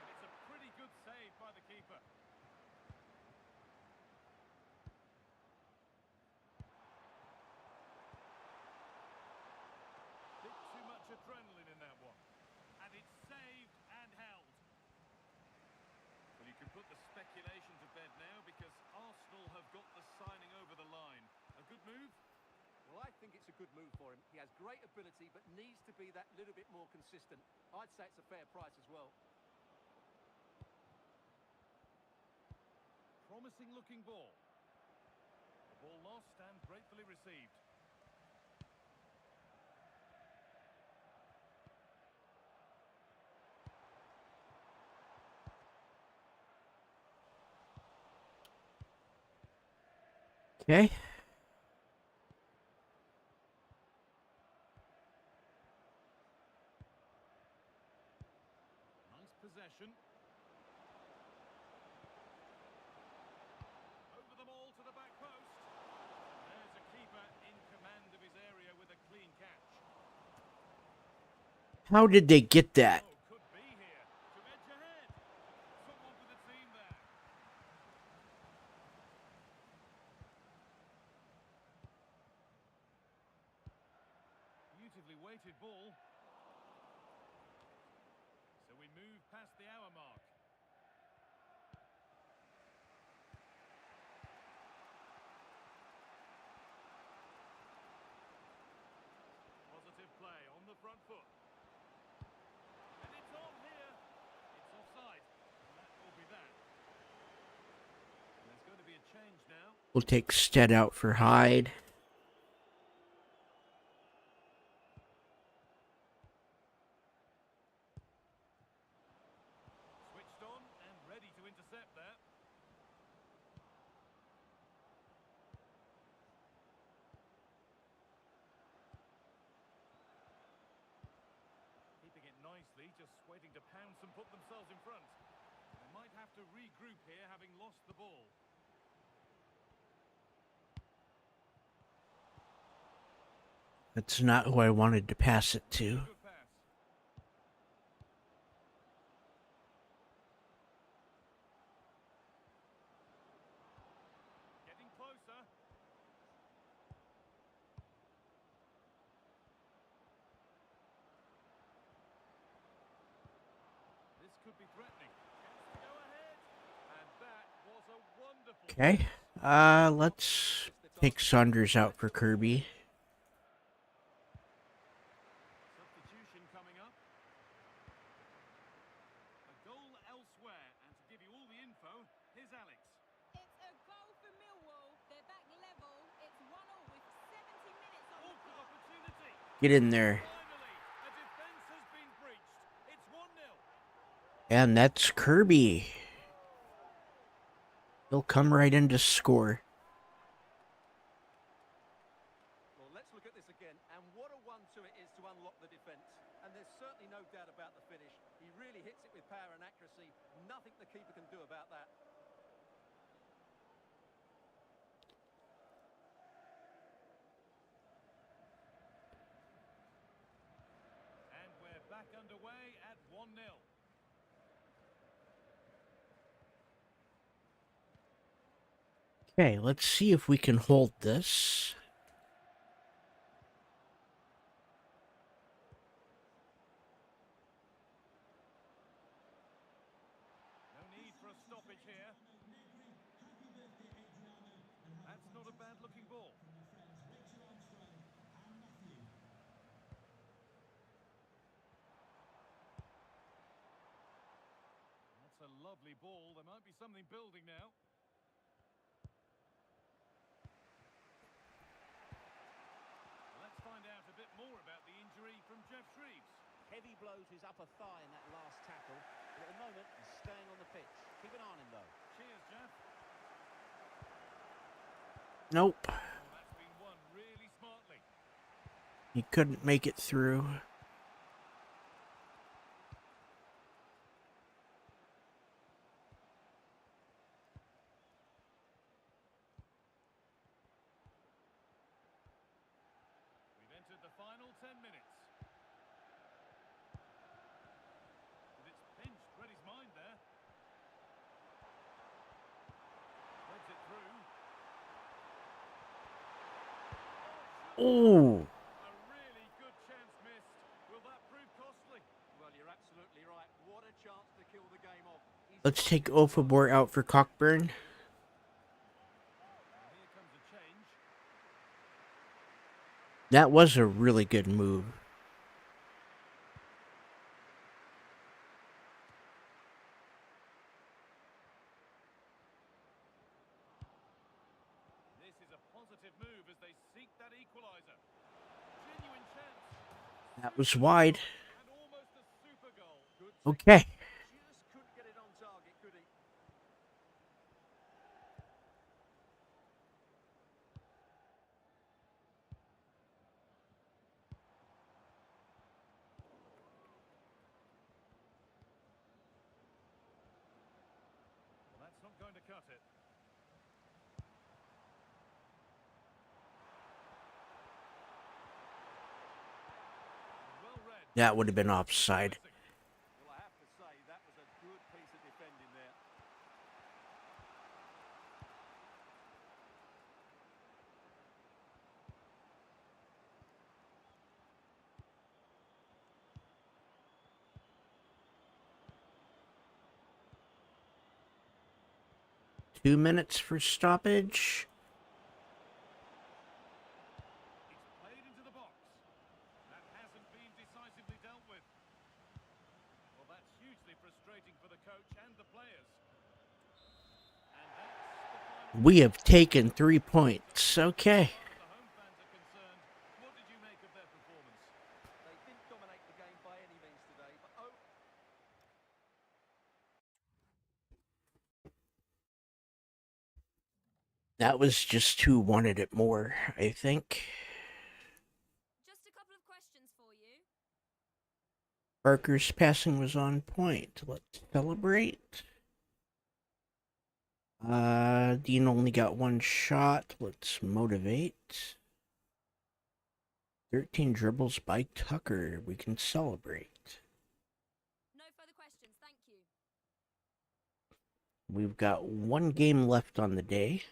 And it's a pretty good save by the keeper. Bit too much adrenaline in that one. And it's saved and held. Well, you can put the speculation to bed now because Arsenal have got the signing over the line. A good move? Well, I think it's a good move for him. He has great ability, but needs to be that little bit more consistent. I'd say it's a fair price as well. Promising looking ball. The ball lost and gratefully received. Okay. Nice possession. Over them all to the back post. There's a keeper in command of his area with a clean catch. How did they get that? Oh, could be here. To edge ahead. Someone for the team there. Beautifully weighted ball. So we move past the hour mark. Positive play on the front foot. And it's on here. It's offside. And that will be that. And there's going to be a change now. We'll take Stead out for Hyde. Switched on and ready to intercept there. Keeping it nicely, just waiting to pounce and put themselves in front. They might have to regroup here, having lost the ball. That's not who I wanted to pass it to. Good pass. Getting closer. This could be threatening. Chance to go ahead. And that was a wonderful. Okay. Let's take Saunders out for Kirby. Substitution coming up. A goal elsewhere, and to give you all the info, here's Alex. It's a goal for Millwall. They're back level. It's 1-1 with 70 minutes on the Awkward clock. opportunity. Get in there. Finally, a defence has been breached. It's 1-0. And that's Kirby. He'll come right in to score. Well, let's look at this again. And what a 1-2 it is to unlock the defence. And there's certainly no doubt about the finish. He really hits it with power and accuracy. Nothing the keeper can do about that. And we're back underway at 1-0. Okay, let's see if we can hold this. No need for a stoppage here. That's not a bad-looking ball. That's a lovely ball. There might be something building now. Let's find out a bit more about the injury from Jeff Shreves. Heavy blow to his upper thigh in that last tackle. But at the moment, he's staying on the pitch. Keep an eye on him, though. Cheers, Jeff. Nope. Oh, that's been won really smartly. He couldn't make it through. We've entered the final 10 minutes. But it's pinched Reddy's mind there. Threads it through. Oh, A really good chance missed. Will that prove costly? Well, you're absolutely right. What a chance to kill the game off. let's take Ofabor out for Cockburn. And here comes a change. That was a really good move. This is a positive move as they seek that equaliser. Genuine chance. That was wide. And almost a super goal. Good Okay. Just couldn't get it on target, could he? about it. Well read. That would have been offside. Well, I have to say, that was a good piece of defending there. Two minutes for stoppage. It's played into the box. That hasn't been decisively dealt with. Well, that's hugely frustrating for the coach and the players. And that's the final. We have taken 3 points. Okay. As far as the home fans are concerned, what did you make of their performance? They didn't dominate the game by any means today, but That was just who wanted it more, I think. Just a couple of questions for you. Barker's passing was on point. Let's celebrate. Dean only got one shot. Let's motivate. 13 dribbles by Tucker. We can celebrate. No further questions, thank you. We've got one game left on the day.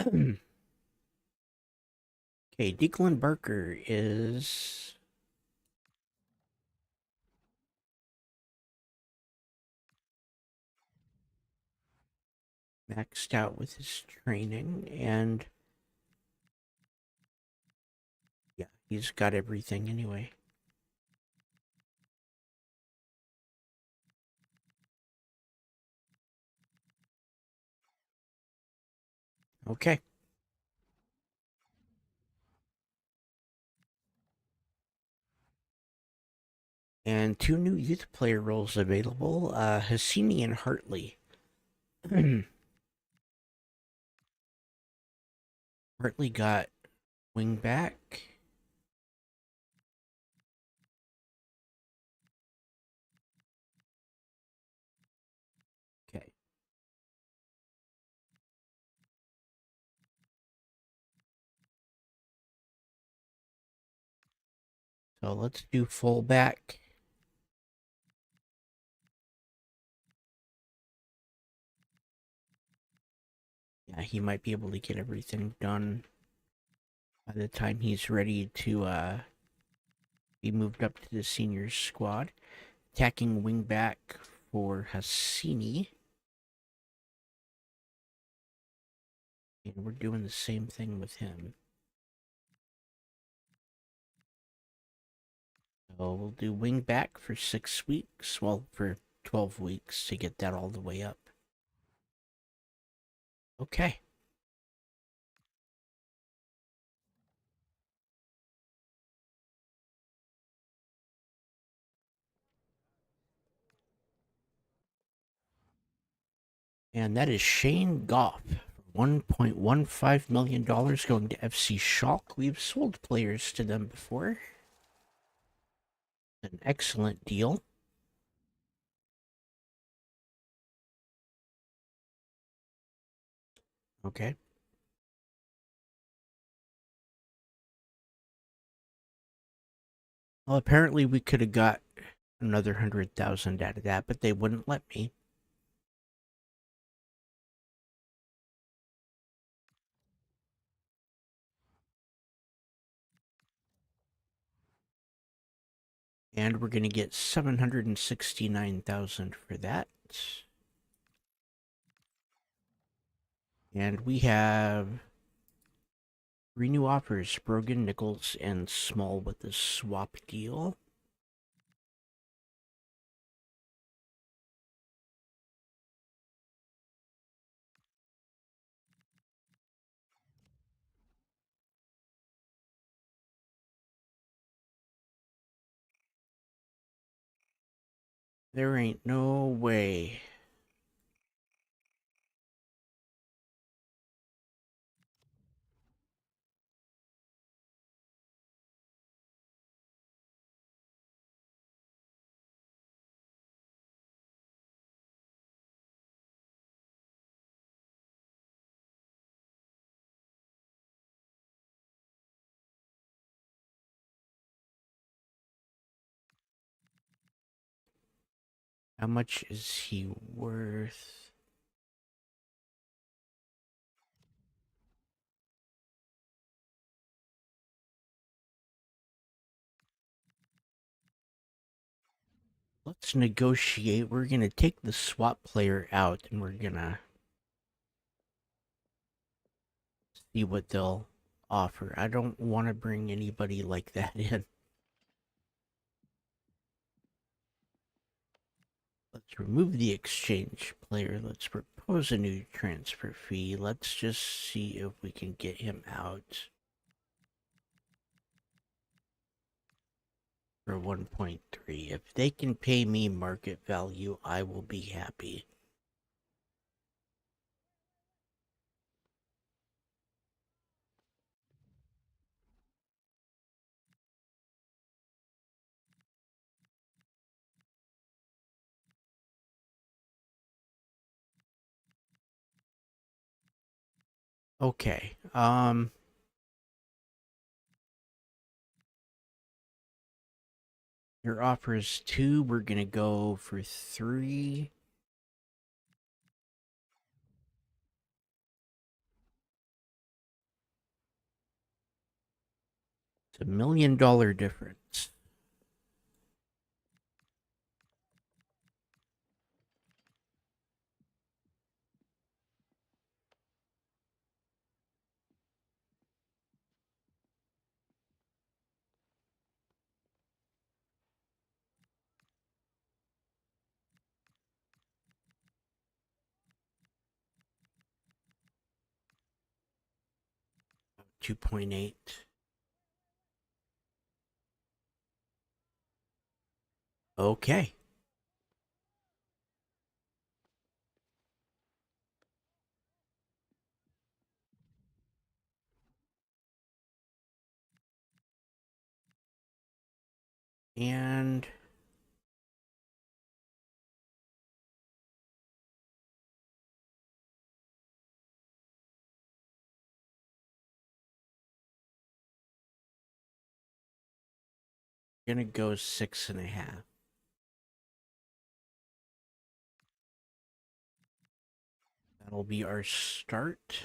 Okay, Declan Barker is maxed out with his training, and yeah, he's got everything anyway. Okay. And two new youth player roles available, Hassini and Hartley. Hartley got wing back. Okay. So let's do fullback. Yeah, he might be able to get everything done by the time he's ready to be moved up to the seniors squad. Attacking wing back for Hassini. And we're doing the same thing with him. So we'll do wing back for 6 weeks. Well, for 12 weeks to get that all the way up. Okay. And that is Shane Goff. $1.15 million going to FC Schalke. We've sold players to them before. An excellent deal. Okay. Well, apparently we could have got another 100,000 out of that, but they wouldn't let me. And we're going to get 769,000 for that. And we have 3 new offers, Brogan, Nichols, and Small with the swap deal. There ain't no way. How much is he worth? Let's negotiate. We're gonna take the swap player out and we're gonna see what they'll offer. I don't want to bring anybody like that in. Let's remove the exchange player. Let's propose a new transfer fee. Let's just see if we can get him out for 1.3. If they can pay me market value, I will be happy. Okay. Your offer is 2. We're gonna go for 3. It's $1 million difference. $2.8. Okay. And gonna go 6.5. That'll be our start.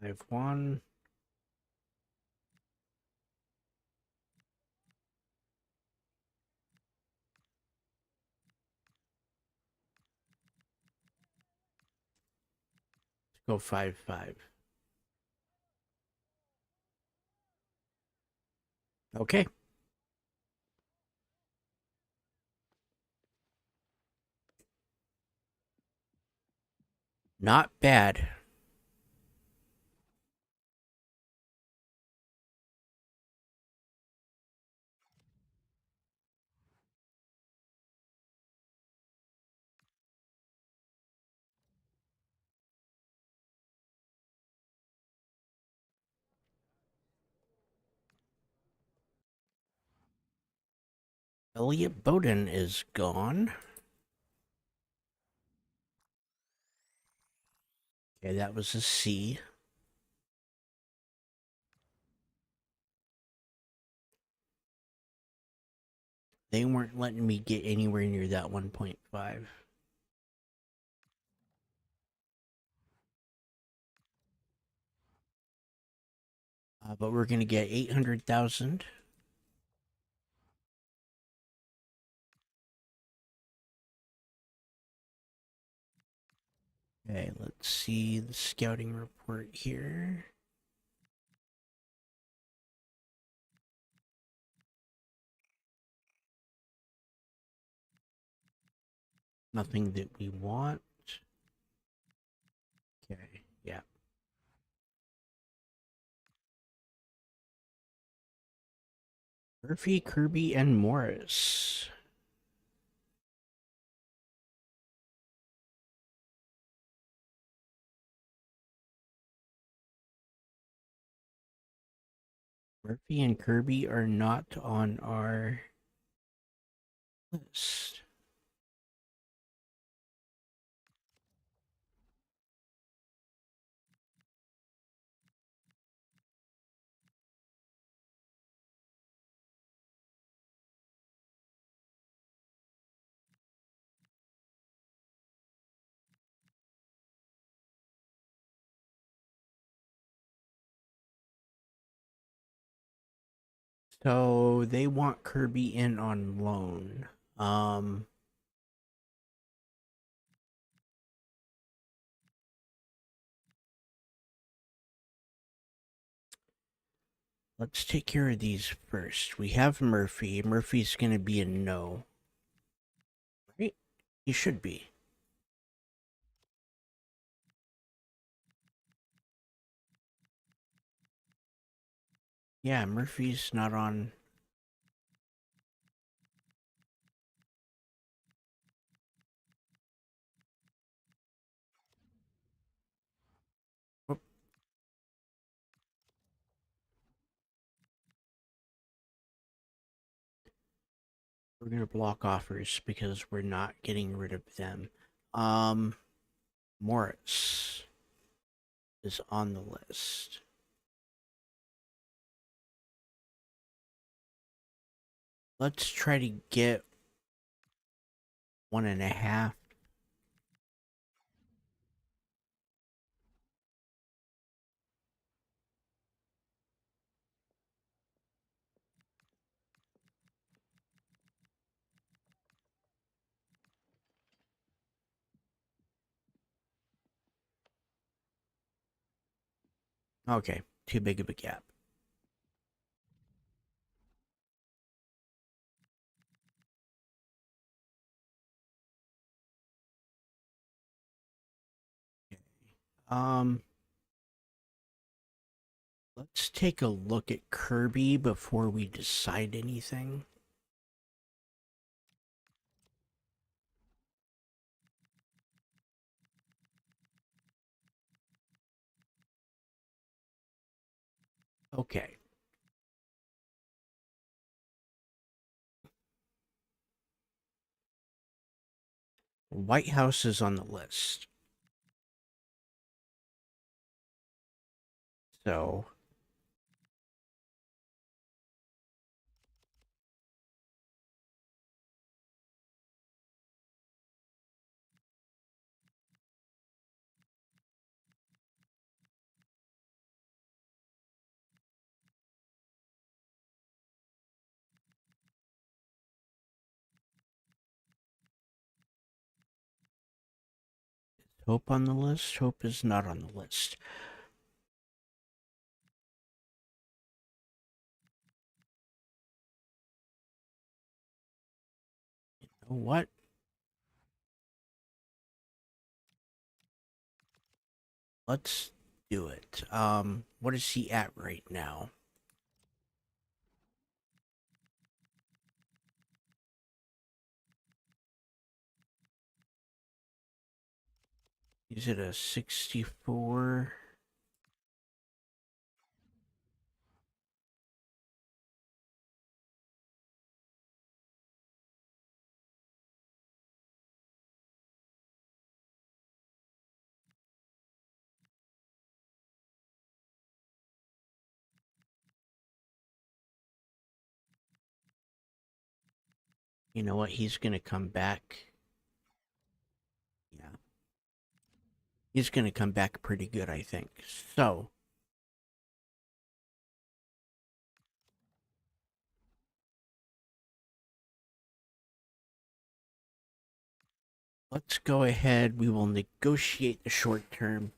Five one. Go 5-5. Okay. Not bad. Elliot Bowden is gone. Okay, that was a C. They weren't letting me get anywhere near that 1.5. But we're gonna get 800,000. Okay, let's see the scouting report here. Nothing that we want. Okay, yeah. Murphy, Kirby, and Morris. Murphy and Kirby are not on our list. So they want Kirby in on loan. Let's take care of these first. We have Murphy. Murphy's gonna be a no. Right? He should be. Yeah, Murphy's not on. Oop. We're gonna block offers because we're not getting rid of them. Morris is on the list. Let's try to get 1.5. Okay, too big of a gap. Um, let's take a look at Kirby before we decide anything. Okay. White House is on the list. So Hope on the list? Hope is not on the list. You know what? Let's do it. What is he at right now? Is it a 64? You know what? He's gonna come back. Yeah. He's gonna come back pretty good, I think. So let's go ahead. We will negotiate the short term.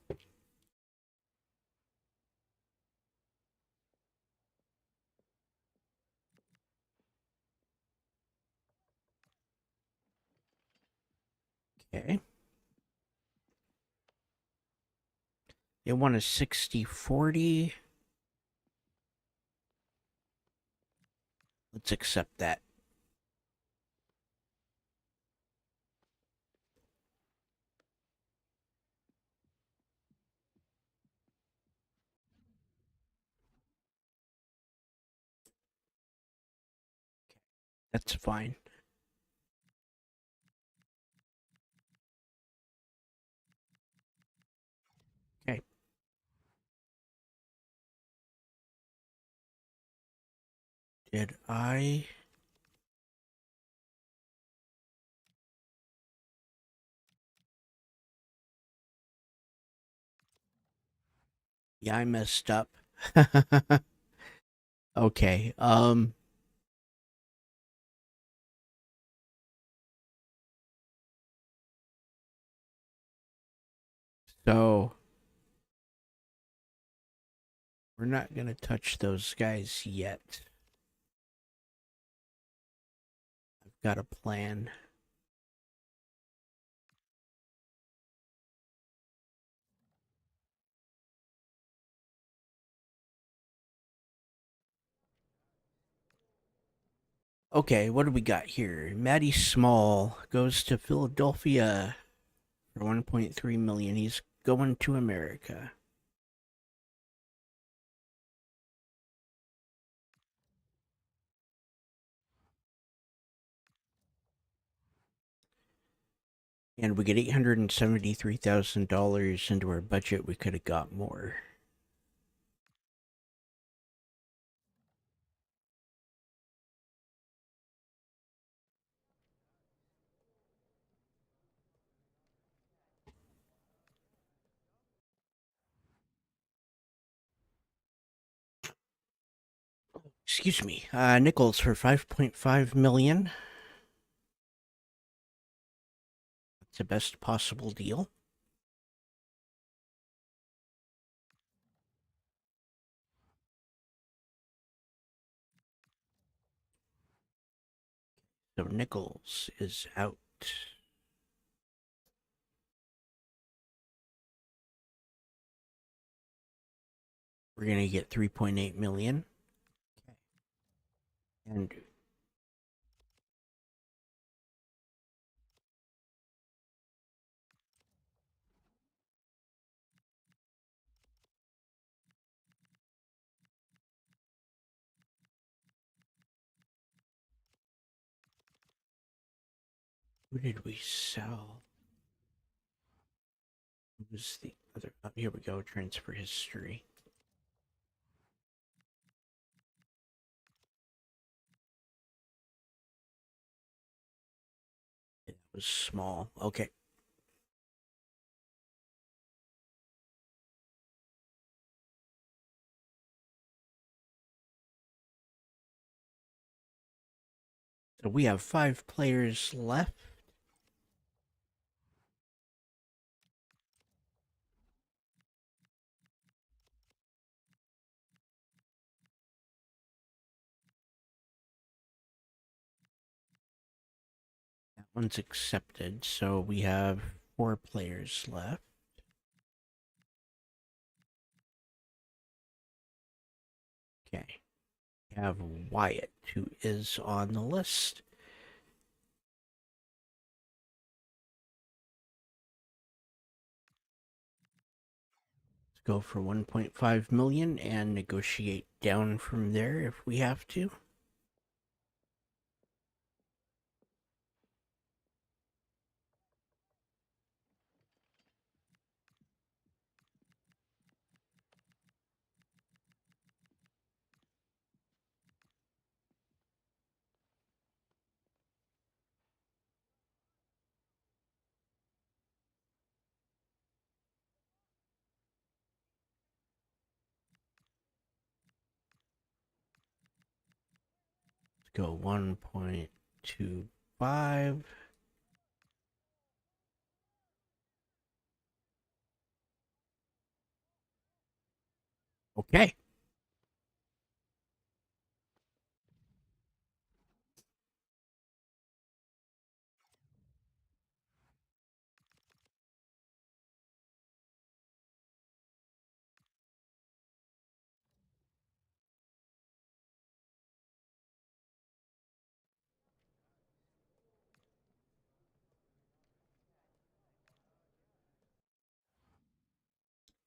Okay. They want a 60-40. Let's accept that. That's fine. Okay. Did I? Yeah, I messed up. Okay. So we're not gonna touch those guys yet. I've got a plan. Okay, what do we got here? Matty Small goes to Philadelphia for 1.3 million. He's going to America. And we get $873,000 into our budget. We could have got more. Excuse me. Nichols for 5.5 million. That's the best possible deal. So Nichols is out. We're gonna get 3.8 million. And who did we sell? Who was the other? Oh, here we go. Transfer history. It was small. Okay. So we have 5 players left. That one's accepted. So we have 4 players left. Okay. We have Wyatt, who is on the list. Let's go for 1.5 million and negotiate down from there if we have to. Let's go 1.25. Okay.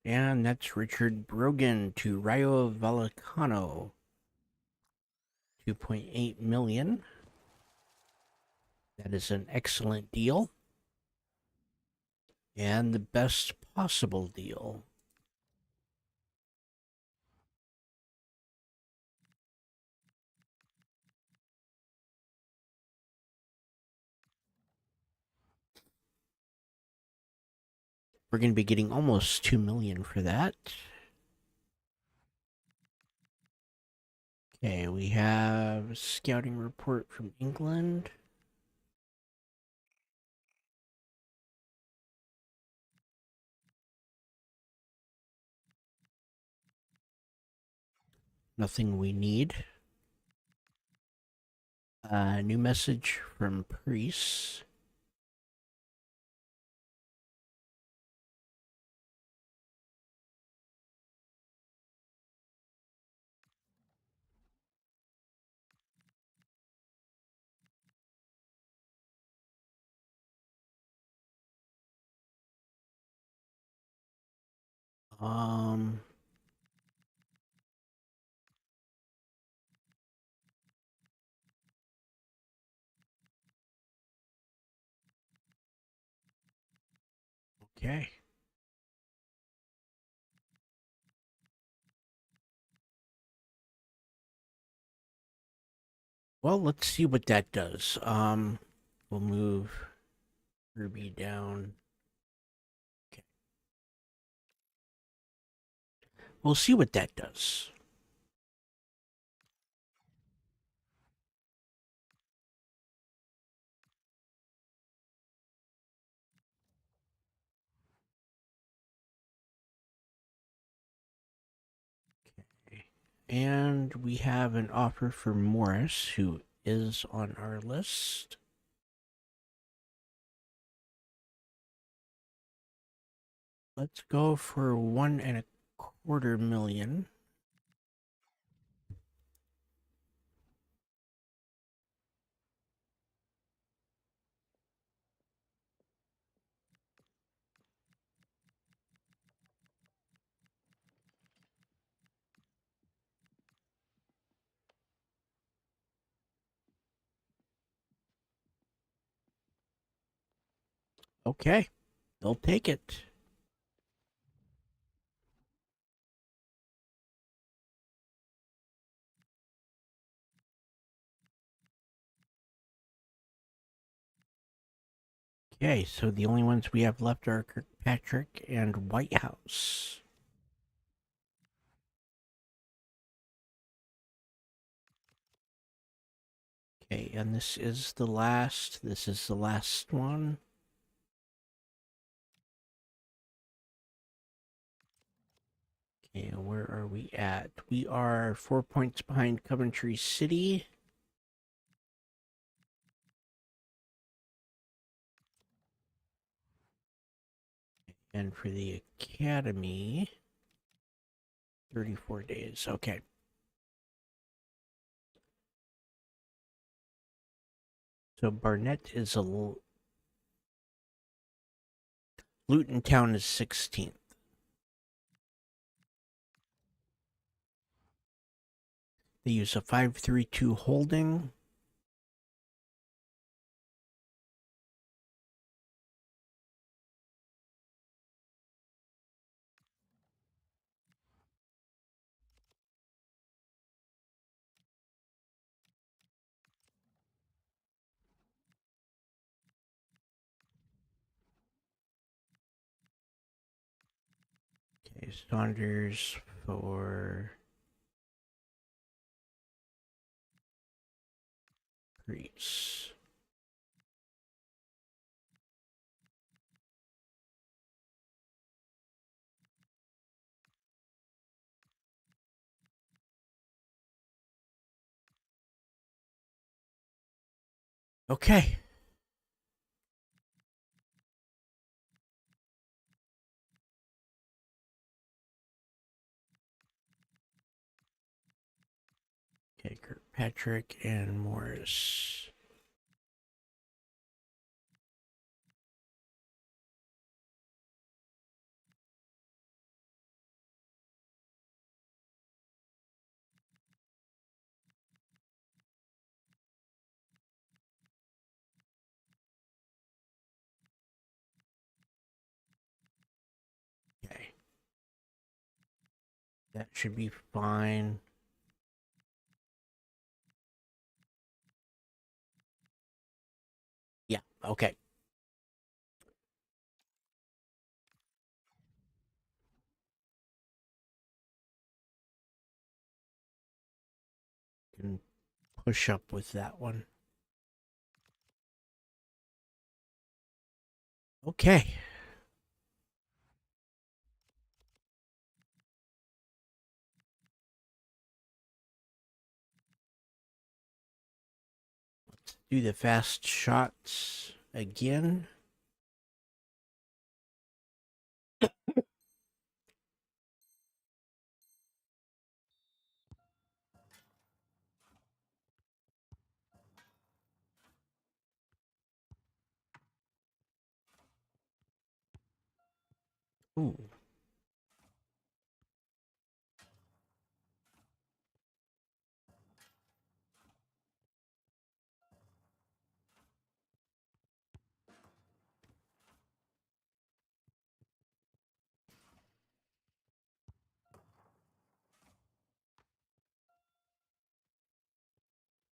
And that's Richard Brogan to Rayo Vallecano. 2.8 million. That is an excellent deal. And the best possible deal. We're going to be getting almost 2 million for that. Okay, we have a scouting report from England. Nothing we need. New message from Priest. Um, okay. Well, let's see what that does. We'll move Ruby down. Okay. We'll see what that does. Okay. And we have an offer for Morris, who is on our list. Let's go for 1.25 million. Okay, they'll take it. Okay, so the only ones we have left are Kirkpatrick and Whitehouse. Okay, and this is the last. This is the last one. Okay, where are we at? We are 4 points behind Coventry City. And for the Academy, 34 days. Okay. So Barnett is Luton Town is 16th. They use a 5-3-2 holding. Okay, Saunders for Greece. Okay. Okay, Kirkpatrick and Morris. That should be fine. Yeah, okay. Can push up with that one. Okay. Let's do the fast shots again. Ooh.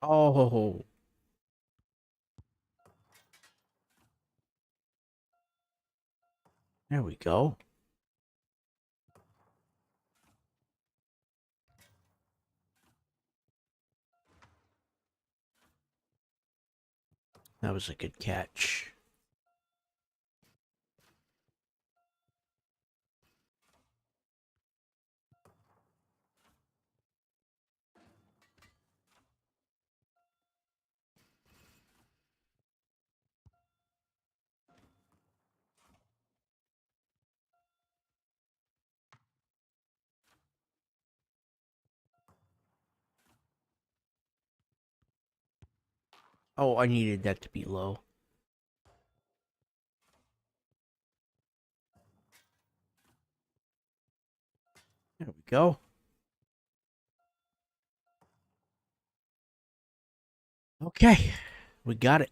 Oh. There we go. That was a good catch. Oh, I needed that to be low. There we go. Okay, we got it.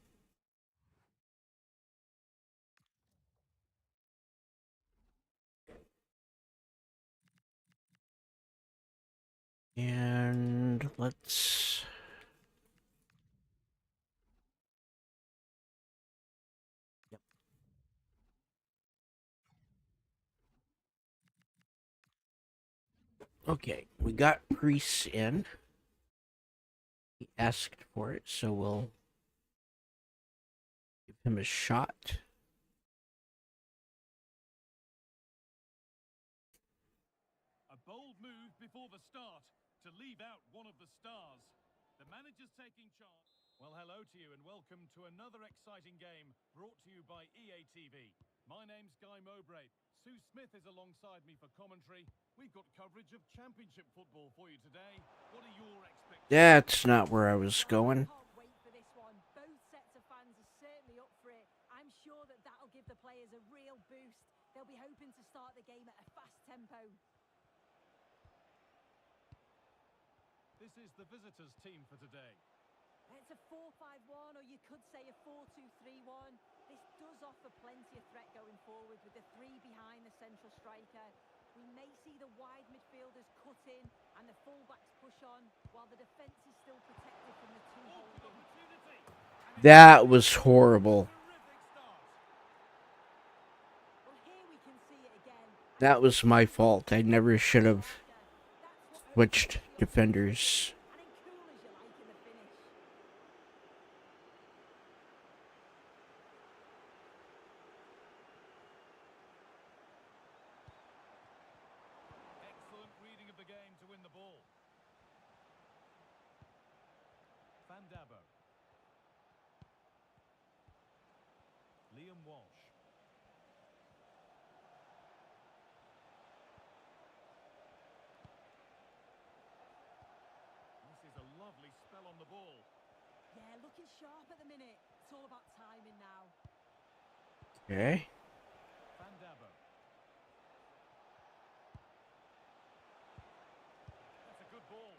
And let's... Yep. Okay, we got Priest in. He asked for it, so we'll give him a shot. A bold move before the start to leave out one of the stars. The manager's taking charge. Well, hello to you and welcome to another exciting game brought to you by EA TV. My name's Guy Mowbray. Sue Smith is alongside me for commentary. We've got coverage of championship football for you today. What are your expectations? That's not where I was going. Can't wait for this one. Both sets of fans are certainly up for it. I'm sure that that'll give the players a real boost. They'll be hoping to start the game at a fast tempo. This is the visitors' team for today. It's a 4-5-1, or you could say a 4-2-3-1. This does offer plenty of threat going forward with the three behind the central striker. We may see the wide midfielders cut in and the fullbacks push on, while the defence is still protected from the two holding. That was horrible. Well, here we can see it again. That was my fault. I never should have switched defenders. And in cool as you like in the finish. Excellent reading of the game to win the ball. Van Dabo. Liam Walsh. This is a lovely spell on the ball. Yeah, looking sharp at the minute. It's all about timing now. Okay. Van Dabo. That's a good ball.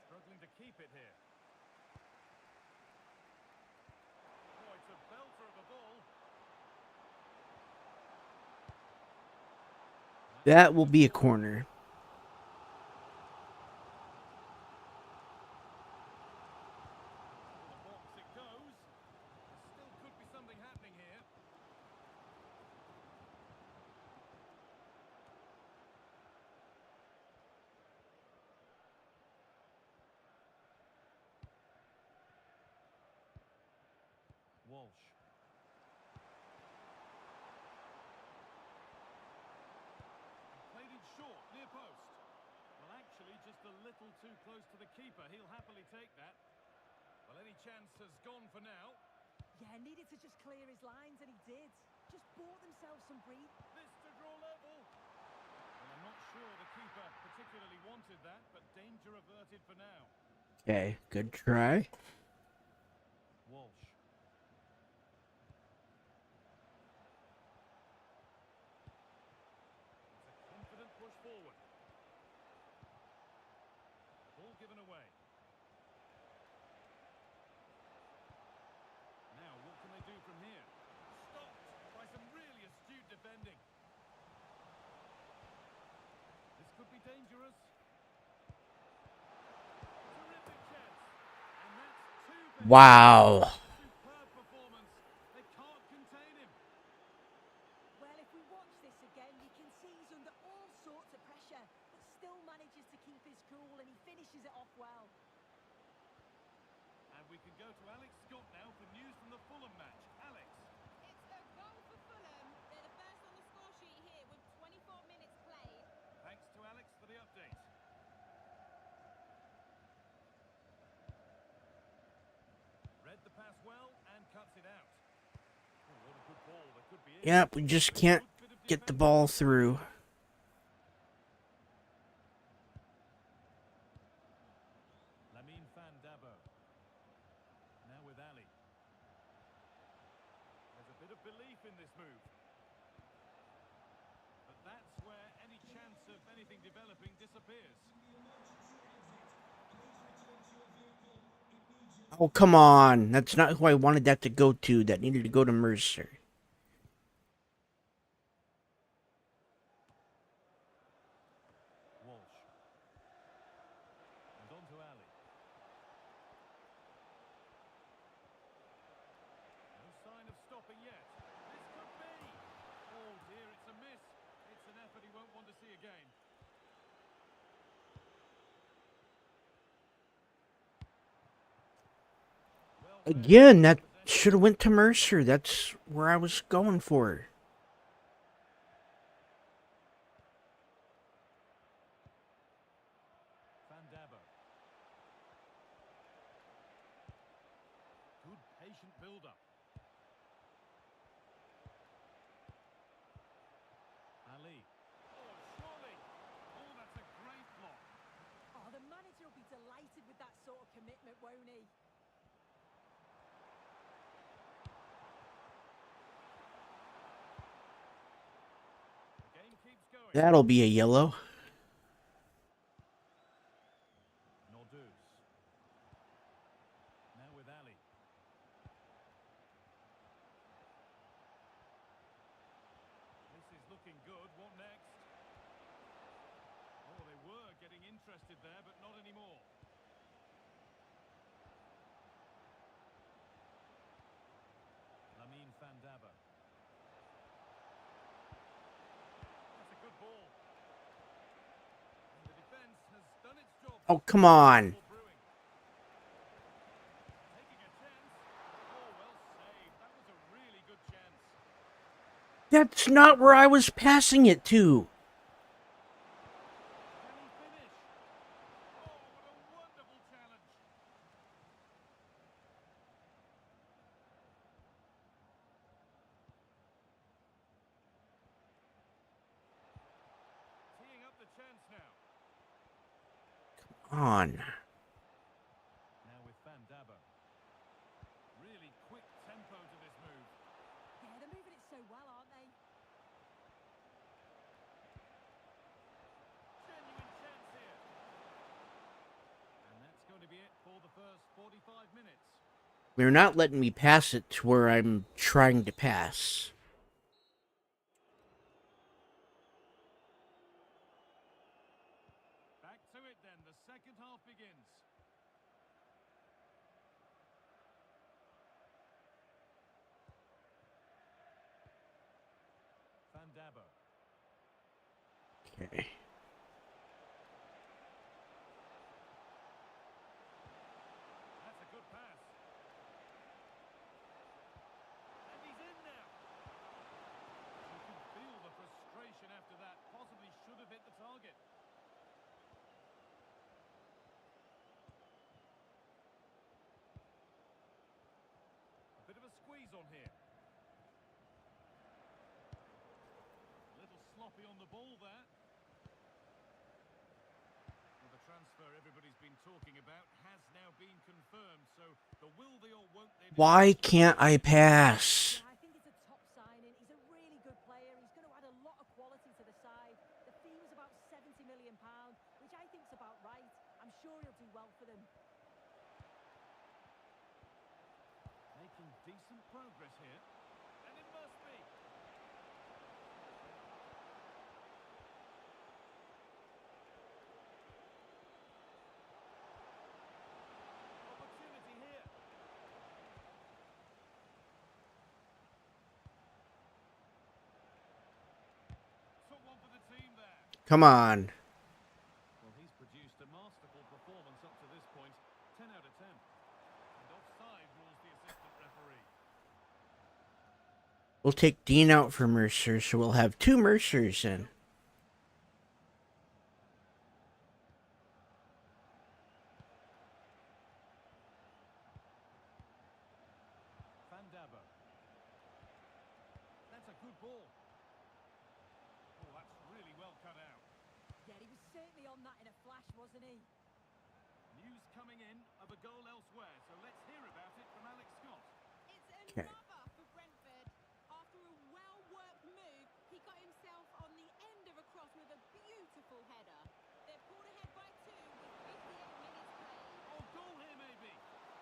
Struggling to keep it here. Oh, it's a belter of a ball. That will be a corner. To the box it goes. There still could be something happening here. Walsh. Played it short, near post. Well, actually, just a little too close to the keeper. He'll happily take that. Well, any chance has gone for now. Yeah, needed to just clear his lines, and he did. Just bought themselves some breathe. This to draw level. Well, I'm not sure the keeper particularly wanted that, but danger averted for now. Okay, good try. Walsh. It's a confident push forward. Ball given away. Now, what can they do from here? Stopped by some really astute defending. This could be dangerous. Terrific chance. And that's two for him. Wow. Superb performance. They can't contain him. Well, if we watch this again, you can see he's under all sorts of pressure, but still manages to keep his cool, and he finishes it off well. And we can go to Alex Scott now for news from the Fulham match. Alex. It's a goal for Fulham. They're the first on the score sheet here with 24 minutes played. Thanks to Alex for the update. Read the pass well and cuts it out. Oh, what a good ball. That could be it. Yep, we just can't Good bit of get the defending. ball through. Lamine Van Dabo. Now with Ali. There's a bit of belief in this move. But that's where any chance of anything developing disappears. Oh, come on. That's not who I wanted that to go to. That needed to go to Mercer. Walsh. And on to Ali. No sign of stopping yet. This could be. Oh dear, it's a miss. It's an effort he won't want to see again. Well played. Again, that should have went to Mercer. That's where I was going for. Van Dabo. Good patient build-up. Ali. Oh, surely. Oh, that's a great block. Oh, the manager will be delighted with that sort of commitment, won't he? The game keeps going. That'll be a yellow. Norduz. Now with Ali. This is looking good. What next? Oh, they were getting interested there, but not anymore. Lamine Van Dabo. That's a good ball. And the defence has done its job. Oh, come on. Ball brewing. Taking a chance. Oh, well saved. That was a really good chance. That's not where I was passing it to. Can he finish? Oh, what a wonderful challenge. Teeing up the chance now. On. Now with Van Dabo. Really quick tempo to this move. Yeah, they're moving it so well, aren't they? Genuine chance here. And that's going to be it for the first 45 minutes. They're not letting me pass it to where I'm trying to pass. Okay. That's a good pass. And he's in now. You can feel the frustration after that. Possibly should have hit the target. A bit of a squeeze on here. A little sloppy on the ball there. Well, the transfer everybody's been talking about has now been confirmed, so the will they or won't they... Why can't I pass? Yeah, I think it's a top signing. He's a really good player. He's going to add a lot of quality to the side. The fee was about £70 million, which I think's about right. I'm sure he'll do well for them. Making decent progress here. And it must be. Opportunity here. Took one for the team there. Come on. Well, he's produced a masterful performance up to this point. 10 out of 10. And offside rules the assistant referee. We'll take Dean out for Mercer, so we'll have 2 Mercers in. Van Dabbe. That's a good ball. Oh, that's really well cut out. Yeah, he was certainly on that in a flash, wasn't he? News coming in of a goal elsewhere, so let's hear about it from Alex Scott. It's Okay. another for Brentford. After a well-worked move, he got himself on the end of a cross with a beautiful header. They're pulled ahead by 2 with 58 minutes played. Oh, goal here maybe.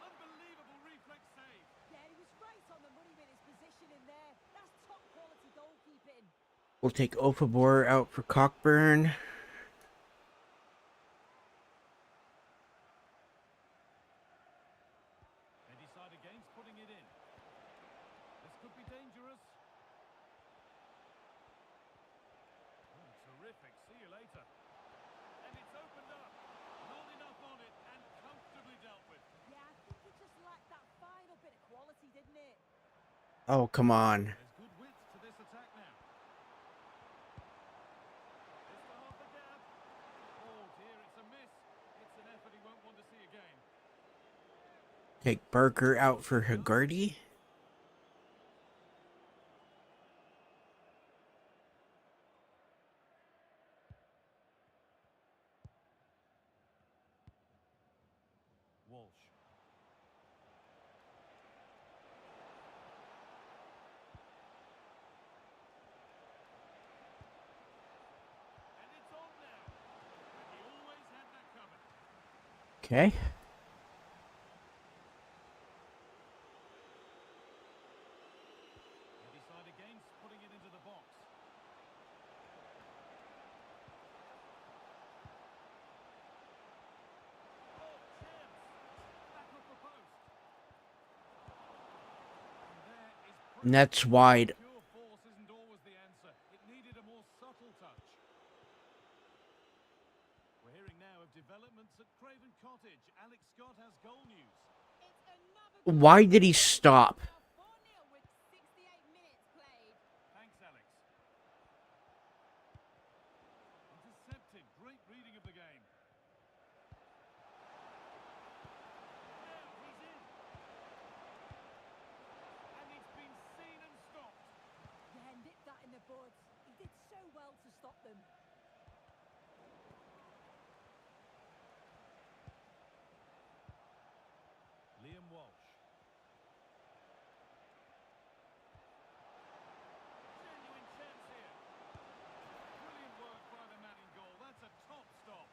Unbelievable reflex save. Yeah, he was right on the money with his positioning there. That's top quality goalkeeping. We'll take Opabor out for Cockburn. They decide against putting it in. This could be dangerous. Oh, terrific. See you later. And it's opened up. Not enough on it and comfortably dealt with. Yeah, I think he just lacked that final bit of quality, didn't it? Oh, come on. There's good width to this attack now. It's to half the gap. Oh dear, it's a miss. It's an effort he won't want to see again. Take Barker out for Hagarty. Walsh. And it's on now. And he always had that coming. Okay. They decide against putting it into the box. Oh, chance! Back off the post. And there is And that's wide. pure force isn't always the answer. It needed a more subtle touch. We're hearing now of developments at Craven Cottage. Alex Scott has goal news. It's another Why did he stop? Now 4-0 with 68 minutes played. Thanks, Alex. Intercepted. Great reading of the game. Now he's in. And it's been seen and stopped. Yeah, nipped that in the bud. He did so well to stop them. Liam Walsh. Genuine chance here. Brilliant work by the man in goal. That's a top stop.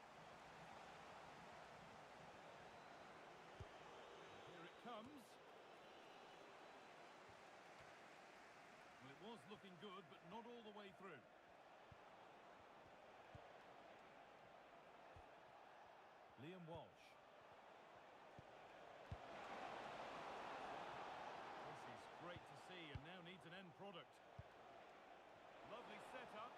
Here it comes. Well, it was looking good, but not all the way through. Liam Walsh. This is great to see and now needs an end product. Lovely setup.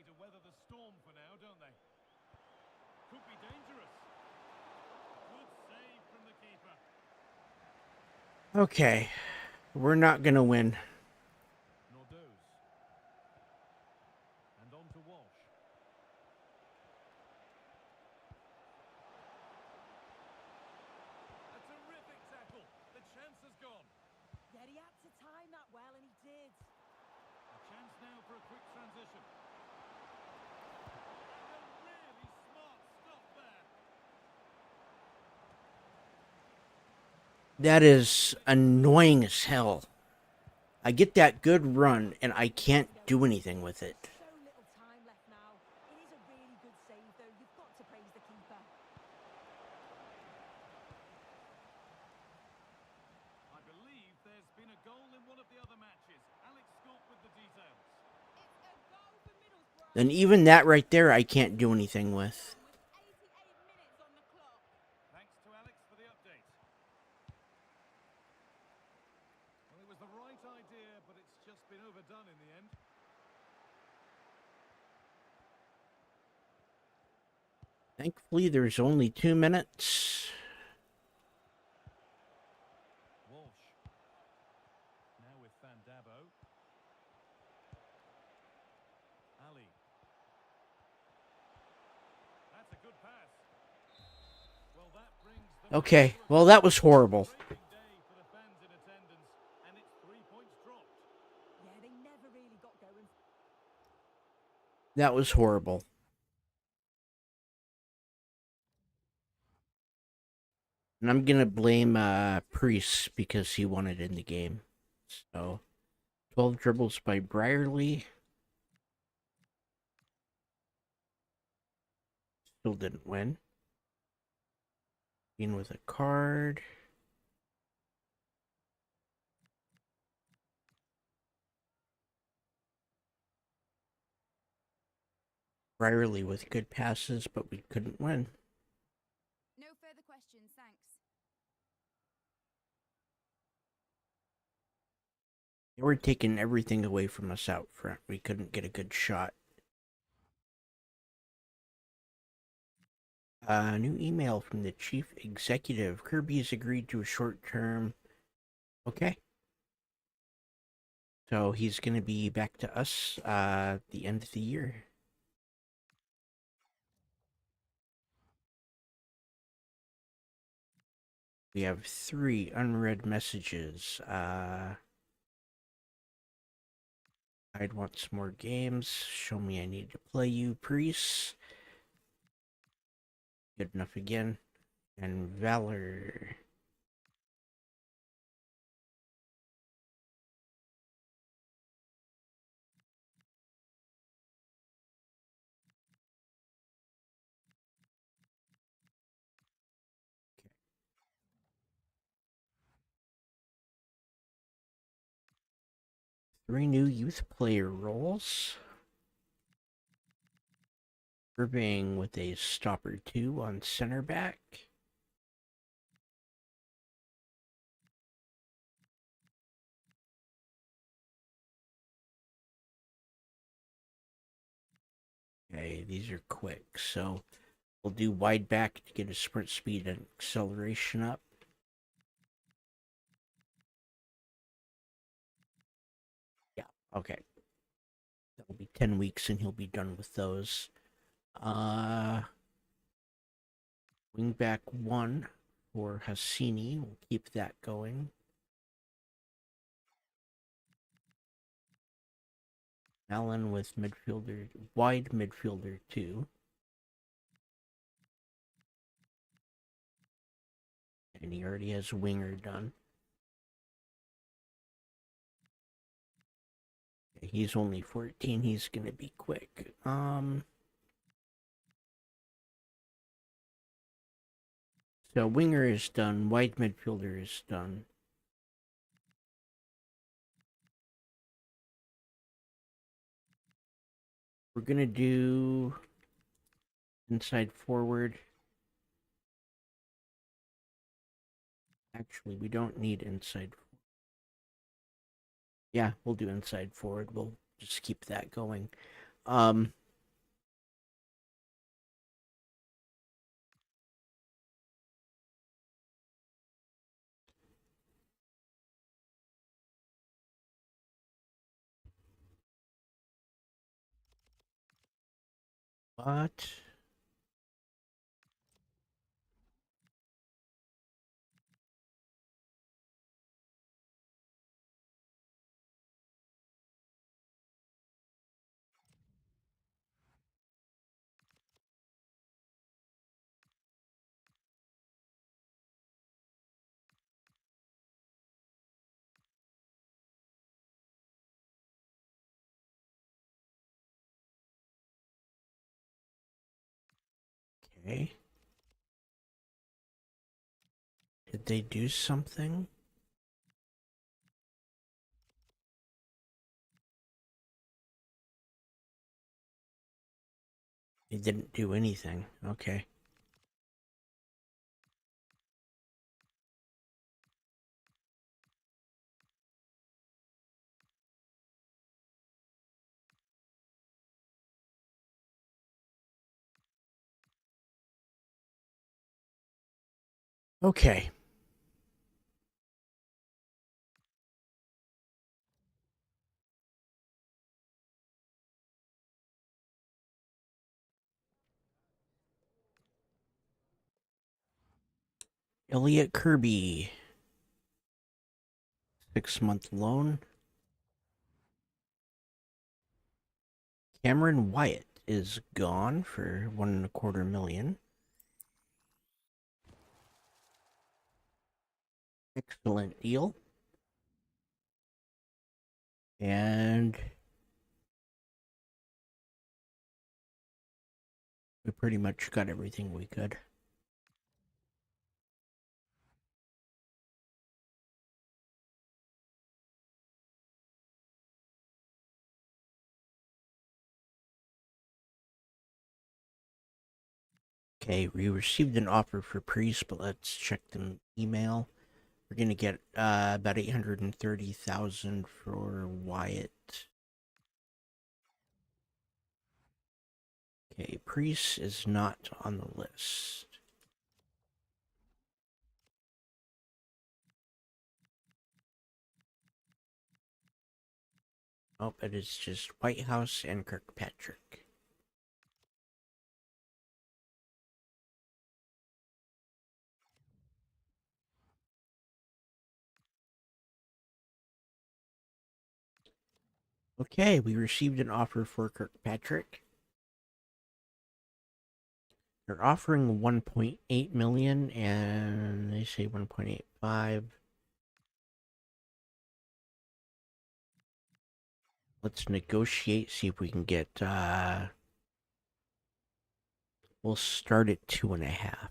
happy to weather the storm for now, don't they? Could be dangerous. Good save from the keeper. Okay. We're not going to win. Nordeus. And on to Walsh. A terrific tackle. The chance has gone. Yeah, he had to time that well, and he did. A chance now for a quick transition. And a really smart stop there. That is annoying as hell. I get that good run, and I can't do anything with it. So little time left now. It is a really good save, though. You've got to praise the keeper. I believe there's been a goal in one of the other matches. Alex Scott with the details. It's a goal for Middlesbrough. And even that right there, I can't do anything with. With 88 minutes on the clock. Thanks to Alex for the update. Well, it was the right idea, but it's just been overdone in the end. Thankfully, there's only 2 minutes. Walsh. Now with Van Dabo. Ali. That's a good pass. Well, that brings the Okay, well, that was horrible. Frustrating day for the fans in attendance, and it's 3 points dropped. Yeah, they never really got going. That was horrible. And I'm going to blame Priest because he won it in the game. So, 12 dribbles by Brierly. Still didn't win. In with a card. Brierly with good passes, but we couldn't win. No further questions, thanks. They were taking everything away from us out front. We couldn't get a good shot. New email from the chief executive. Kirby has agreed to a short term. Okay. So he's going to be back to us the end of the year. We have 3 unread messages. I'd want some more games. Show me I need to play you, Priest. Good enough again. And Valor. Okay. 3 new youth player roles. Irving with a stopper 2 on center back. Okay, these are quick, so we'll do wide back to get his sprint speed and acceleration up. Yeah, okay. That'll be 10 weeks and he'll be done with those. Wingback 1 for Hassini. We'll keep that going. Allen with midfielder, wide midfielder 2. And he already has winger done. He's only 14. He's going to be quick. So winger is done. Wide midfielder is done. We're going to do inside forward. Actually, we don't need inside. Yeah, we'll do inside forward. We'll just keep that going. What? Okay. Did they do something? They didn't do anything. Okay. Okay. Elliot Kirby. 6-month loan. Cameron Wyatt is gone for $1.25 million. Excellent deal. And we pretty much got everything we could. Okay, we received an offer for Priest, but let's check the email. We're gonna get about 830,000 for Wyatt. Okay, Priest is not on the list. Oh, it is just Whitehouse and Kirkpatrick. Okay, we received an offer for Kirkpatrick. They're offering 1.8 million and they say 1.85. Let's negotiate, see if we can get we'll start at 2.5.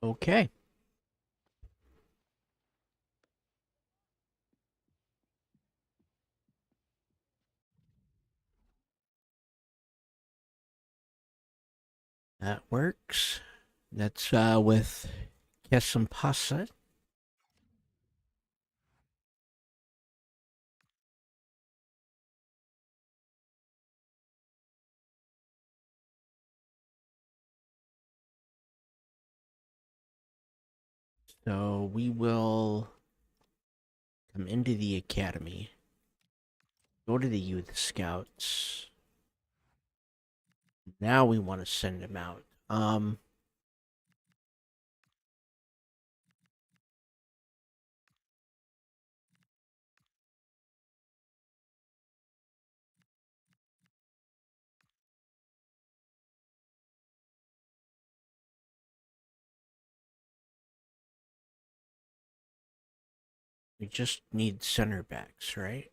Okay. That works. That's with Kesampasa. So we will come into the academy, go to the youth scouts. Now we want to send him out. We just need center backs, right?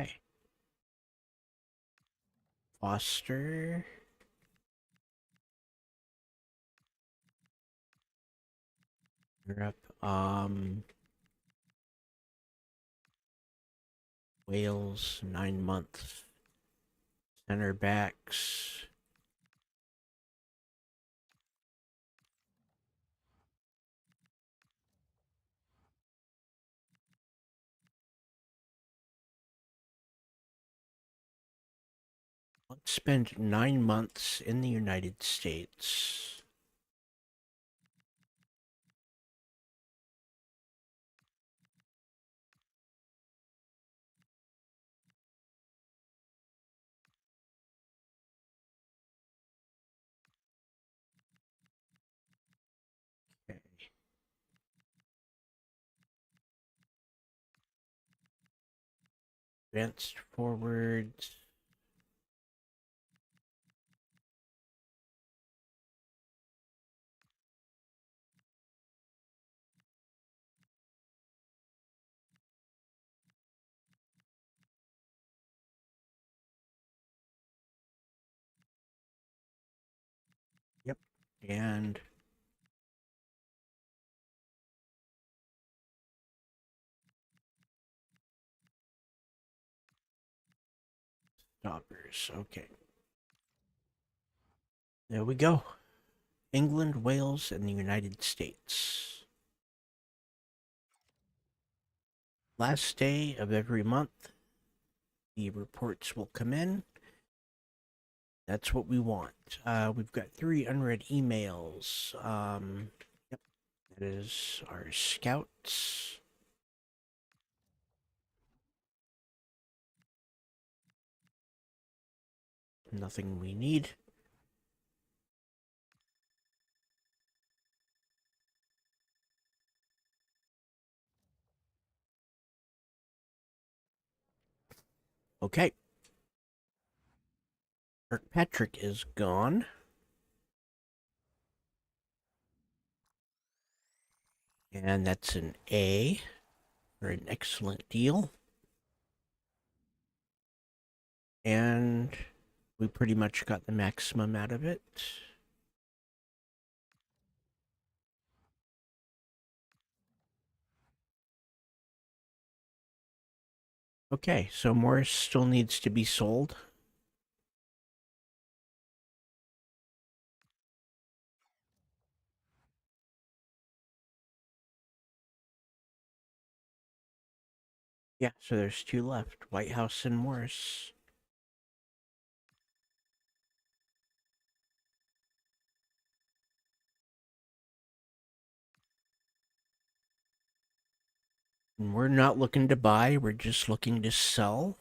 Okay. Foster. Europe. Wales, 9 months. Center backs. Let's spend 9 months in the United States. Okay. Advanced forwards. Yep. And stoppers. Okay. There we go. England, Wales, and the United States. Last day of every month, the reports will come in. That's what we want. We've got 3 unread emails. Yep, that is our scouts. Nothing we need. Okay. Kirkpatrick is gone. And that's an A for an excellent deal. And we pretty much got the maximum out of it. Okay, so Morris still needs to be sold. Yeah, so there's 2 left, Whitehouse and Morris. And we're not looking to buy, we're just looking to sell.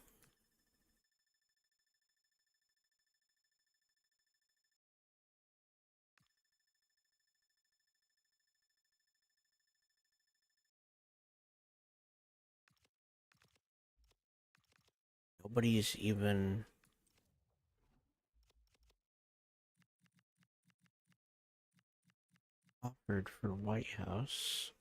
Nobody's even offered for Whitehouse.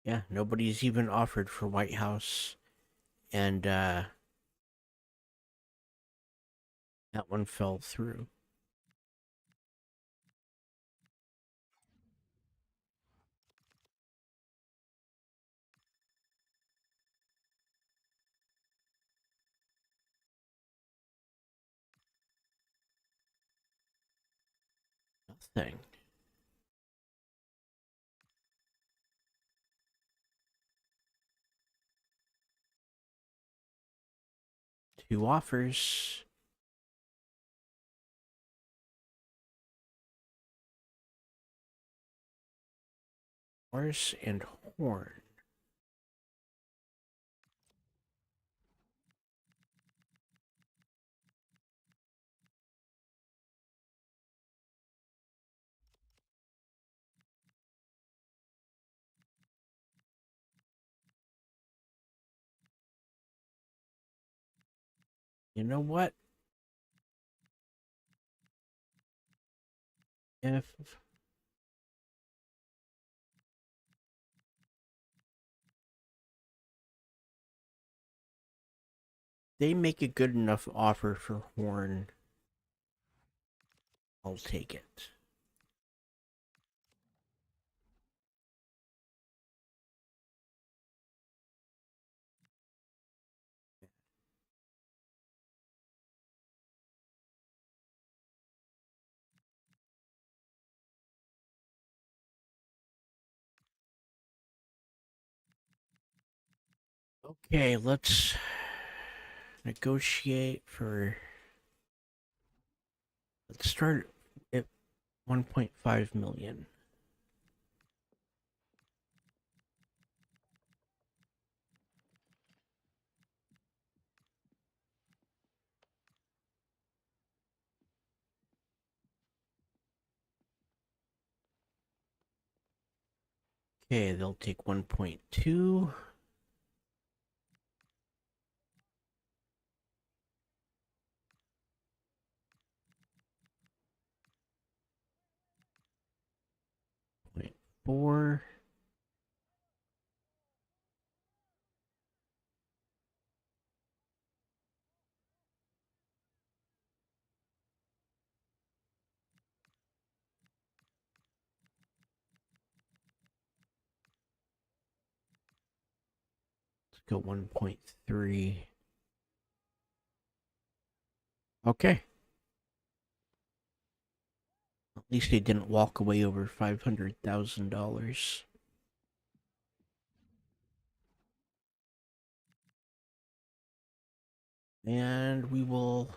Yeah, nobody's even offered for Whitehouse. And that one fell through. Nothing. Two offers. Morris and Horn. You know what? If they make a good enough offer for Horn, I'll take it. Okay, let's negotiate for. Let's start at 1.5 million. Okay, they'll take 1.2. Point 4. Let's go 1.3. Okay. At least they didn't walk away over $500,000. And we will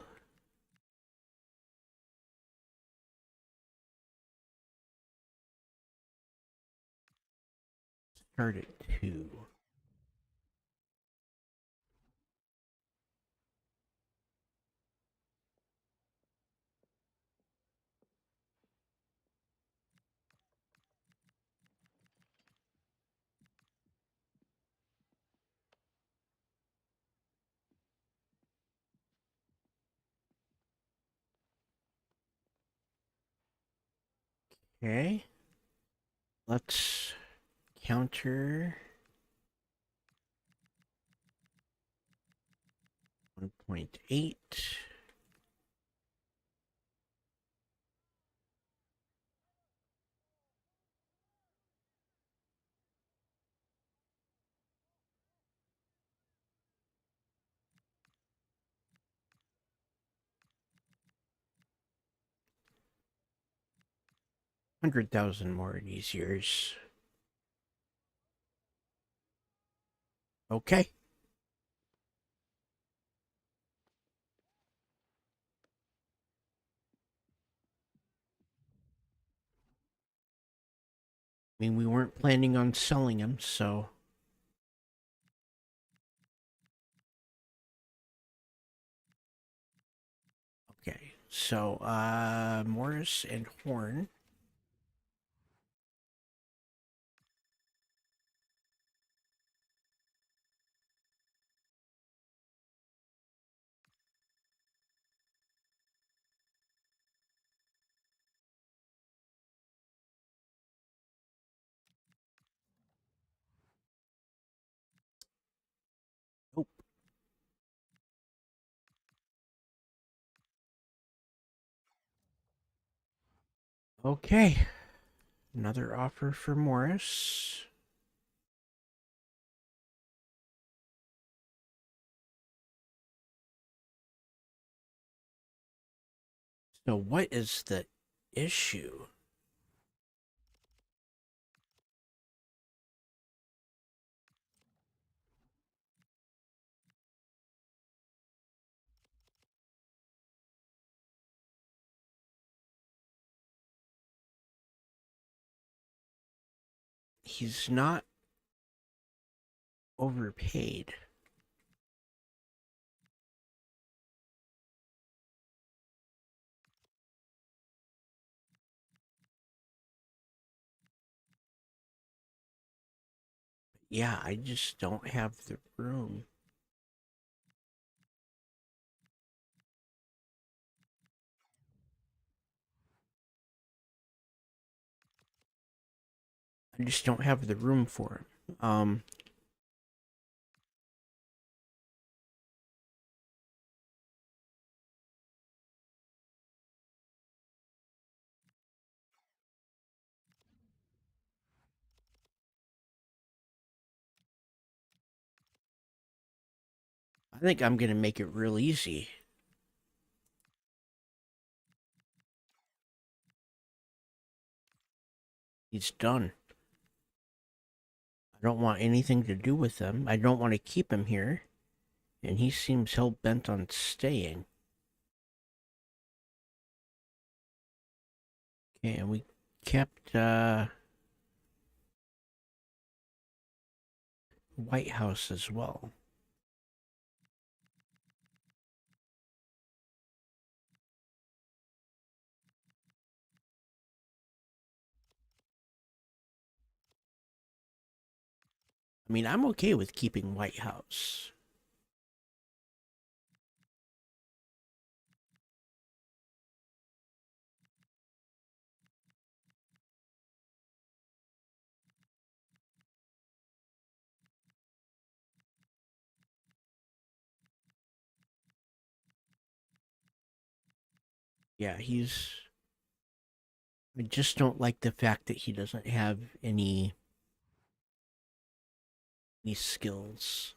start at 2. Okay. Let's counter 1.8. $100,000 more in these years. Okay. I mean, we weren't planning on selling him, so. Okay, so Morris and Horn. Oh. Okay. Another offer for Morris. So what is the issue? He's not overpaid. Yeah, I just don't have the room. I just don't have the room for him. I think I'm gonna make it real easy. He's done. I don't want anything to do with him. I don't want to keep him here. And he seems hell-bent on staying. Okay, and we kept White House as well. I mean, I'm okay with keeping White House. Yeah, I just don't like the fact that he doesn't have any skills.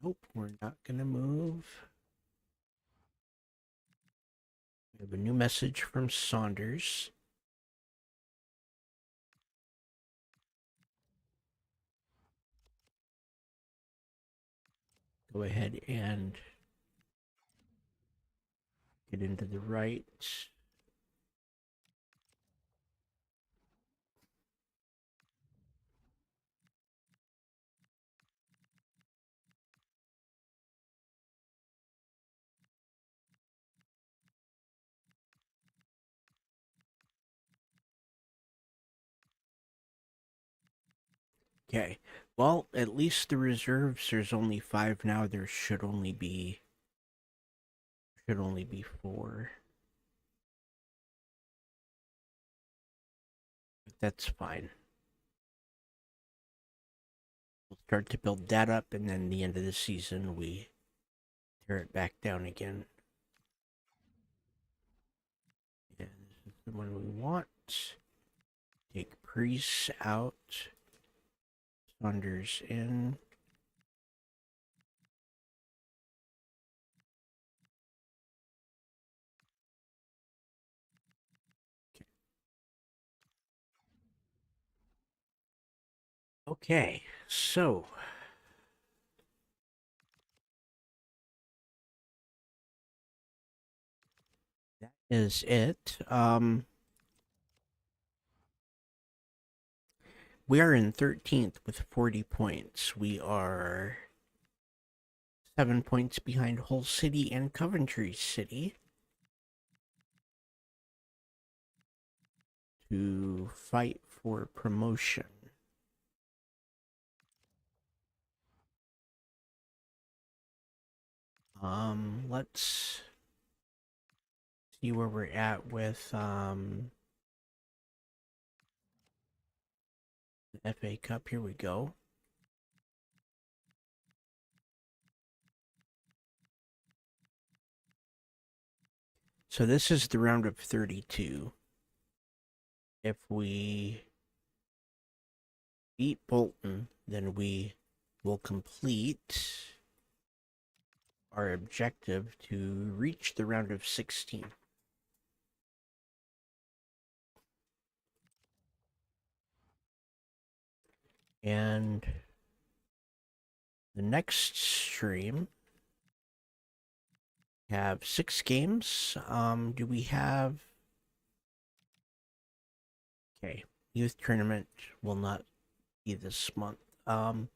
Nope, we're not gonna move. We have a new message from Saunders. Go ahead and get into the right. Okay. Well, at least the reserves, there's only 5 now. There should only be 4. That's fine. We'll start to build that up, and then the end of the season, we tear it back down again. Yeah, this is the one we want. Take Priest out. Saunders in. Okay, so that is it. We are in 13th with 40 points. We are 7 points behind Hull City and Coventry City to fight for promotion. Let's see where we're at with the FA Cup. Here we go. So this is the round of 32. If we beat Bolton, then we will complete our objective to reach the round of 16. And the next stream have 6 games. Do we have... Okay, youth tournament will not be this month. But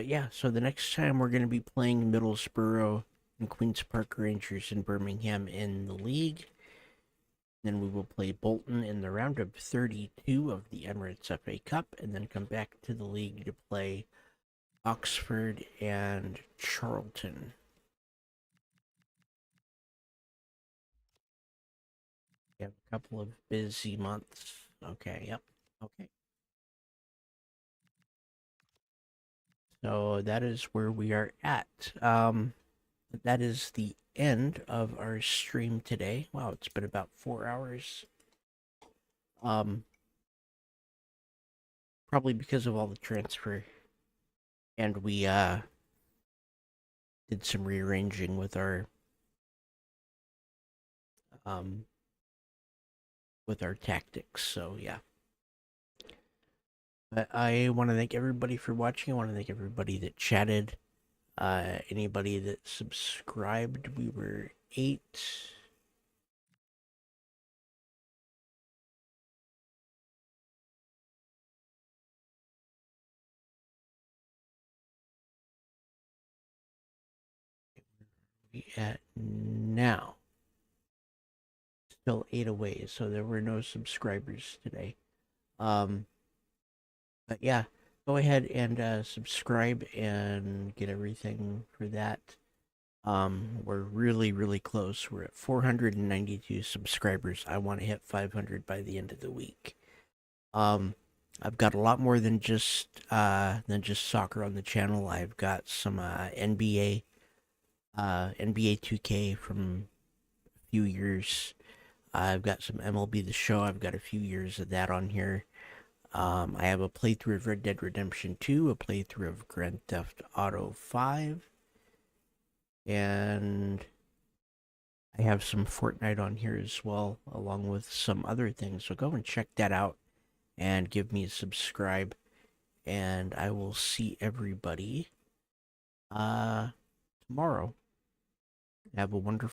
yeah, so the next time we're going to be playing Middlesbrough and Queen's Park Rangers in Birmingham in the league. Then we will play Bolton in the round of 32 of the Emirates FA Cup, and then come back to the league to play Oxford and Charlton. We have a couple of busy months. Okay, yep. Okay. So that is where we are at. That is the end of our stream today. Wow, it's been about 4 hours. Probably because of all the transfer. And we did some rearranging with our tactics. So yeah. But I want to thank everybody for watching. I want to thank everybody that chatted. Anybody that subscribed. We were 8. We at now. Still 8 away, so there were no subscribers today. But yeah, go ahead and subscribe and get everything for that. We're really close. We're at 492 subscribers. I want to hit 500 by the end of the week. I've got a lot more than just soccer on the channel. I've got some NBA 2K from a few years. I've got some MLB The Show. I've got a few years of that on here. I have a playthrough of Red Dead Redemption 2, a playthrough of Grand Theft Auto 5, and I have some Fortnite on here as well, along with some other things. So go and check that out and give me a subscribe, and I will see everybody tomorrow. Have a wonderful